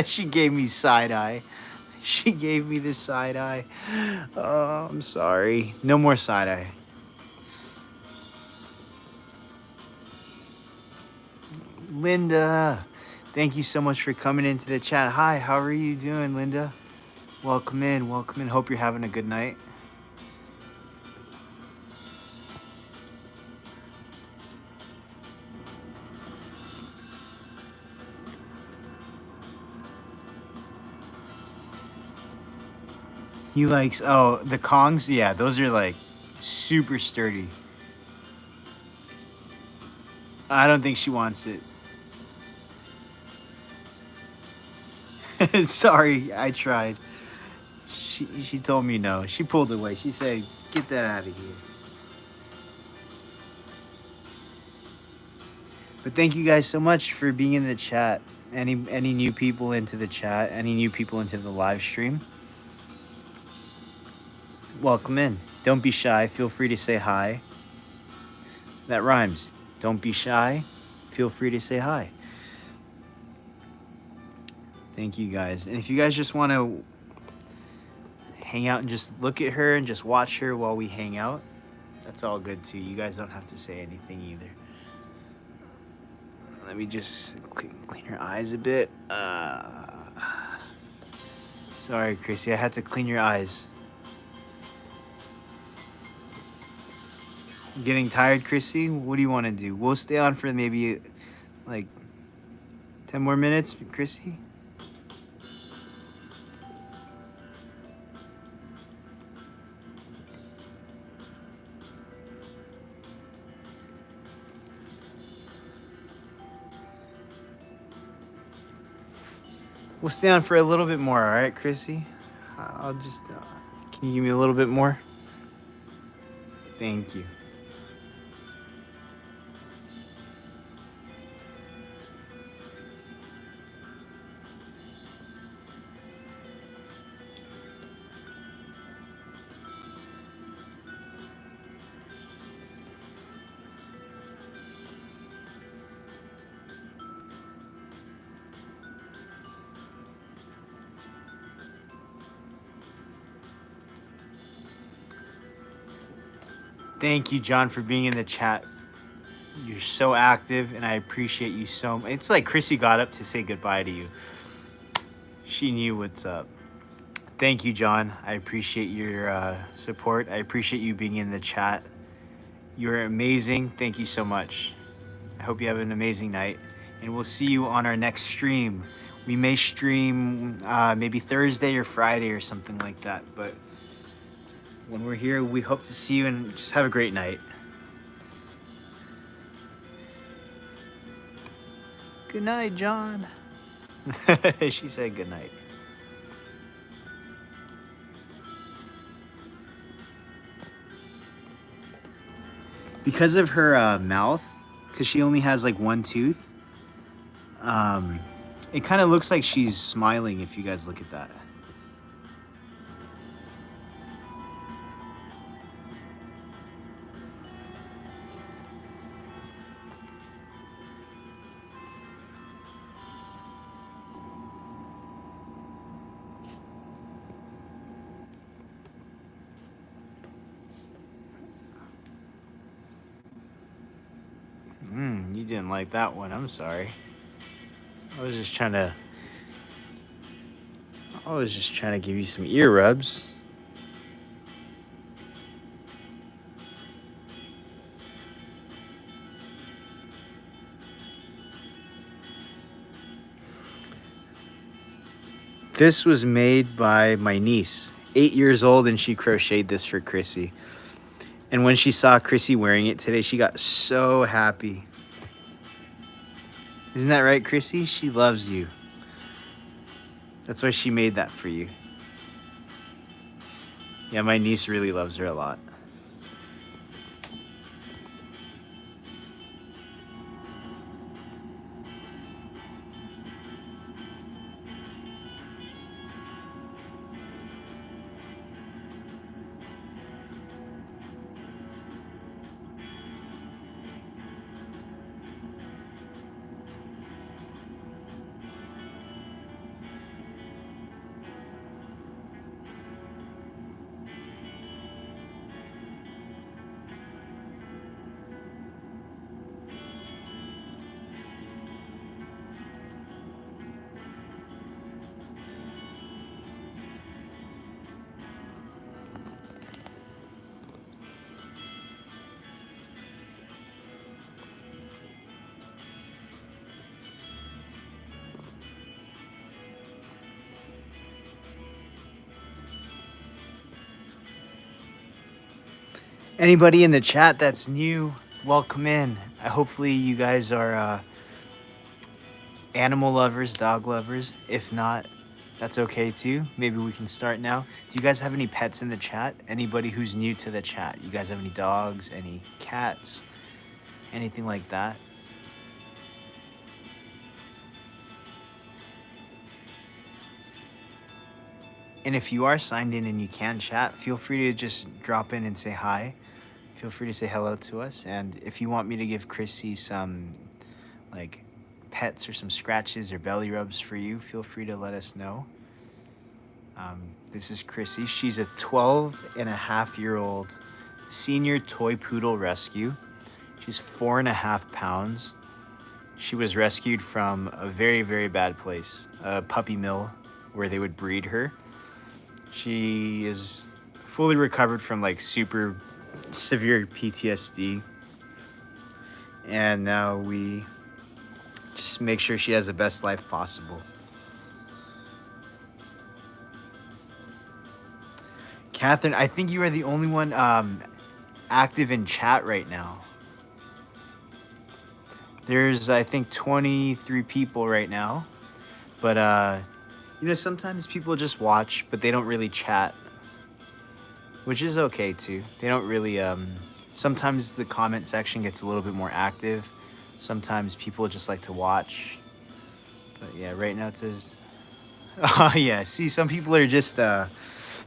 She gave me side eye. She gave me this side eye. Oh, I'm sorry. No more side eye. Linda, thank you so much for coming into the chat. Hi, how are you doing, Linda? Welcome in, welcome in. Hope you're having a good night. He likes, oh, the Kongs? Yeah, those are like super sturdy. I don't think she wants it. Sorry, I tried. She told me no. She pulled away. She said, get that out of here. But thank you guys so much for being in the chat. Any new people into the chat? Any new people into the live stream? welcome in. Don't be shy. Feel free to say hi. That rhymes. Don't be shy. Feel free to say hi. Thank you guys. And if you guys just want to hang out and just look at her and just watch her while we hang out, that's all good too. You guys don't have to say anything either. Let me just clean her eyes a bit. Sorry, Chrissy. I had to clean your eyes. You getting tired, Chrissy? What do you want to do? We'll stay on for maybe like 10 more minutes, Chrissy. We'll stay on for a little bit more, all right, Chrissy? I'll just, can you give me a little bit more? Thank you. Thank you, John, for being in the chat. You're so active, and I appreciate you so much. It's like Chrissy got up to say goodbye to you. She knew what's up. Thank you, John. I appreciate your support. I appreciate you being in the chat. You're amazing. Thank you so much. I hope you have an amazing night, and we'll see you on our next stream. We may stream maybe Thursday or Friday or something like that, but when we're here, we hope to see you and just have a great night. Good night, John. She said good night. Because of her mouth, because she only has like one tooth, it kind of looks like she's smiling if you guys look at that. You didn't like that one. I'm sorry. I was just trying to give you some ear rubs. This was made by my niece, 8 years old, and she crocheted this for Chrissy. And when she saw Chrissy wearing it today, she got so happy. Isn't that right, Chrissy? She loves you. That's why she made that for you. Yeah, my niece really loves her a lot. Anybody in the chat that's new, welcome in. Hopefully you guys are animal lovers, dog lovers. If not, that's okay too. Maybe we can start now. Do you guys have any pets in the chat? Anybody who's new to the chat? You guys have any dogs, any cats, anything like that? And if you are signed in and you can chat, feel free to just drop in and say hi. Feel free to say hello to us. And if you want me to give Chrissy some like pets or some scratches or belly rubs for you, feel free to let us know. This is Chrissy. She's a 12-and-a-half-year-old senior toy poodle rescue. She's 4.5 pounds. She was rescued from a very, very bad place, a puppy mill where they would breed her. She is fully recovered from like super severe PTSD. And now we just make sure she has the best life possible. Catherine, I think you are the only one active in chat right now. There's, I think, 23 people right now. But, you know, sometimes people just watch, but they don't really chat. Which is okay, too. They don't really, sometimes the comment section gets a little bit more active. Sometimes people just like to watch. But, yeah, right now it says... Oh, yeah. See, some people are just,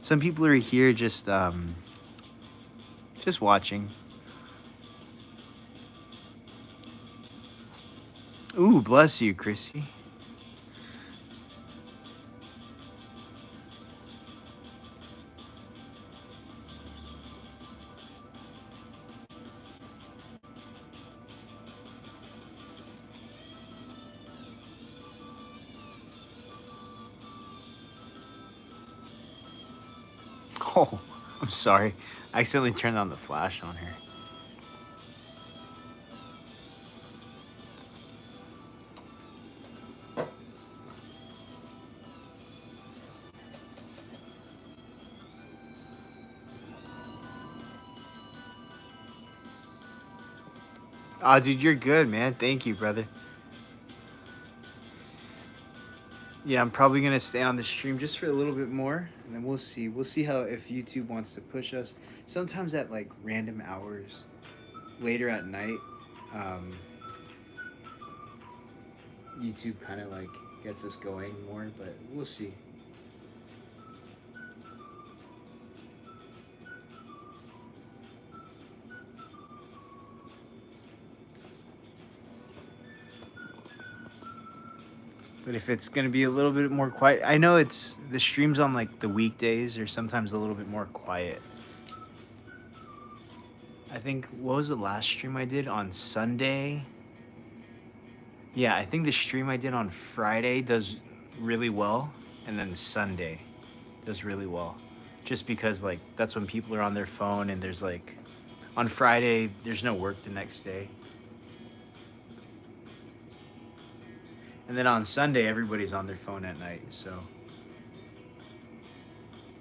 some people are here just watching. Ooh, bless you, Chrissy. Oh, I'm sorry. I accidentally turned on the flash on her. Oh, dude, you're good, man. Thank you, brother. Yeah, I'm probably gonna stay on the stream just for a little bit more, and then we'll see. We'll see how if YouTube wants to push us. Sometimes at like random hours, later at night, um, YouTube kind of like gets us going more, but we'll see. But if it's gonna be a little bit more quiet, I know it's the streams on like the weekdays or sometimes a little bit more quiet. I think, what was the last stream I did on Sunday? Yeah, I think the stream I did on Friday does really well, and then Sunday does really well. Just because like that's when people are on their phone and there's like on Friday there's no work the next day. And then on Sunday everybody's on their phone at night, so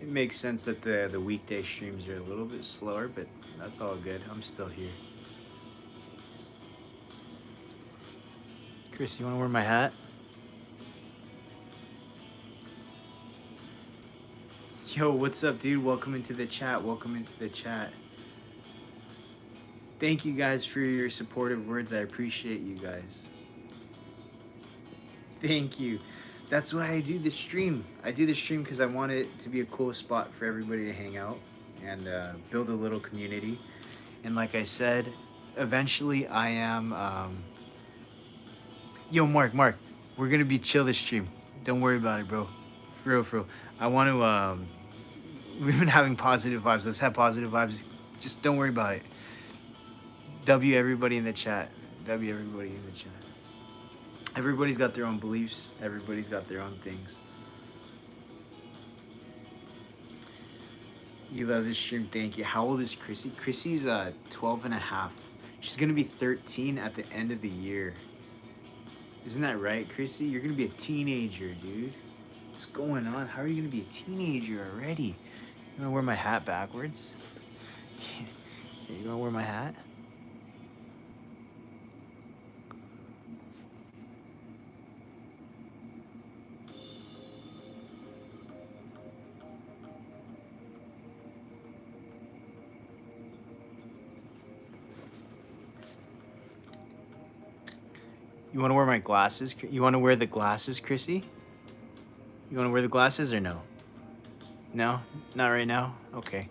it makes sense that the weekday streams are a little bit slower, but that's all good. I'm still here. Chris, you want to wear my hat? Yo, what's up, dude? Welcome into the chat. Welcome into the chat. Thank you guys for your supportive words. I appreciate you guys. Thank you. That's why I do the stream. I do the stream because I want it to be a cool spot for everybody to hang out and build a little community. And like I said, eventually I am... Yo, Mark, we're going to be chill this stream. Don't worry about it, bro. For real. I want to... We've been having positive vibes. Let's have positive vibes. Just don't worry about it. W everybody in the chat. W everybody in the chat. Everybody's got their own beliefs. Everybody's got their own things. You love this stream. Thank you. How old is Chrissy? Chrissy's 12 and a half. She's going to be 13 at the end of the year. Isn't that right, Chrissy? You're going to be a teenager, dude. What's going on? How are you going to be a teenager already? You want to wear my hat backwards? You want to wear my hat? You want to wear my glasses? You want to wear the glasses, Chrissy? You want to wear the glasses or no? No, not right now. Okay.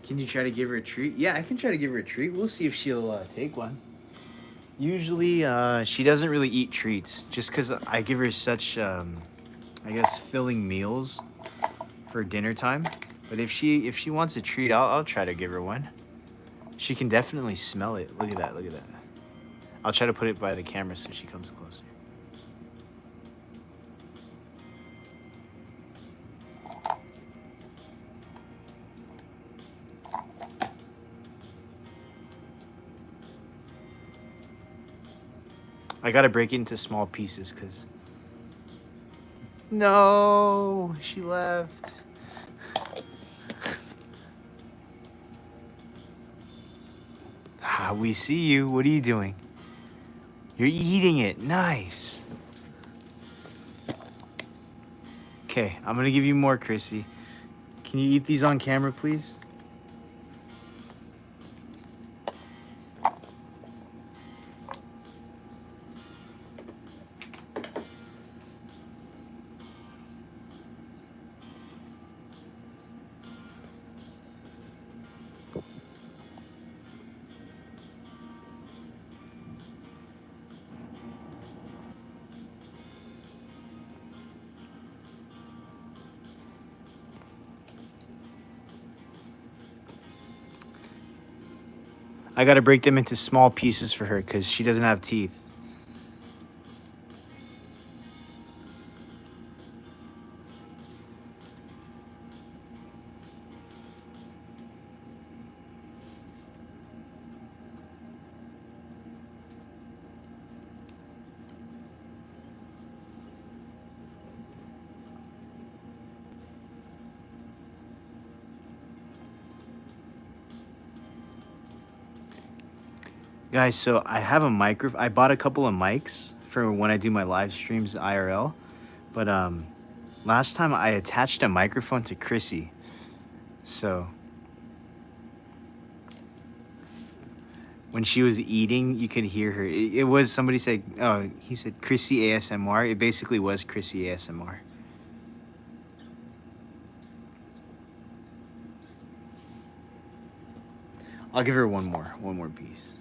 Can you try to give her a treat? Yeah, I can try to give her a treat. We'll see if she'll take one. Usually, she doesn't really eat treats just because I give her such, I guess, filling meals for dinner time. But if she wants a treat, I'll try to give her one. She can definitely smell it. Look at that. Look at that. I'll try to put it by the camera so she comes closer. I gotta break it into small pieces because... No, she left. Ah, we see you. What are you doing? You're eating it. Nice. Okay, I'm gonna give you more, Chrissy. Can you eat these on camera, please? I gotta break them into small pieces for her because she doesn't have teeth. Guys, so I have a microphone. I bought a couple of mics for when I do my live streams IRL. But last time I attached a microphone to Chrissy. So when she was eating, you could hear her. It was, somebody said, oh, he said Chrissy ASMR. It basically was Chrissy ASMR. I'll give her one more piece.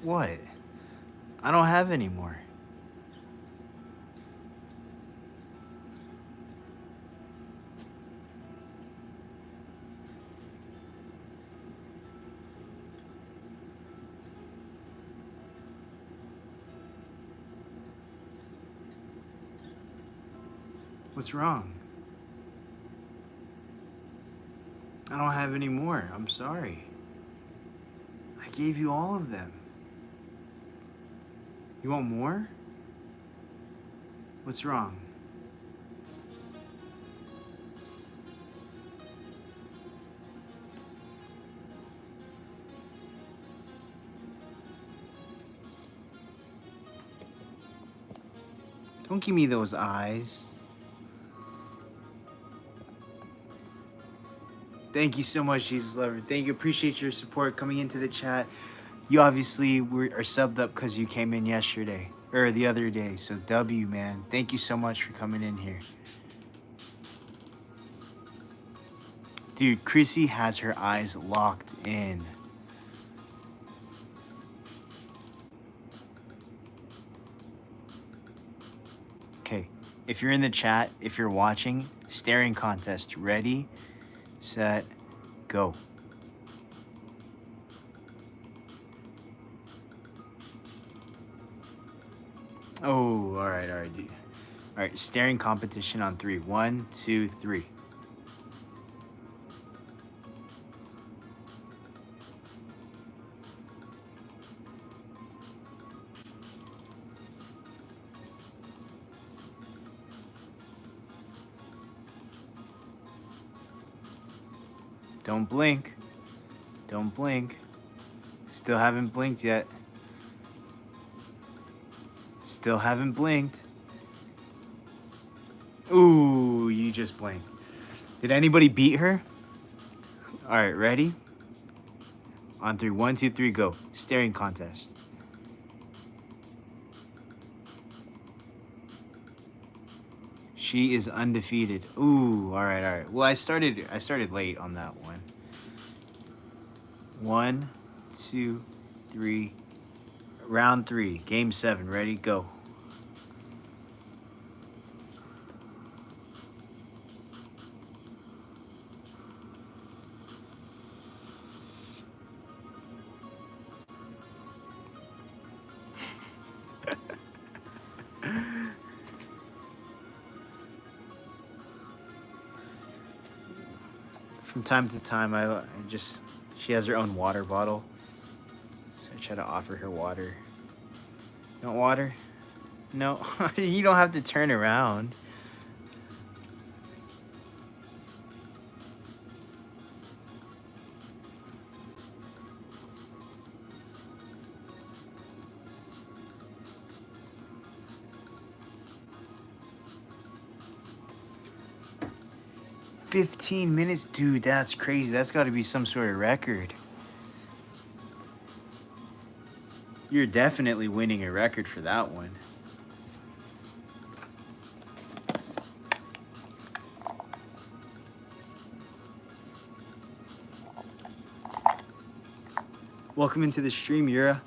What? I don't have any more. What's wrong? I don't have any more. I'm sorry. I gave you all of them. You want more? What's wrong? Don't give me those eyes. Thank you so much, Jesus Lover. Thank you. Appreciate your support coming into the chat. You obviously are subbed up because you came in yesterday or the other day. So W, man. Thank you so much for coming in here. Dude, Chrissy has her eyes locked in. Okay, if you're in the chat, if you're watching, staring contest. Ready, set, go. Oh, all right, dude. All right, staring competition on 3. 1, 2, 3. Don't blink. Don't blink. Still haven't blinked yet. Still haven't blinked. Ooh, you just blinked. Did anybody beat her? All right, ready? On 3. 1, 2, 3, go. Staring contest. She is undefeated. Ooh, all right. Well, I started late on that one. 1, 2, 3. Round 3, game 7. Ready, go. From time to time, she has her own water bottle, so I try to offer her water. You want water? No, you don't have to turn around. "15 minutes? Dude, that's crazy. That's got to be some sort of record. You're definitely winning a record for that one. Welcome into the stream, Yura.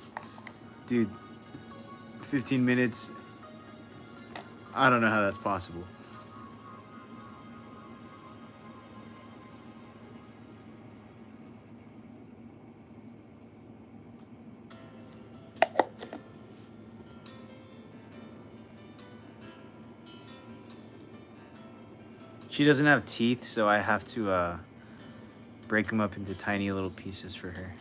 Dude, 15 minutes. I don't know how that's possible. She doesn't have teeth, so I have to break them up into tiny little pieces for her.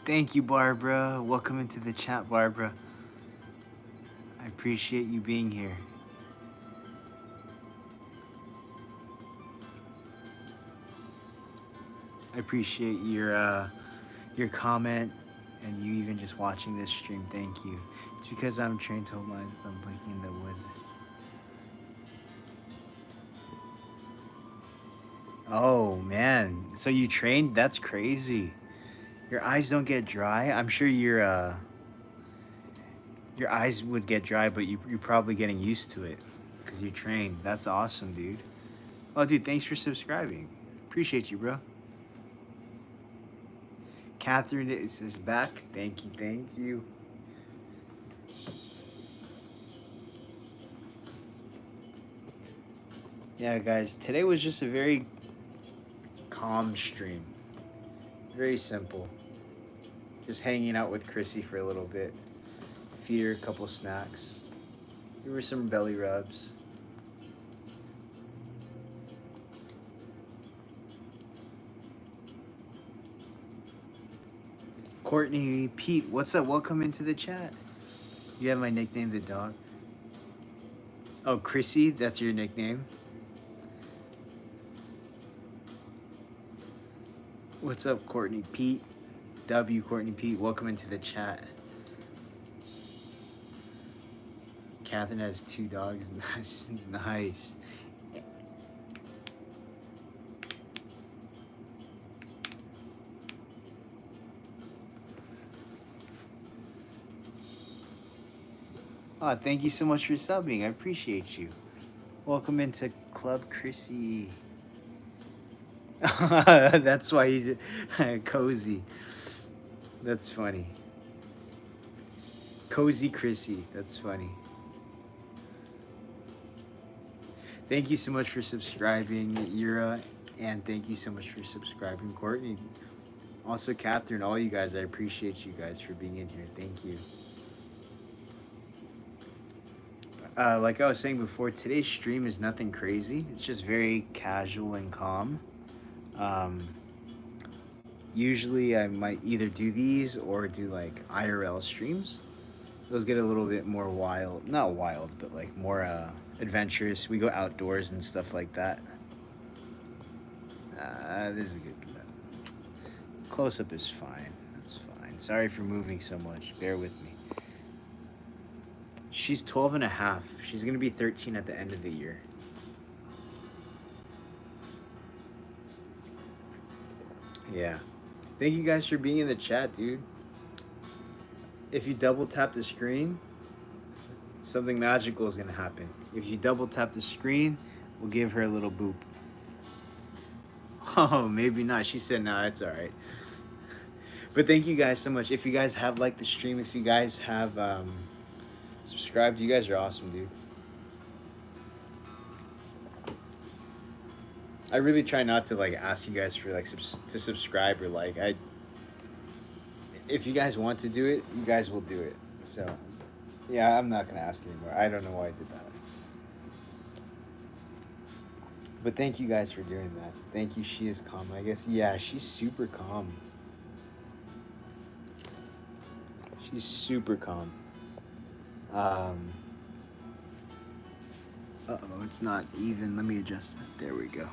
Thank you, Barbara. Welcome into the chat, Barbara. I appreciate you being here. I appreciate your comment and you even just watching this stream. Thank you. It's because I'm trained to hold my thumb blinking the wood. Oh man, so you trained? That's crazy. Your eyes don't get dry. I'm sure your eyes would get dry, but you're probably getting used to it because you trained. That's awesome, dude. Oh, dude, thanks for subscribing. Appreciate you, bro. Catherine is back. Thank you. Yeah, guys, today was just a very calm stream. Very simple. Just hanging out with Chrissy for a little bit. Feed her a couple snacks. Give her some belly rubs. Courtney, Pete, what's up? Welcome into the chat. You have my nickname, the dog. Oh, Chrissy, that's your nickname? What's up, Courtney, Pete? W, Courtney, Pete, welcome into the chat. Catherine has 2 dogs. That's nice. Oh, thank you so much for subbing. I appreciate you. Welcome into Club Chrissy. That's why he's cozy. That's funny. Cozy Chrissy. That's funny. Thank you so much for subscribing, Ira, and thank you so much for subscribing, Courtney. Also, Catherine, all you guys, I appreciate you guys for being in here. Thank you. Like I was saying before, today's stream is nothing crazy. It's just very casual and calm. Usually I might either do these or do like IRL streams. Those get a little bit more wild. Not wild, but like more adventurous. We go outdoors and stuff like that. This is good. Close-up is fine. That's fine. Sorry for moving so much. Bear with me. She's 12 and a half. She's going to be 13 at the end of the year. Yeah. Thank you guys for being in the chat, dude. If you double tap the screen, something magical is going to happen. If you double tap the screen, we'll give her a little boop. Oh, maybe not. She said, no, it's all right. But thank you guys so much. If you guys have liked the stream, if you guys have subscribed, you guys are awesome, dude. I really try not to like ask you guys for like to subscribe or like. If you guys want to do it, you guys will do it. So, yeah, I'm not gonna ask anymore. I don't know why I did that. But thank you guys for doing that. Thank you. She is calm. I guess, yeah, she's super calm. She's super calm. Uh-oh, it's not even. Let me adjust that. There we go.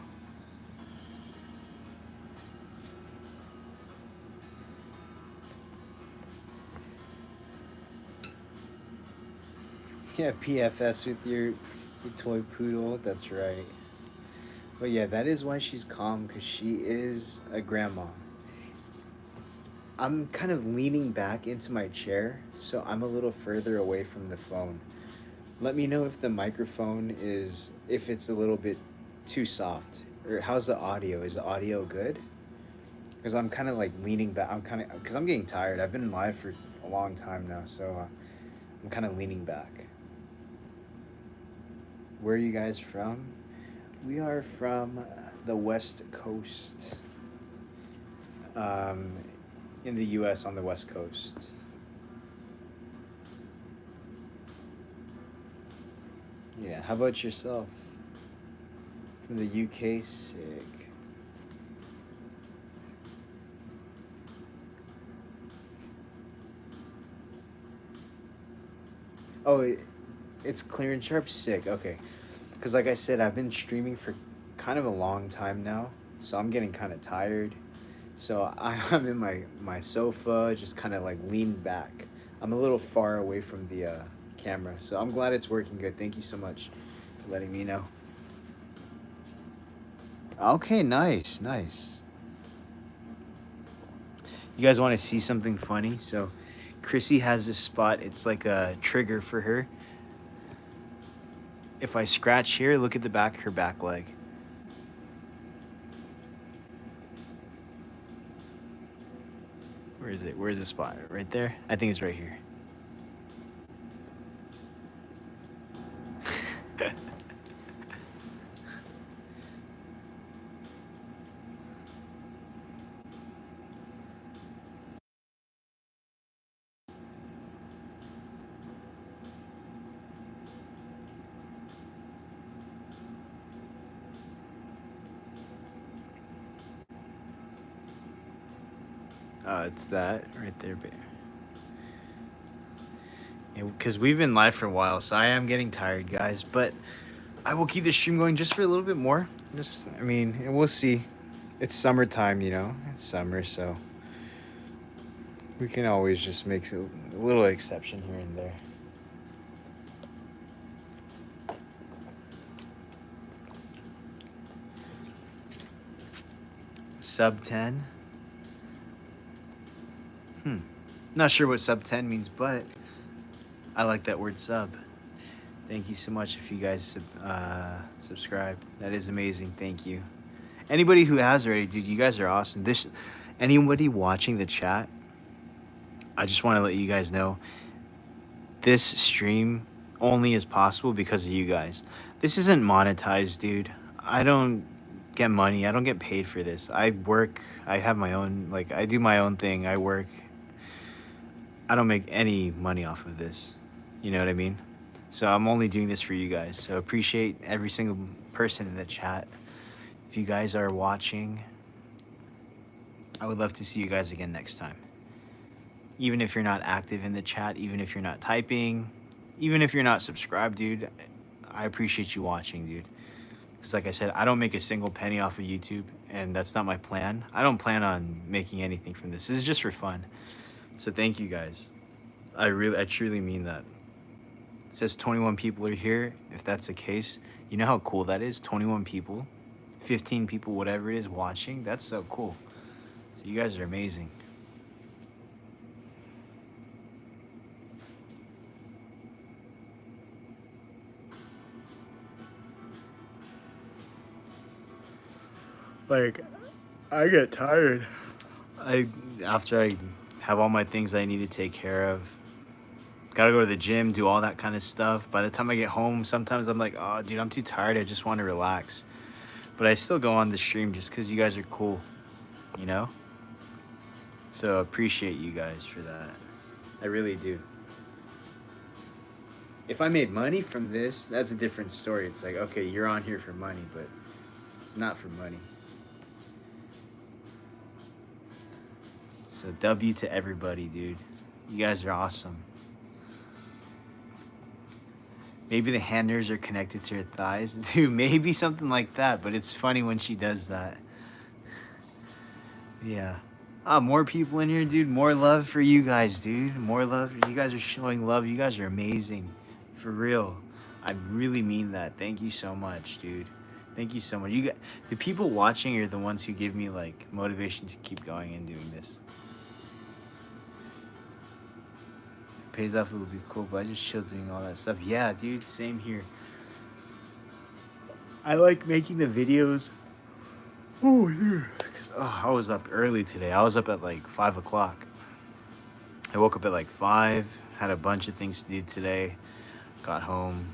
Yeah, PFS with your toy poodle. That's right. But yeah, that is why she's calm, because she is a grandma. I'm kind of leaning back into my chair, so I'm a little further away from the phone. Let me know if the microphone is, if it's a little bit too soft. Or how's the audio? Is the audio good? Because I'm kind of like leaning back. Because I'm getting tired. I've been live for a long time now, so I'm kind of leaning back. Where are you guys from? We are from the West Coast. In the US on the West Coast. Yeah, how about yourself? From the UK, sick. Oh, it's clear and sharp, sick, okay. Because like I said, I've been streaming for kind of a long time now, so I'm getting kind of tired. So I'm in my sofa, just kind of like leaned back. I'm a little far away from the camera, so I'm glad it's working good. Thank you so much for letting me know. Okay, nice, nice. You guys want to see something funny? So Chrissy has this spot. It's like a trigger for her. If I scratch here, look at the back of her back leg. Where is it? Where's the spot? Right there? I think it's right here. It's that right there, but because we've been live for a while, so I am getting tired, guys. But I will keep the stream going just for a little bit more. Just, I mean, and we'll see. It's summertime, you know. It's summer, so we can always just make a little exception here and there. Sub 10. Not sure what sub 10 means, but I like that word sub. Thank you so much if you guys subscribed. That is amazing. Thank you. Anybody who has already, dude, you guys are awesome. Anybody watching the chat, I just want to let you guys know this stream only is possible because of you guys. This isn't monetized, dude. I don't get money. I don't get paid for this. I work. I have my own, like, I do my own thing. I work. I don't make any money off of this. You know what I mean? So I'm only doing this for you guys. So appreciate every single person in the chat. If you guys are watching, I would love to see you guys again next time. Even if you're not active in the chat, even if you're not typing, even if you're not subscribed, dude, I appreciate you watching, dude. Because like I said, I don't make a single penny off of YouTube, and that's not my plan. I don't plan on making anything from this. This is just for fun. So thank you guys. I truly mean that. It says 21 people are here. If that's the case, you know how cool that is? 21 people, 15 people, whatever it is watching. That's so cool. So you guys are amazing. Like, I get tired. After I have all my things I need to take care of, gotta go to the gym, do all that kind of stuff. By the time I get home, sometimes I'm like, oh, dude, I'm too tired. I just want to relax. But I still go on the stream just because you guys are cool, you know? So appreciate you guys for that. I really do. If I made money from this, that's a different story. It's like, okay, you're on here for money, but it's not for money. So W to everybody, dude. You guys are awesome. Maybe the handers are connected to her thighs. Dude, maybe something like that, but it's funny when she does that. Yeah. More people in here, dude. More love for you guys, dude. More love. You guys are showing love. You guys are amazing. For real. I really mean that. Thank you so much, dude. Thank you so much. The people watching are the ones who give me, like, motivation to keep going and doing this. Pays off, it would be cool, but I just chill doing all that stuff. Yeah, dude, same here. I like making the videos. Oh, dude. I was up early today. I was up at like 5 o'clock. I woke up at like 5, had a bunch of things to do today. Got home.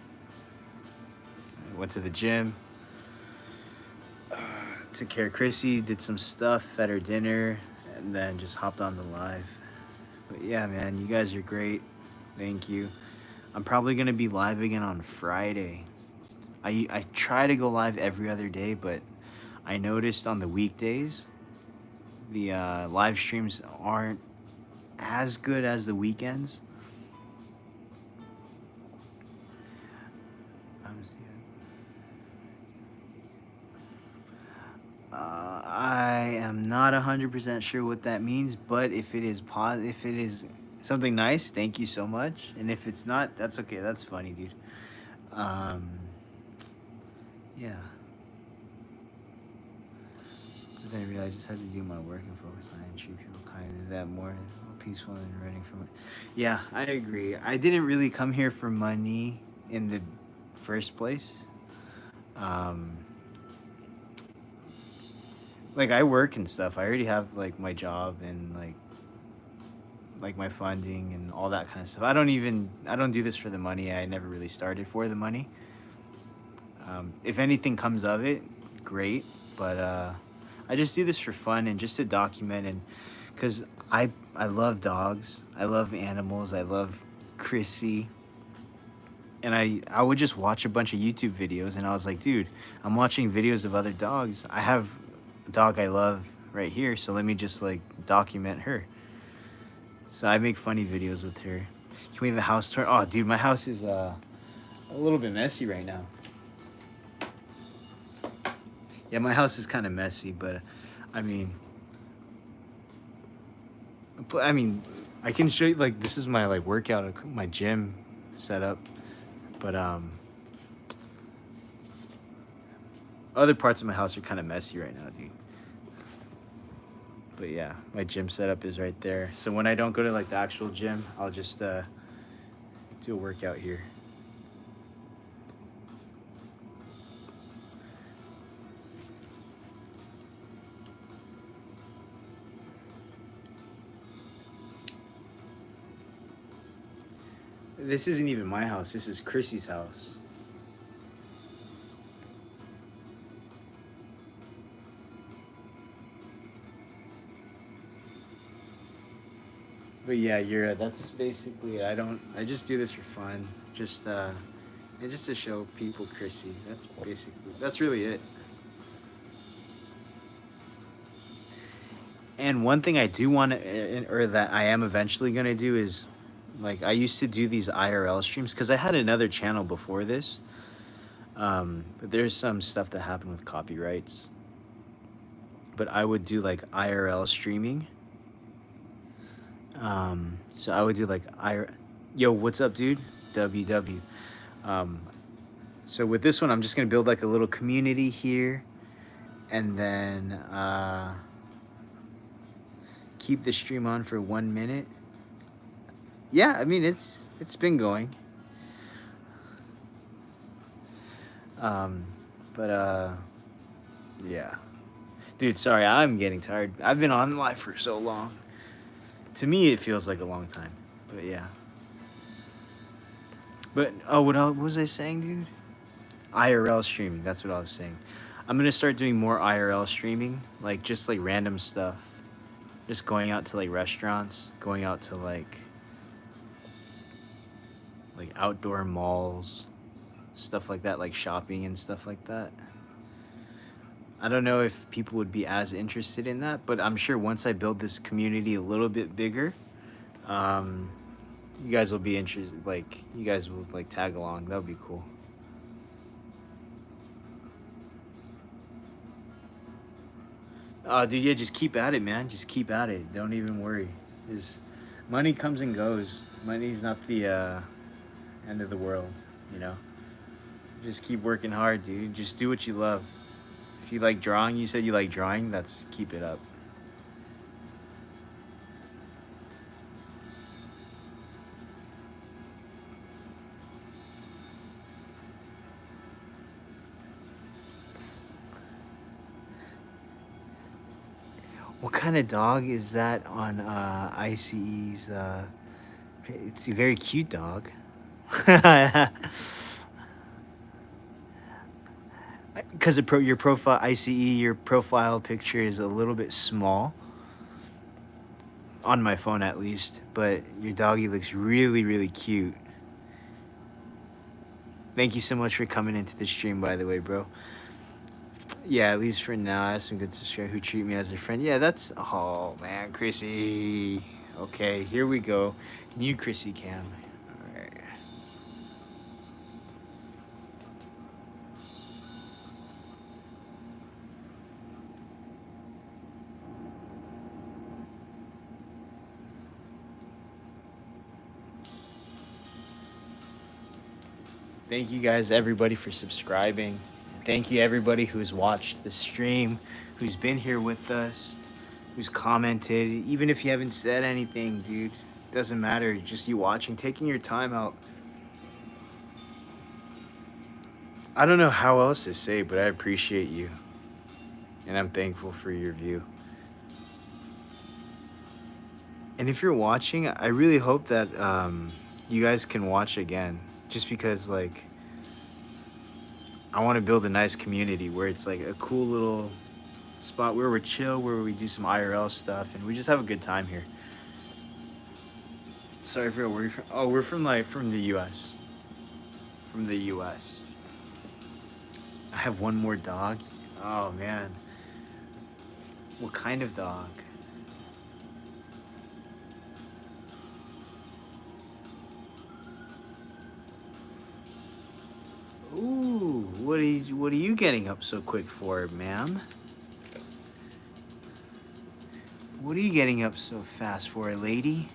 Went to the gym. Took care of Chrissy, did some stuff, fed her dinner, and then just hopped on the live. But yeah, man, you guys are great. Thank you. I'm probably going to be live again on Friday. I try to go live every other day, but I noticed on the weekdays, the live streams aren't as good as the weekends. I am not 100% sure what that means, but if it is something nice, thank you so much. And if it's not, that's okay. That's funny, dude. Yeah. But then I realized I just had to do my work and focus on it and treat people kind of that more peaceful and running from it. Yeah, I agree. I didn't really come here for money in the first place. Like, I work and stuff. I already have like my job and like my funding and all that kind of stuff. I don't do this for the money. I never really started for the money. If anything comes of it, great. But I just do this for fun and just to document, and because I love dogs. I love animals. I love Chrissy. And I would just watch a bunch of YouTube videos, and I was like, dude, I'm watching videos of other dogs. I have a dog I love right here, so let me just like document her. So I make funny videos with her. Can we have a house tour? Oh, dude, my house is a little bit messy right now. Yeah, my house is kind of messy, but I mean, I can show you, like, this is my like workout, my gym setup, but other parts of my house are kind of messy right now, dude. But yeah, my gym setup is right there. So when I don't go to like the actual gym, I'll just do a workout here. This isn't even my house. This is Chrissy's house. But yeah, that's basically it. I just do this for fun. Just and just to show people Chrissy. That's really it. And one thing I do want to, or that I am eventually gonna do is, like, I used to do these IRL streams because I had another channel before this. But there's some stuff that happened with copyrights. But I would do like IRL streaming. So I would do like yo, what's up, dude? WW. So with this one, I'm just gonna build like a little community here, and then keep the stream on for 1 minute. Yeah, I mean it's been going. Yeah, dude. Sorry, I'm getting tired. I've been on live for so long. To me, it feels like a long time. But yeah. But oh, what was I saying, dude? IRL streaming. That's what I was saying. I'm gonna start doing more IRL streaming, like just like random stuff. Just going out to like restaurants, going out to like outdoor malls, stuff like that, like shopping and stuff like that. I don't know if people would be as interested in that, but I'm sure once I build this community a little bit bigger, you guys will be interested. Like, you guys will like tag along. That would be cool. Dude, yeah, just keep at it, man. Just keep at it. Don't even worry. Money comes and goes. Money's not the end of the world, you know? Just keep working hard, dude. Just do what you love. If you like drawing, you said you like drawing, keep it up. What kind of dog is that on ICE's? It's a very cute dog. Because your profile, ICE, your profile picture is a little bit small. On my phone, at least. But your doggy looks really, really cute. Thank you so much for coming into the stream, by the way, bro. Yeah, at least for now, I have some good subscribers who treat me as a friend. Yeah, that's... Oh, man, Chrissy. Okay, here we go. New Chrissy cam. All right. Thank you guys, everybody, for subscribing. Thank you, everybody who's watched the stream, who's been here with us, who's commented. Even if you haven't said anything, dude, doesn't matter. Just you watching, taking your time out. I don't know how else to say, but I appreciate you. And I'm thankful for your view. And if you're watching, I really hope that you guys can watch again. Just because, like, I want to build a nice community where it's like a cool little spot where we're chill, where we do some IRL stuff, and we just have a good time here. Sorry for where you're from. Oh, we're from the US. From the US. I have one more dog. Oh man. What kind of dog? what are you getting up so quick for, ma'am? What are you getting up so fast for, lady?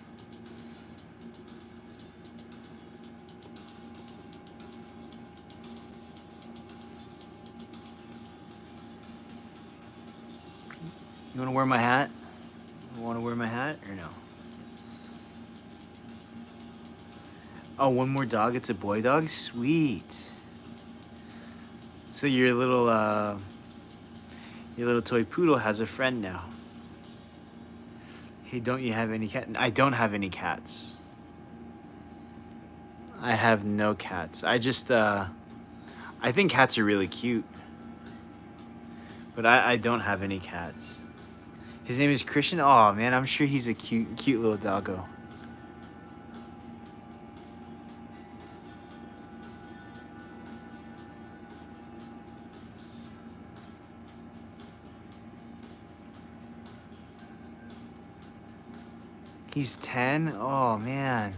You want to wear my hat? You want to wear my hat or no? Oh, one more dog. It's a boy dog. Sweet. So your little toy poodle has a friend now. Hey, don't you have any cat? I don't have any cats. I have no cats. I think cats are really cute. But I don't have any cats. His name is Christian. Oh man, I'm sure he's a cute little doggo. He's 10? Oh man.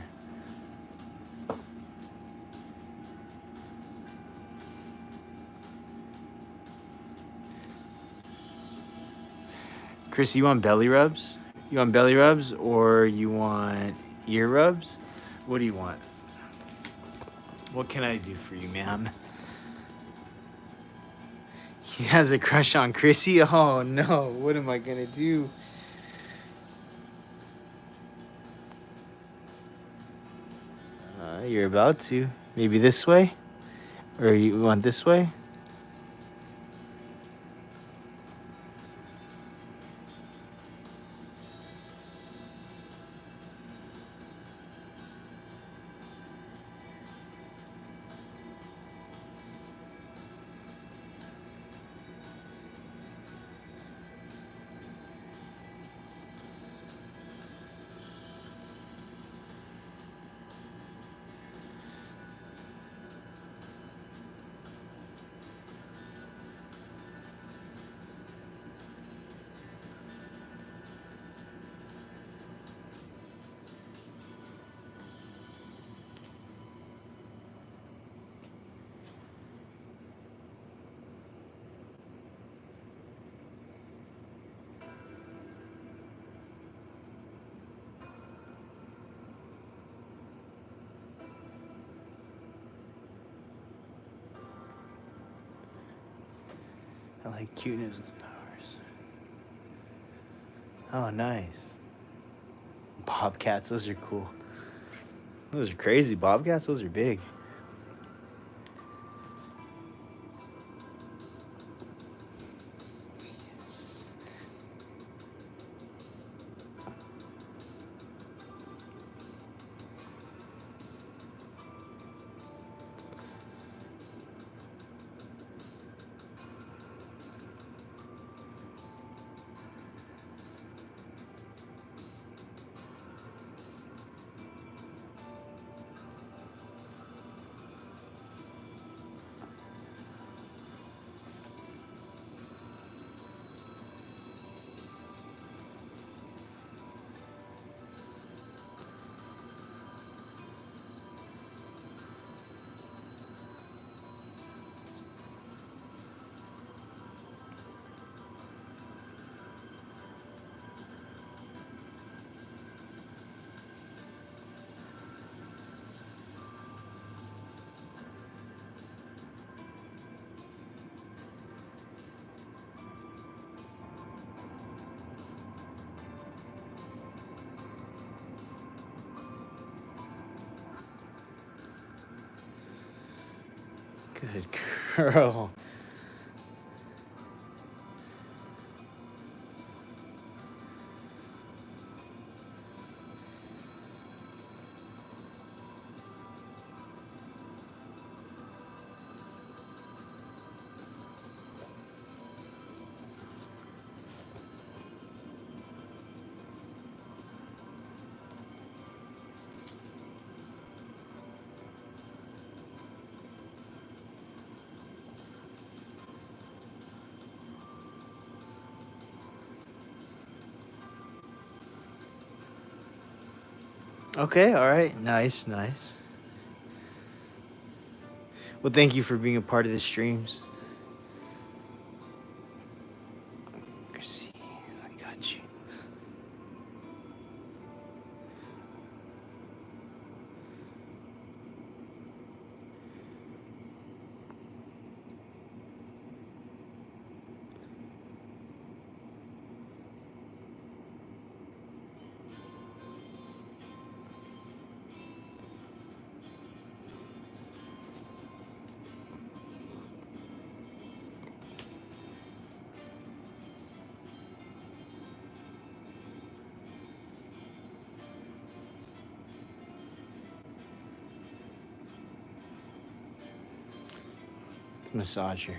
Chris, you want belly rubs? You want belly rubs or you want ear rubs? What do you want? What can I do for you, ma'am? He has a crush on Chrissy? Oh no, what am I gonna do? You're about to. Maybe this way? Or you want this way? I like cuteness with powers. Oh, nice. Bobcats, those are cool. Those are crazy. Bobcats, those are big. Good girl. Okay, all right. Nice, nice. Well, thank you for being a part of the streams. Chrissy, I got you. Massager.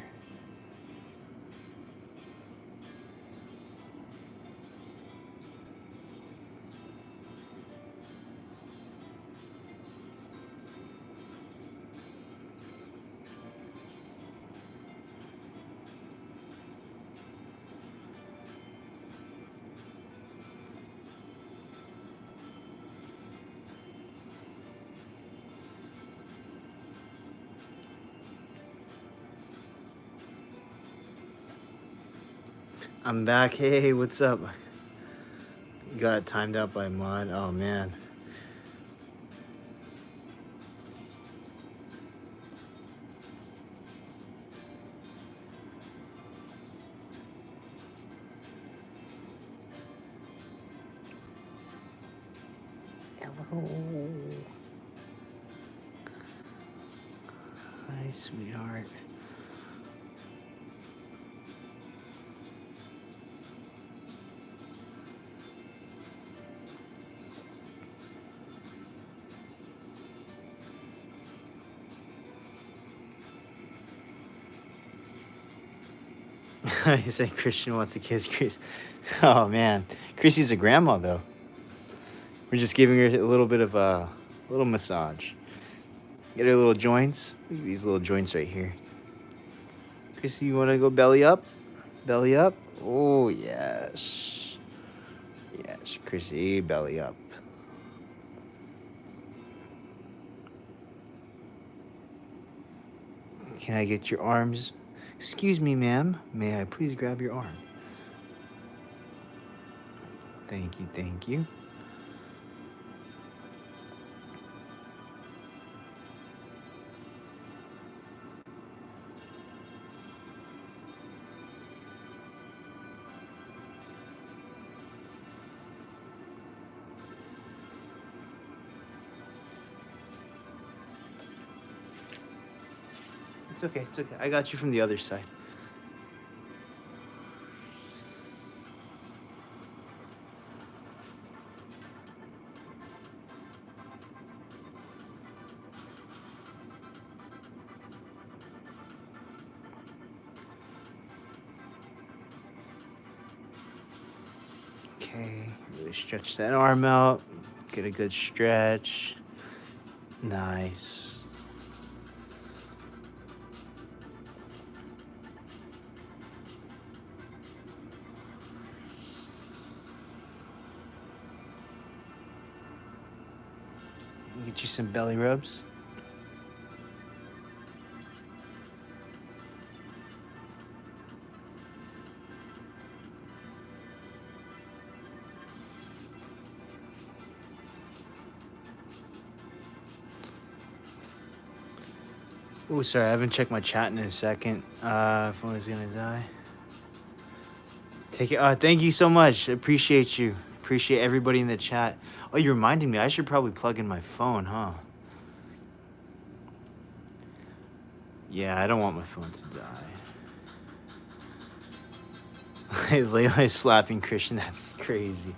I'm back. Hey, what's up? You got timed out by mod. Oh man. Hello. Hi, sweetheart. You say Christian wants to kiss Chris. Oh man, Chrissy's a grandma though. We're just giving her a little bit of a little massage. Get her little joints. Look at these little joints right here. Chrissy, you want to go belly up? Belly up? Oh yes, yes, Chrissy, belly up. Can I get your arms? Excuse me, ma'am. May I please grab your arm? Thank you, thank you. It's okay, it's okay. I got you from the other side. Okay, really stretch that arm out. Get a good stretch. Nice. Get you some belly rubs. Oh, sorry, I haven't checked my chat in a second. Phone is gonna die. Take it. Thank you so much. Appreciate you. Appreciate everybody in the chat. Oh, you reminded me. I should probably plug in my phone, huh? Yeah, I don't want my phone to die. Layla is slapping Christian. That's crazy.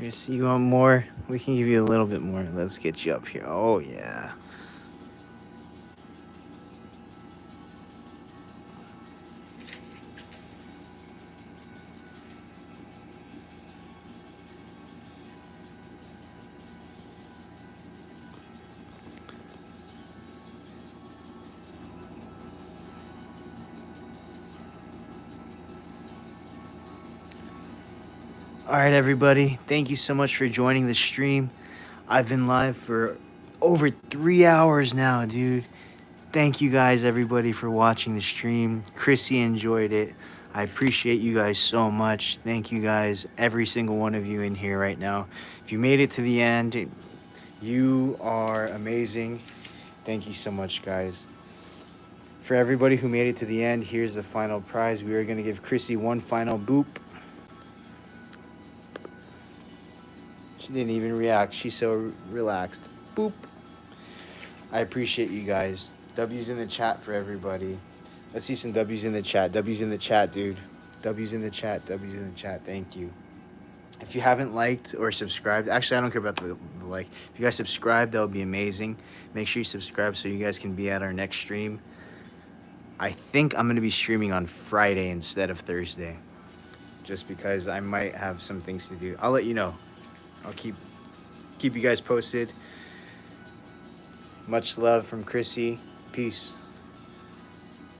You want more? We can give you a little bit more. Let's get you up here. Oh, yeah. All right, everybody. Thank you so much for joining the stream. I've been live for over 3 hours now, dude. Thank you guys, everybody, for watching the stream. Chrissy enjoyed it. I appreciate you guys so much. Thank you guys, every single one of you in here right now. If you made it to the end, you are amazing. Thank you so much, guys. For everybody who made it to the end, here's the final prize. We are going to give Chrissy one final boop. She didn't even react. She's so relaxed. Boop. I appreciate you guys. W's in the chat for everybody. Let's see some W's in the chat. W's in the chat, dude. W's in the chat. W's in the chat. Thank you. If you haven't liked or subscribed, actually, I don't care about the like. If you guys subscribe, that would be amazing. Make sure you subscribe so you guys can be at our next stream. I think I'm going to be streaming on Friday instead of Thursday, just because I might have some things to do. I'll let you know. I'll keep you guys posted. Much love from Chrissy. Peace.